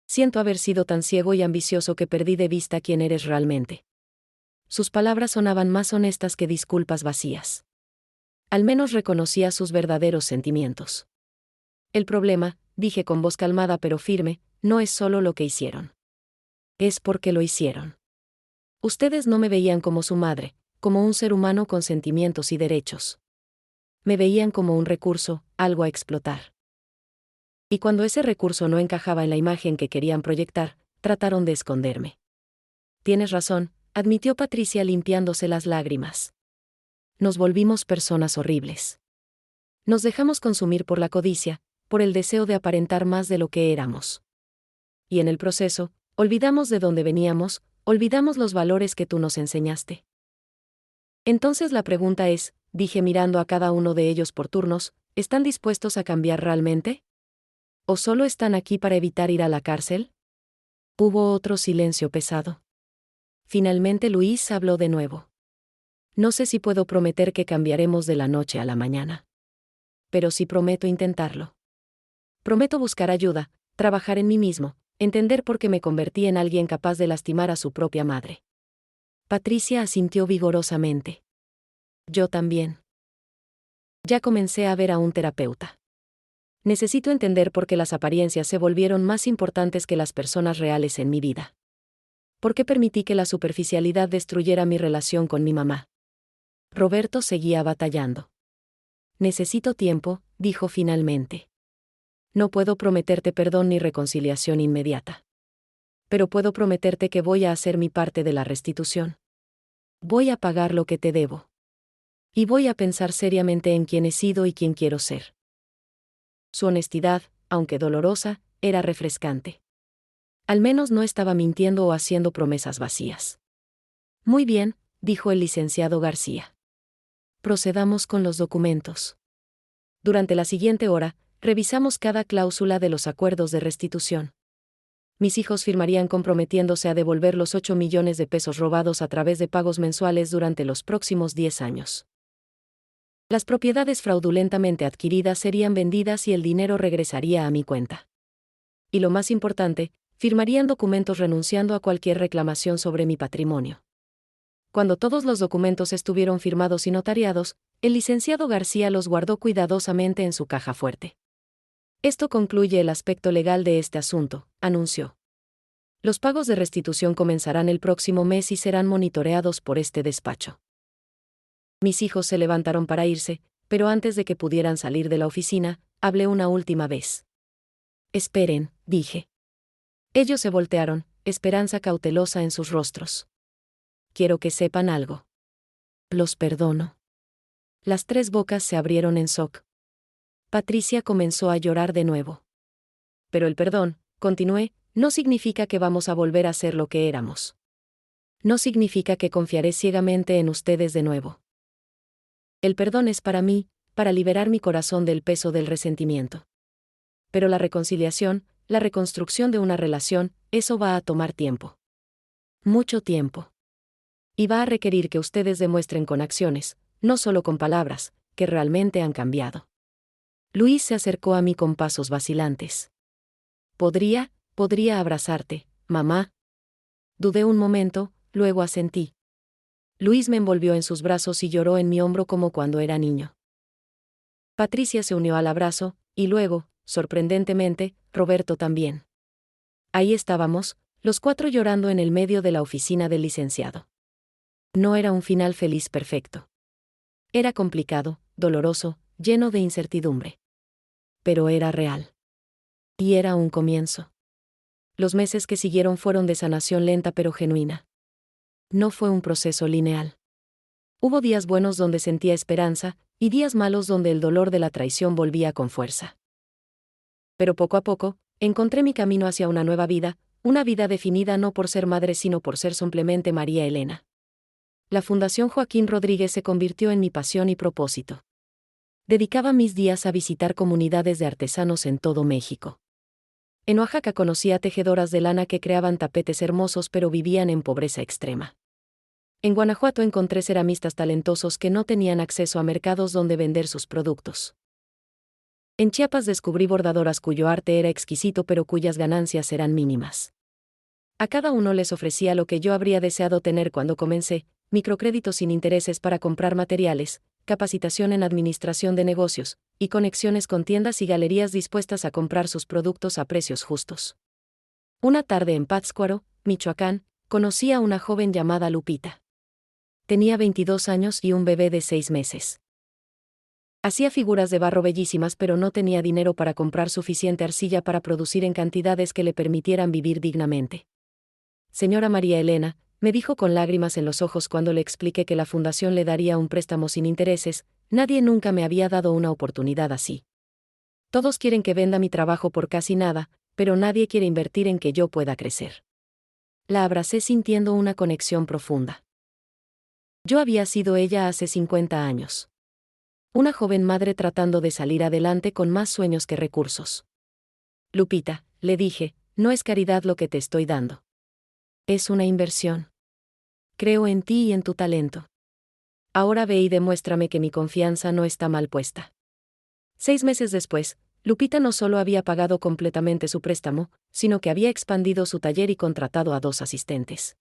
Siento haber sido tan ciego y ambicioso que perdí de vista quién eres realmente. Sus palabras sonaban más honestas que disculpas vacías. Al menos reconocía sus verdaderos sentimientos. El problema, dije con voz calmada pero firme, no es solo lo que hicieron. Es porque lo hicieron. Ustedes no me veían como su madre, como un ser humano con sentimientos y derechos. Me veían como un recurso, algo a explotar. Y cuando ese recurso no encajaba en la imagen que querían proyectar, trataron de esconderme. Tienes razón, admitió Patricia limpiándose las lágrimas. Nos volvimos personas horribles. Nos dejamos consumir por la codicia, por el deseo de aparentar más de lo que éramos. Y en el proceso, olvidamos de dónde veníamos, olvidamos los valores que tú nos enseñaste. Entonces la pregunta es, dije mirando a cada uno de ellos por turnos, ¿están dispuestos a cambiar realmente? ¿O solo están aquí para evitar ir a la cárcel? Hubo otro silencio pesado. Finalmente Luis habló de nuevo. No sé si puedo prometer que cambiaremos de la noche a la mañana. Pero sí prometo intentarlo. Prometo buscar ayuda, trabajar en mí mismo, entender por qué me convertí en alguien capaz de lastimar a su propia madre. Patricia asintió vigorosamente. Yo también. Ya comencé a ver a un terapeuta. Necesito entender por qué las apariencias se volvieron más importantes que las personas reales en mi vida. ¿Por qué permití que la superficialidad destruyera mi relación con mi mamá? Roberto seguía batallando. Necesito tiempo, dijo finalmente. No puedo prometerte perdón ni reconciliación inmediata. Pero puedo prometerte que voy a hacer mi parte de la restitución. Voy a pagar lo que te debo. Y voy a pensar seriamente en quién he sido y quién quiero ser. Su honestidad, aunque dolorosa, era refrescante. Al menos no estaba mintiendo o haciendo promesas vacías. Muy bien, dijo el licenciado García. Procedamos con los documentos. Durante la siguiente hora, revisamos cada cláusula de los acuerdos de restitución. Mis hijos firmarían comprometiéndose a devolver los 8 millones de pesos robados a través de pagos mensuales durante los próximos 10 años. Las propiedades fraudulentamente adquiridas serían vendidas y el dinero regresaría a mi cuenta. Y lo más importante, firmarían documentos renunciando a cualquier reclamación sobre mi patrimonio. Cuando todos los documentos estuvieron firmados y notariados, el licenciado García los guardó cuidadosamente en su caja fuerte. Esto concluye el aspecto legal de este asunto, anunció. Los pagos de restitución comenzarán el próximo mes y serán monitoreados por este despacho. Mis hijos se levantaron para irse, pero antes de que pudieran salir de la oficina, hablé una última vez. Esperen, dije. Ellos se voltearon, esperanza cautelosa en sus rostros. Quiero que sepan algo. Los perdono. Las tres bocas se abrieron en shock. Patricia comenzó a llorar de nuevo. Pero el perdón, continué, no significa que vamos a volver a ser lo que éramos. No significa que confiaré ciegamente en ustedes de nuevo. El perdón es para mí, para liberar mi corazón del peso del resentimiento. Pero la reconciliación, la reconstrucción de una relación, eso va a tomar tiempo. Mucho tiempo. Y va a requerir que ustedes demuestren con acciones, no solo con palabras, que realmente han cambiado. Luis se acercó a mí con pasos vacilantes. Podría abrazarte, mamá. Dudé un momento, luego asentí. Luis me envolvió en sus brazos y lloró en mi hombro como cuando era niño. Patricia se unió al abrazo, y luego, sorprendentemente, Roberto también. Ahí estábamos, los cuatro llorando en el medio de la oficina del licenciado. No era un final feliz perfecto. Era complicado, doloroso, lleno de incertidumbre. Pero era real. Y era un comienzo. Los meses que siguieron fueron de sanación lenta pero genuina. No fue un proceso lineal. Hubo días buenos donde sentía esperanza, y días malos donde el dolor de la traición volvía con fuerza. Pero poco a poco, encontré mi camino hacia una nueva vida, una vida definida no por ser madre sino por ser simplemente María Elena. La Fundación Joaquín Rodríguez se convirtió en mi pasión y propósito. Dedicaba mis días a visitar comunidades de artesanos en todo México. En Oaxaca conocí a tejedoras de lana que creaban tapetes hermosos pero vivían en pobreza extrema. En Guanajuato encontré ceramistas talentosos que no tenían acceso a mercados donde vender sus productos. En Chiapas descubrí bordadoras cuyo arte era exquisito pero cuyas ganancias eran mínimas. A cada uno les ofrecía lo que yo habría deseado tener cuando comencé, microcréditos sin intereses para comprar materiales, capacitación en administración de negocios, y conexiones con tiendas y galerías dispuestas a comprar sus productos a precios justos. Una tarde en Pátzcuaro, Michoacán, conocí a una joven llamada Lupita. Tenía 22 años y un bebé de 6 meses. Hacía figuras de barro bellísimas pero no tenía dinero para comprar suficiente arcilla para producir en cantidades que le permitieran vivir dignamente. Señora María Elena, me dijo con lágrimas en los ojos cuando le expliqué que la fundación le daría un préstamo sin intereses, nadie nunca me había dado una oportunidad así. Todos quieren que venda mi trabajo por casi nada, pero nadie quiere invertir en que yo pueda crecer. La abracé sintiendo una conexión profunda. Yo había sido ella hace 50 años. Una joven madre tratando de salir adelante con más sueños que recursos. Lupita, le dije, no es caridad lo que te estoy dando. Es una inversión. Creo en ti y en tu talento. Ahora ve y demuéstrame que mi confianza no está mal puesta. 6 meses después, Lupita no solo había pagado completamente su préstamo, sino que había expandido su taller y contratado a 2 asistentes.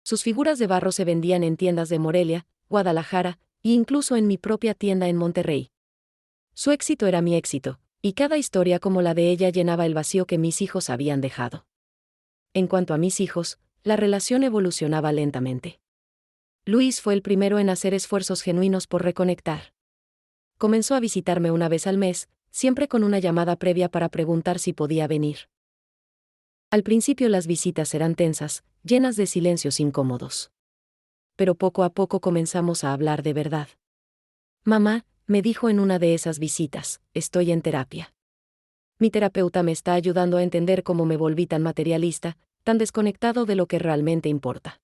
Sus figuras de barro se vendían en tiendas de Morelia, Guadalajara, e incluso en mi propia tienda en Monterrey. Su éxito era mi éxito, y cada historia como la de ella llenaba el vacío que mis hijos habían dejado. En cuanto a mis hijos, la relación evolucionaba lentamente. Luis fue el primero en hacer esfuerzos genuinos por reconectar. Comenzó a visitarme una vez al mes, siempre con una llamada previa para preguntar si podía venir. Al principio las visitas eran tensas, llenas de silencios incómodos. Pero poco a poco comenzamos a hablar de verdad. Mamá, me dijo en una de esas visitas, estoy en terapia. Mi terapeuta me está ayudando a entender cómo me volví tan materialista, tan desconectado de lo que realmente importa.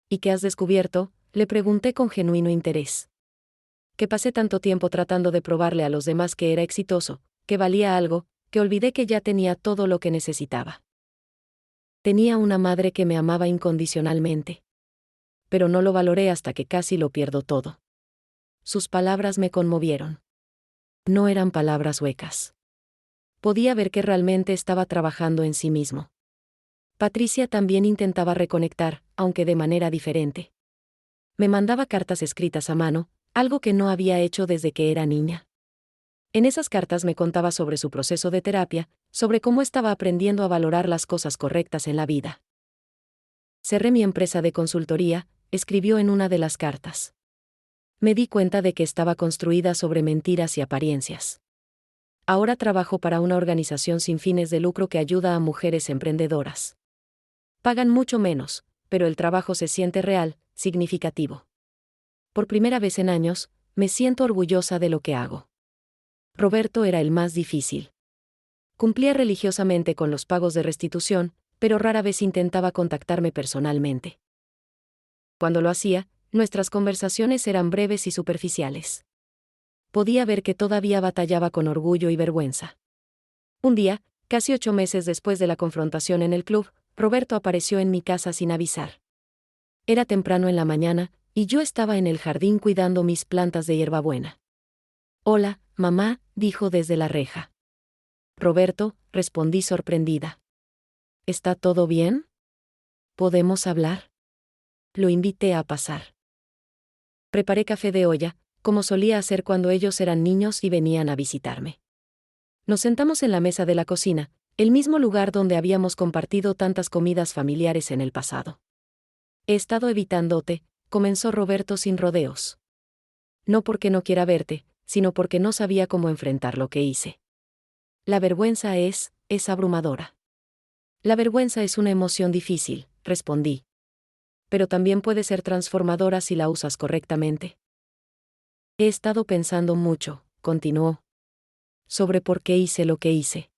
¿Y qué has descubierto?, le pregunté con genuino interés. Que pasé tanto tiempo tratando de probarle a los demás que era exitoso, que valía algo, que olvidé que ya tenía todo lo que necesitaba. Tenía una madre que me amaba incondicionalmente. Pero no lo valoré hasta que casi lo pierdo todo. Sus palabras me conmovieron. No eran palabras huecas. Podía ver que realmente estaba trabajando en sí mismo. Patricia también intentaba reconectar, aunque de manera diferente. Me mandaba cartas escritas a mano, algo que no había hecho desde que era niña. En esas cartas me contaba sobre su proceso de terapia, sobre cómo estaba aprendiendo a valorar las cosas correctas en la vida. Cerré mi empresa de consultoría, escribió en una de las cartas. Me di cuenta de que estaba construida sobre mentiras y apariencias. Ahora trabajo para una organización sin fines de lucro que ayuda a mujeres emprendedoras. Pagan mucho menos, pero el trabajo se siente real, significativo. Por primera vez en años, me siento orgullosa de lo que hago. Roberto era el más difícil. Cumplía religiosamente con los pagos de restitución, pero rara vez intentaba contactarme personalmente. Cuando lo hacía, nuestras conversaciones eran breves y superficiales. Podía ver que todavía batallaba con orgullo y vergüenza. Un día, casi 8 meses después de la confrontación en el club, Roberto apareció en mi casa sin avisar. Era temprano en la mañana, y yo estaba en el jardín cuidando mis plantas de hierbabuena. «Hola, mamá», dijo desde la reja. «Roberto», respondí sorprendida. «¿Está todo bien? ¿Podemos hablar?» Lo invité a pasar. Preparé café de olla, como solía hacer cuando ellos eran niños y venían a visitarme. Nos sentamos en la mesa de la cocina, el mismo lugar donde habíamos compartido tantas comidas familiares en el pasado. «He estado evitándote», comenzó Roberto sin rodeos. «No porque no quiera verte, sino porque no sabía cómo enfrentar lo que hice. La vergüenza es abrumadora». «La vergüenza es una emoción difícil», respondí. «Pero también puede ser transformadora si la usas correctamente». «He estado pensando mucho», continuó. «Sobre por qué hice lo que hice.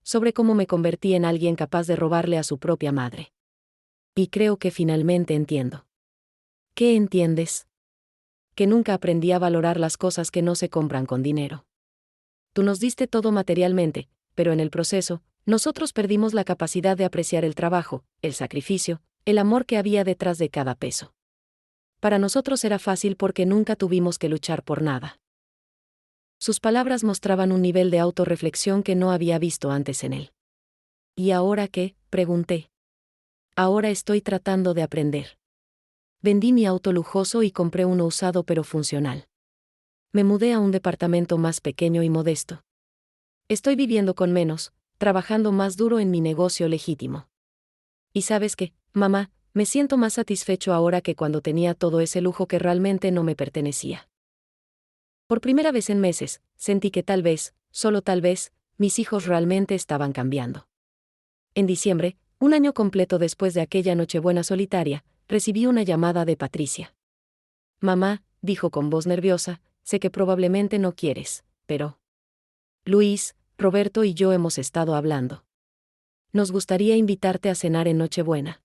Sobre cómo me convertí en alguien capaz de robarle a su propia madre. Y creo que finalmente entiendo». «¿Qué entiendes?» «Que nunca aprendí a valorar las cosas que no se compran con dinero. Tú nos diste todo materialmente, pero en el proceso, nosotros perdimos la capacidad de apreciar el trabajo, el sacrificio, el amor que había detrás de cada peso. Para nosotros era fácil porque nunca tuvimos que luchar por nada». Sus palabras mostraban un nivel de autorreflexión que no había visto antes en él. «¿Y ahora qué?», pregunté. «Ahora estoy tratando de aprender. Vendí mi auto lujoso y compré uno usado pero funcional. Me mudé a un departamento más pequeño y modesto. Estoy viviendo con menos, trabajando más duro en mi negocio legítimo. Y sabes qué, mamá, me siento más satisfecho ahora que cuando tenía todo ese lujo que realmente no me pertenecía». Por primera vez en meses, sentí que tal vez, solo tal vez, mis hijos realmente estaban cambiando. En diciembre, un año completo después de aquella Nochebuena solitaria, recibí una llamada de Patricia. «Mamá», dijo con voz nerviosa, «sé que probablemente no quieres, pero Luis, Roberto y yo hemos estado hablando. Nos gustaría invitarte a cenar en Nochebuena.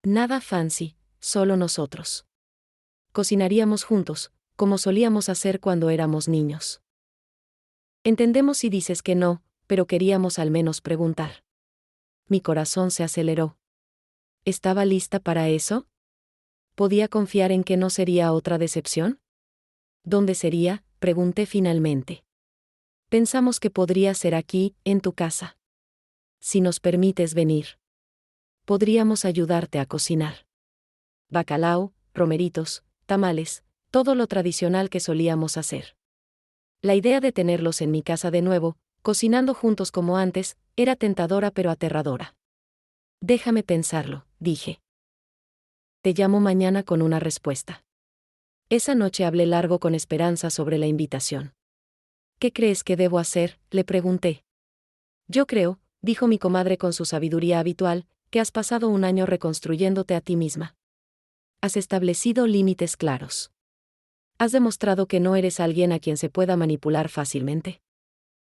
Nada fancy, solo nosotros. Cocinaríamos juntos, como solíamos hacer cuando éramos niños. Entendemos si dices que no, pero queríamos al menos preguntar». Mi corazón se aceleró. ¿Estaba lista para eso? ¿Podía confiar en que no sería otra decepción? ¿Dónde sería?, pregunté finalmente. «Pensamos que podría ser aquí, en tu casa. Si nos permites venir. Podríamos ayudarte a cocinar. Bacalao, romeritos, tamales, todo lo tradicional que solíamos hacer». La idea de tenerlos en mi casa de nuevo, cocinando juntos como antes, era tentadora pero aterradora. «Déjame pensarlo», dije. «Te llamo mañana con una respuesta». Esa noche hablé largo con Esperanza sobre la invitación. «¿Qué crees que debo hacer?», le pregunté. «Yo creo», dijo mi comadre con su sabiduría habitual, «que has pasado un año reconstruyéndote a ti misma. Has establecido límites claros. Has demostrado que no eres alguien a quien se pueda manipular fácilmente.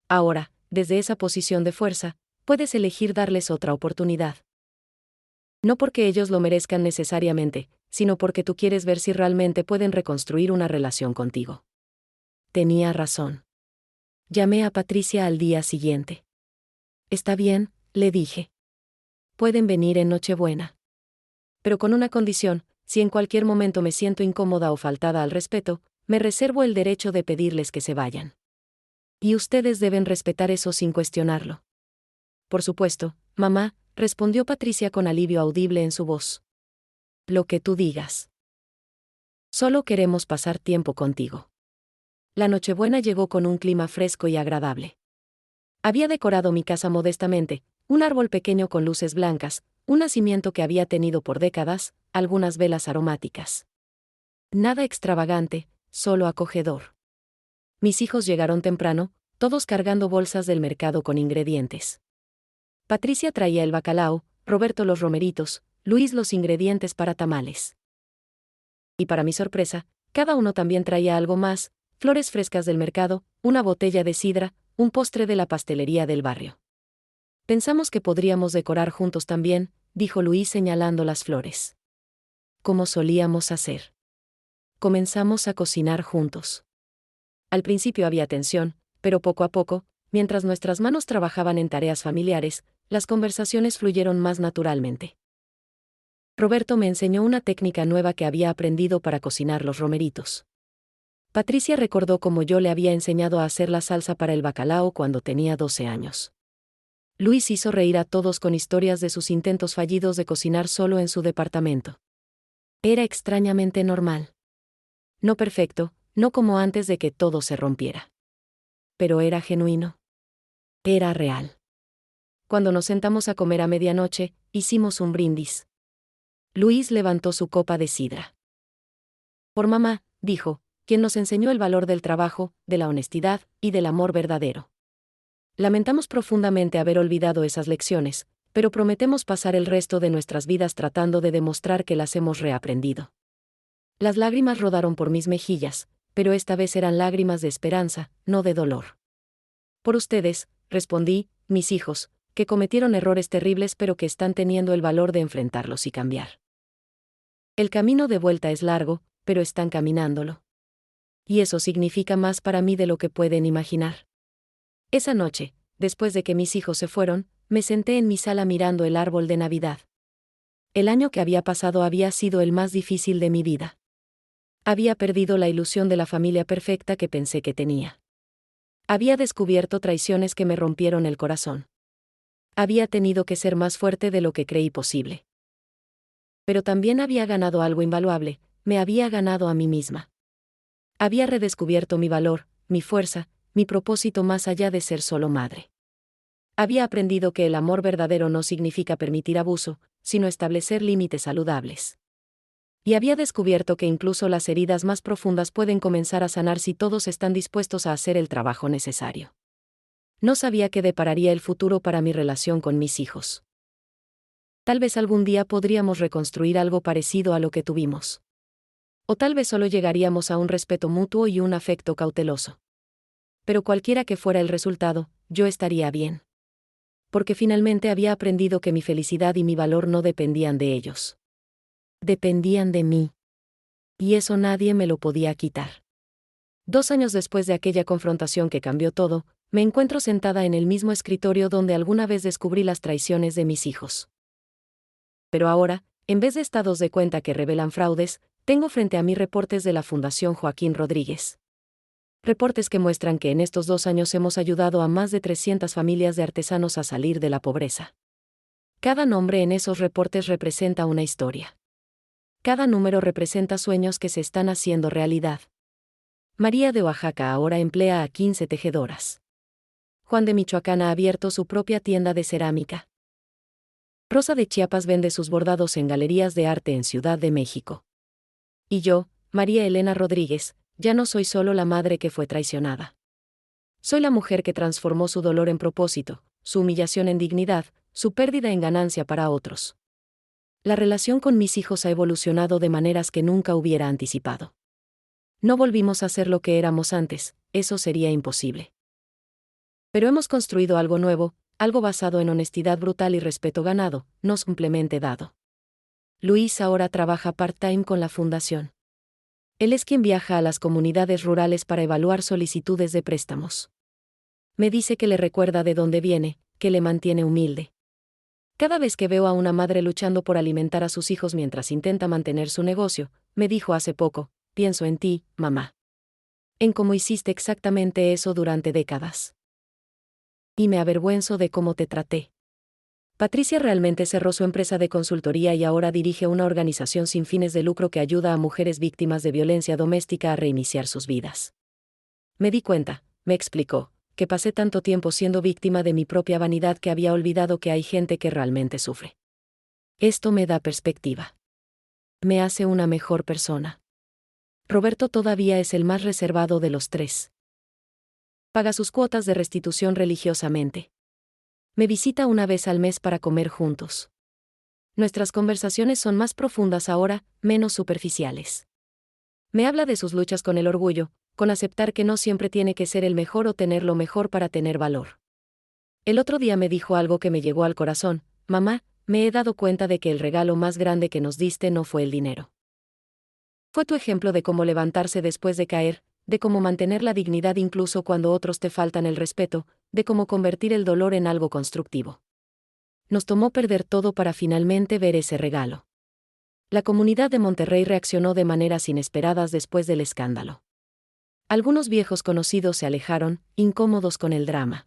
Ahora, desde esa posición de fuerza, puedes elegir darles otra oportunidad. No porque ellos lo merezcan necesariamente, sino porque tú quieres ver si realmente pueden reconstruir una relación contigo». Tenía razón. Llamé a Patricia al día siguiente. «Está bien», le dije. «Pueden venir en Nochebuena. Pero con una condición: si en cualquier momento me siento incómoda o faltada al respeto, me reservo el derecho de pedirles que se vayan. Y ustedes deben respetar eso sin cuestionarlo». «Por supuesto, mamá», respondió Patricia con alivio audible en su voz. «Lo que tú digas. Solo queremos pasar tiempo contigo». La Nochebuena llegó con un clima fresco y agradable. Había decorado mi casa modestamente, un árbol pequeño con luces blancas, un nacimiento que había tenido por décadas, algunas velas aromáticas. Nada extravagante, solo acogedor. Mis hijos llegaron temprano, todos cargando bolsas del mercado con ingredientes. Patricia traía el bacalao, Roberto los romeritos, Luis los ingredientes para tamales. Y para mi sorpresa, cada uno también traía algo más: flores frescas del mercado, una botella de sidra, un postre de la pastelería del barrio. Pensamos que podríamos decorar juntos también, dijo Luis señalando las flores. Como solíamos hacer. Comenzamos a cocinar juntos. Al principio había tensión, pero poco a poco, mientras nuestras manos trabajaban en tareas familiares, las conversaciones fluyeron más naturalmente. Roberto me enseñó una técnica nueva que había aprendido para cocinar los romeritos. Patricia recordó cómo yo le había enseñado a hacer la salsa para el bacalao cuando tenía 12 años. Luis hizo reír a todos con historias de sus intentos fallidos de cocinar solo en su departamento. Era extrañamente normal. No perfecto, no como antes de que todo se rompiera. Pero era genuino. Era real. Cuando nos sentamos a comer a medianoche, hicimos un brindis. Luis levantó su copa de sidra. Por mamá, dijo, quien nos enseñó el valor del trabajo, de la honestidad y del amor verdadero. Lamentamos profundamente haber olvidado esas lecciones, pero prometemos pasar el resto de nuestras vidas tratando de demostrar que las hemos reaprendido. Las lágrimas rodaron por mis mejillas, pero esta vez eran lágrimas de esperanza, no de dolor. Por ustedes, respondí, mis hijos, que cometieron errores terribles pero que están teniendo el valor de enfrentarlos y cambiar. El camino de vuelta es largo, pero están caminándolo. Y eso significa más para mí de lo que pueden imaginar. Esa noche, después de que mis hijos se fueron, me senté en mi sala mirando el árbol de Navidad. El año que había pasado había sido el más difícil de mi vida. Había perdido la ilusión de la familia perfecta que pensé que tenía. Había descubierto traiciones que me rompieron el corazón. Había tenido que ser más fuerte de lo que creí posible. Pero también había ganado algo invaluable, me había ganado a mí misma. Había redescubierto mi valor, mi fuerza, mi propósito más allá de ser solo madre. Había aprendido que el amor verdadero no significa permitir abuso, sino establecer límites saludables. Y había descubierto que incluso las heridas más profundas pueden comenzar a sanar si todos están dispuestos a hacer el trabajo necesario. No sabía qué depararía el futuro para mi relación con mis hijos. Tal vez algún día podríamos reconstruir algo parecido a lo que tuvimos. O tal vez solo llegaríamos a un respeto mutuo y un afecto cauteloso. Pero cualquiera que fuera el resultado, yo estaría bien. Porque finalmente había aprendido que mi felicidad y mi valor no dependían de ellos. Dependían de mí. Y eso nadie me lo podía quitar. 2 años después de aquella confrontación que cambió todo, me encuentro sentada en el mismo escritorio donde alguna vez descubrí las traiciones de mis hijos. Pero ahora, en vez de estados de cuenta que revelan fraudes, tengo frente a mí reportes de la Fundación Joaquín Rodríguez. Reportes que muestran que en estos 2 años hemos ayudado a más de 300 familias de artesanos a salir de la pobreza. Cada nombre en esos reportes representa una historia. Cada número representa sueños que se están haciendo realidad. María de Oaxaca ahora emplea a 15 tejedoras. Juan de Michoacán ha abierto su propia tienda de cerámica. Rosa de Chiapas vende sus bordados en galerías de arte en Ciudad de México. Y yo, María Elena Rodríguez, ya no soy solo la madre que fue traicionada. Soy la mujer que transformó su dolor en propósito, su humillación en dignidad, su pérdida en ganancia para otros. La relación con mis hijos ha evolucionado de maneras que nunca hubiera anticipado. No volvimos a ser lo que éramos antes, eso sería imposible. Pero hemos construido algo nuevo, algo basado en honestidad brutal y respeto ganado, no simplemente dado. Luis ahora trabaja part-time con la fundación. Él es quien viaja a las comunidades rurales para evaluar solicitudes de préstamos. Me dice que le recuerda de dónde viene, que le mantiene humilde. Cada vez que veo a una madre luchando por alimentar a sus hijos mientras intenta mantener su negocio, me dijo hace poco, pienso en ti, mamá. En cómo hiciste exactamente eso durante décadas. Y me avergüenzo de cómo te traté. Patricia realmente cerró su empresa de consultoría y ahora dirige una organización sin fines de lucro que ayuda a mujeres víctimas de violencia doméstica a reiniciar sus vidas. Me di cuenta, me explicó, que pasé tanto tiempo siendo víctima de mi propia vanidad que había olvidado que hay gente que realmente sufre. Esto me da perspectiva. Me hace una mejor persona. Roberto todavía es el más reservado de los tres. Paga sus cuotas de restitución religiosamente. Me visita una vez al mes para comer juntos. Nuestras conversaciones son más profundas ahora, menos superficiales. Me habla de sus luchas con el orgullo, con aceptar que no siempre tiene que ser el mejor o tener lo mejor para tener valor. El otro día me dijo algo que me llegó al corazón: mamá, me he dado cuenta de que el regalo más grande que nos diste no fue el dinero. Fue tu ejemplo de cómo levantarse después de caer, de cómo mantener la dignidad incluso cuando otros te faltan el respeto, de cómo convertir el dolor en algo constructivo. Nos tomó perder todo para finalmente ver ese regalo. La comunidad de Monterrey reaccionó de maneras inesperadas después del escándalo. Algunos viejos conocidos se alejaron, incómodos con el drama.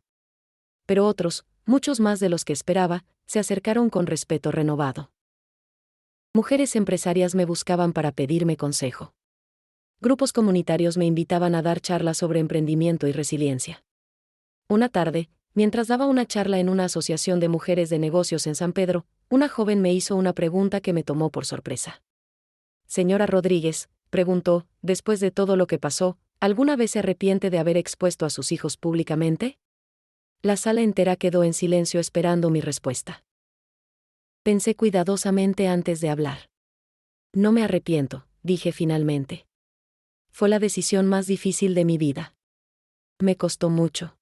Pero otros, muchos más de los que esperaba, se acercaron con respeto renovado. Mujeres empresarias me buscaban para pedirme consejo. Grupos comunitarios me invitaban a dar charlas sobre emprendimiento y resiliencia. Una tarde, mientras daba una charla en una asociación de mujeres de negocios en San Pedro, una joven me hizo una pregunta que me tomó por sorpresa. Señora Rodríguez, preguntó, después de todo lo que pasó, ¿alguna vez se arrepiente de haber expuesto a sus hijos públicamente? La sala entera quedó en silencio esperando mi respuesta. Pensé cuidadosamente antes de hablar. No me arrepiento, dije finalmente. Fue la decisión más difícil de mi vida. Me costó mucho.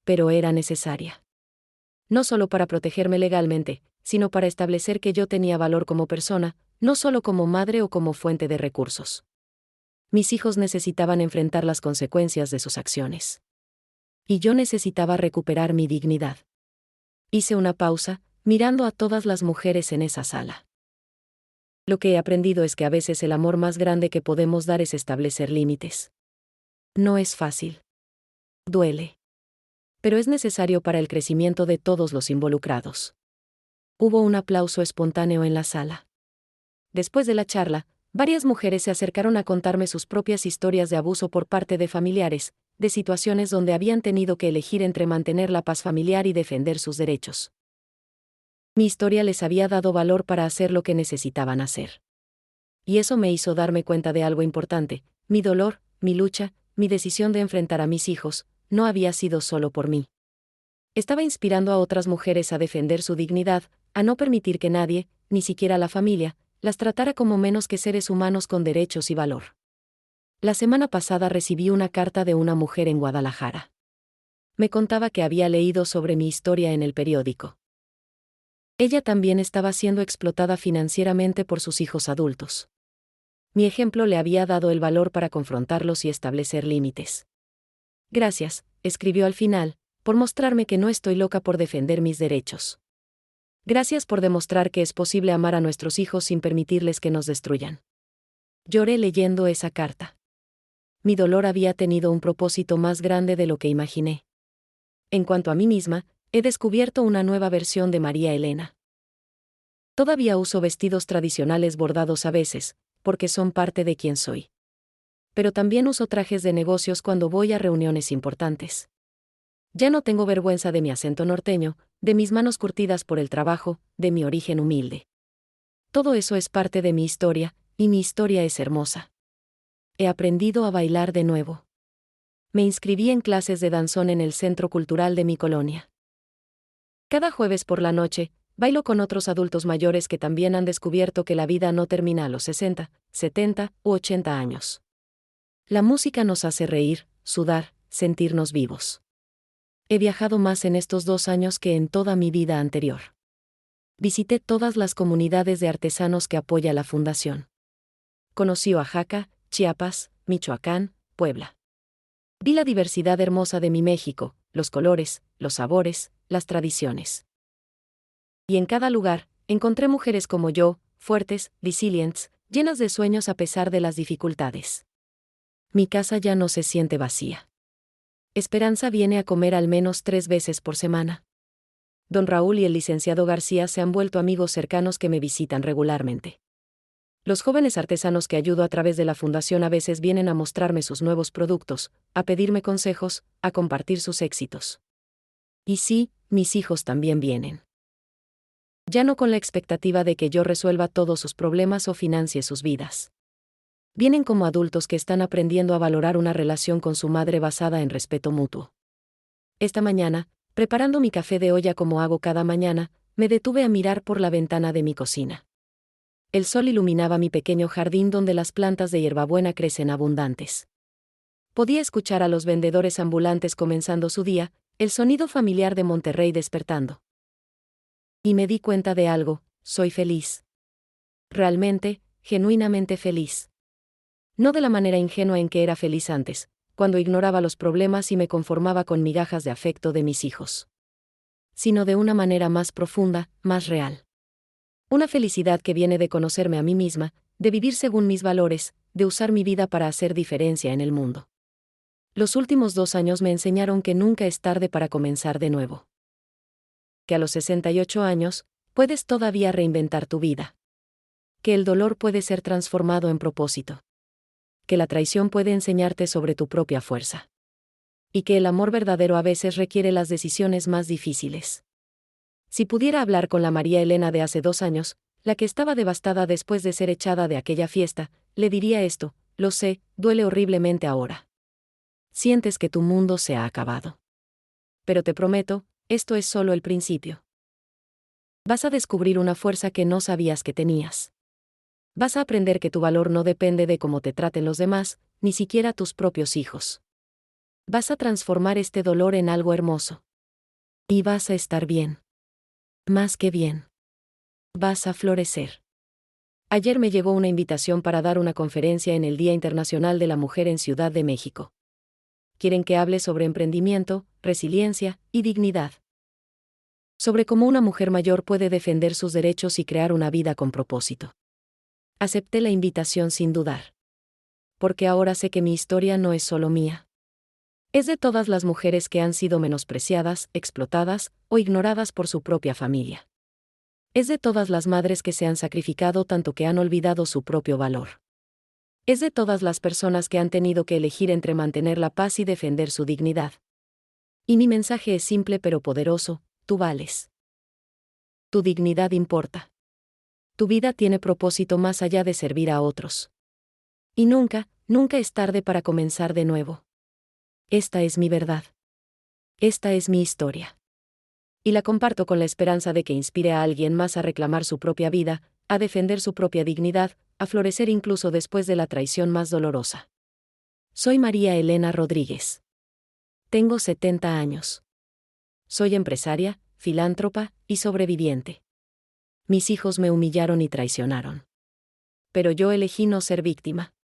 Pero era necesaria. No solo para protegerme legalmente, sino para establecer que yo tenía valor como persona, no solo como madre o como fuente de recursos. Mis hijos necesitaban enfrentar las consecuencias de sus acciones. Y yo necesitaba recuperar mi dignidad. Hice una pausa, mirando a todas las mujeres en esa sala. Lo que he aprendido es que a veces el amor más grande que podemos dar es establecer límites. No es fácil. Duele. Pero es necesario para el crecimiento de todos los involucrados. Hubo un aplauso espontáneo en la sala. Después de la charla, varias mujeres se acercaron a contarme sus propias historias de abuso por parte de familiares, de situaciones donde habían tenido que elegir entre mantener la paz familiar y defender sus derechos. Mi historia les había dado valor para hacer lo que necesitaban hacer. Y eso me hizo darme cuenta de algo importante: mi dolor, mi lucha, mi decisión de enfrentar a mis hijos, no había sido solo por mí. Estaba inspirando a otras mujeres a defender su dignidad, a no permitir que nadie, ni siquiera la familia, las tratara como menos que seres humanos con derechos y valor. La semana pasada recibí una carta de una mujer en Guadalajara. Me contaba que había leído sobre mi historia en el periódico. Ella también estaba siendo explotada financieramente por sus hijos adultos. Mi ejemplo le había dado el valor para confrontarlos y establecer límites. Gracias, escribió al final, por mostrarme que no estoy loca por defender mis derechos. Gracias por demostrar que es posible amar a nuestros hijos sin permitirles que nos destruyan. Lloré leyendo esa carta. Mi dolor había tenido un propósito más grande de lo que imaginé. En cuanto a mí misma, he descubierto una nueva versión de María Elena. Todavía uso vestidos tradicionales bordados a veces, porque son parte de quien soy. Pero también uso trajes de negocios cuando voy a reuniones importantes. Ya no tengo vergüenza de mi acento norteño, de mis manos curtidas por el trabajo, de mi origen humilde. Todo eso es parte de mi historia, y mi historia es hermosa. He aprendido a bailar de nuevo. Me inscribí en clases de danzón en el centro cultural de mi colonia. Cada jueves por la noche, bailo con otros adultos mayores que también han descubierto que la vida no termina a los 60, 70 u 80 años. La música nos hace reír, sudar, sentirnos vivos. He viajado más en estos 2 años que en toda mi vida anterior. Visité todas las comunidades de artesanos que apoya la Fundación. Conocí Oaxaca, Chiapas, Michoacán, Puebla. Vi la diversidad hermosa de mi México, los colores, los sabores, las tradiciones. Y en cada lugar, encontré mujeres como yo, fuertes, resilientes, llenas de sueños a pesar de las dificultades. Mi casa ya no se siente vacía. Esperanza viene a comer al menos 3 veces por semana. Don Raúl y el licenciado García se han vuelto amigos cercanos que me visitan regularmente. Los jóvenes artesanos que ayudo a través de la fundación a veces vienen a mostrarme sus nuevos productos, a pedirme consejos, a compartir sus éxitos. Y sí, mis hijos también vienen. Ya no con la expectativa de que yo resuelva todos sus problemas o financie sus vidas. Vienen como adultos que están aprendiendo a valorar una relación con su madre basada en respeto mutuo. Esta mañana, preparando mi café de olla como hago cada mañana, me detuve a mirar por la ventana de mi cocina. El sol iluminaba mi pequeño jardín donde las plantas de hierbabuena crecen abundantes. Podía escuchar a los vendedores ambulantes comenzando su día, el sonido familiar de Monterrey despertando. Y me di cuenta de algo: soy feliz. Realmente, genuinamente feliz. No de la manera ingenua en que era feliz antes, cuando ignoraba los problemas y me conformaba con migajas de afecto de mis hijos. Sino de una manera más profunda, más real. Una felicidad que viene de conocerme a mí misma, de vivir según mis valores, de usar mi vida para hacer diferencia en el mundo. Los últimos 2 años me enseñaron que nunca es tarde para comenzar de nuevo. Que a los 68 años, puedes todavía reinventar tu vida. Que el dolor puede ser transformado en propósito. Que la traición puede enseñarte sobre tu propia fuerza. Y que el amor verdadero a veces requiere las decisiones más difíciles. Si pudiera hablar con la María Elena de hace 2 años, la que estaba devastada después de ser echada de aquella fiesta, le diría esto: lo sé, duele horriblemente ahora. Sientes que tu mundo se ha acabado. Pero te prometo, esto es solo el principio. Vas a descubrir una fuerza que no sabías que tenías. Vas a aprender que tu valor no depende de cómo te traten los demás, ni siquiera tus propios hijos. Vas a transformar este dolor en algo hermoso. Y vas a estar bien. Más que bien. Vas a florecer. Ayer me llegó una invitación para dar una conferencia en el Día Internacional de la Mujer en Ciudad de México. Quieren que hable sobre emprendimiento, resiliencia y dignidad. Sobre cómo una mujer mayor puede defender sus derechos y crear una vida con propósito. Acepté la invitación sin dudar. Porque ahora sé que mi historia no es solo mía. Es de todas las mujeres que han sido menospreciadas, explotadas o ignoradas por su propia familia. Es de todas las madres que se han sacrificado tanto que han olvidado su propio valor. Es de todas las personas que han tenido que elegir entre mantener la paz y defender su dignidad. Y mi mensaje es simple pero poderoso: tú vales. Tu dignidad importa. Tu vida tiene propósito más allá de servir a otros. Y nunca, nunca es tarde para comenzar de nuevo. Esta es mi verdad. Esta es mi historia. Y la comparto con la esperanza de que inspire a alguien más a reclamar su propia vida, a defender su propia dignidad, a florecer incluso después de la traición más dolorosa. Soy María Elena Rodríguez. Tengo 70 años. Soy empresaria, filántropa y sobreviviente. Mis hijos me humillaron y traicionaron. Pero yo elegí no ser víctima.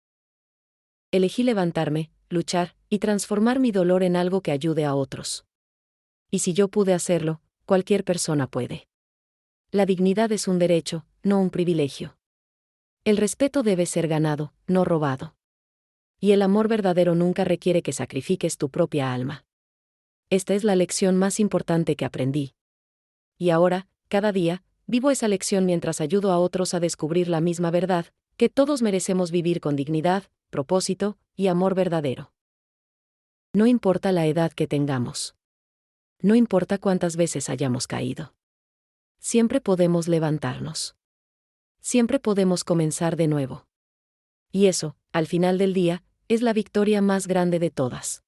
Elegí levantarme, luchar y transformar mi dolor en algo que ayude a otros. Y si yo pude hacerlo, cualquier persona puede. La dignidad es un derecho, no un privilegio. El respeto debe ser ganado, no robado. Y el amor verdadero nunca requiere que sacrifiques tu propia alma. Esta es la lección más importante que aprendí. Y ahora, cada día, vivo esa lección mientras ayudo a otros a descubrir la misma verdad: que todos merecemos vivir con dignidad, propósito y amor verdadero. No importa la edad que tengamos. No importa cuántas veces hayamos caído. Siempre podemos levantarnos. Siempre podemos comenzar de nuevo. Y eso, al final del día, es la victoria más grande de todas.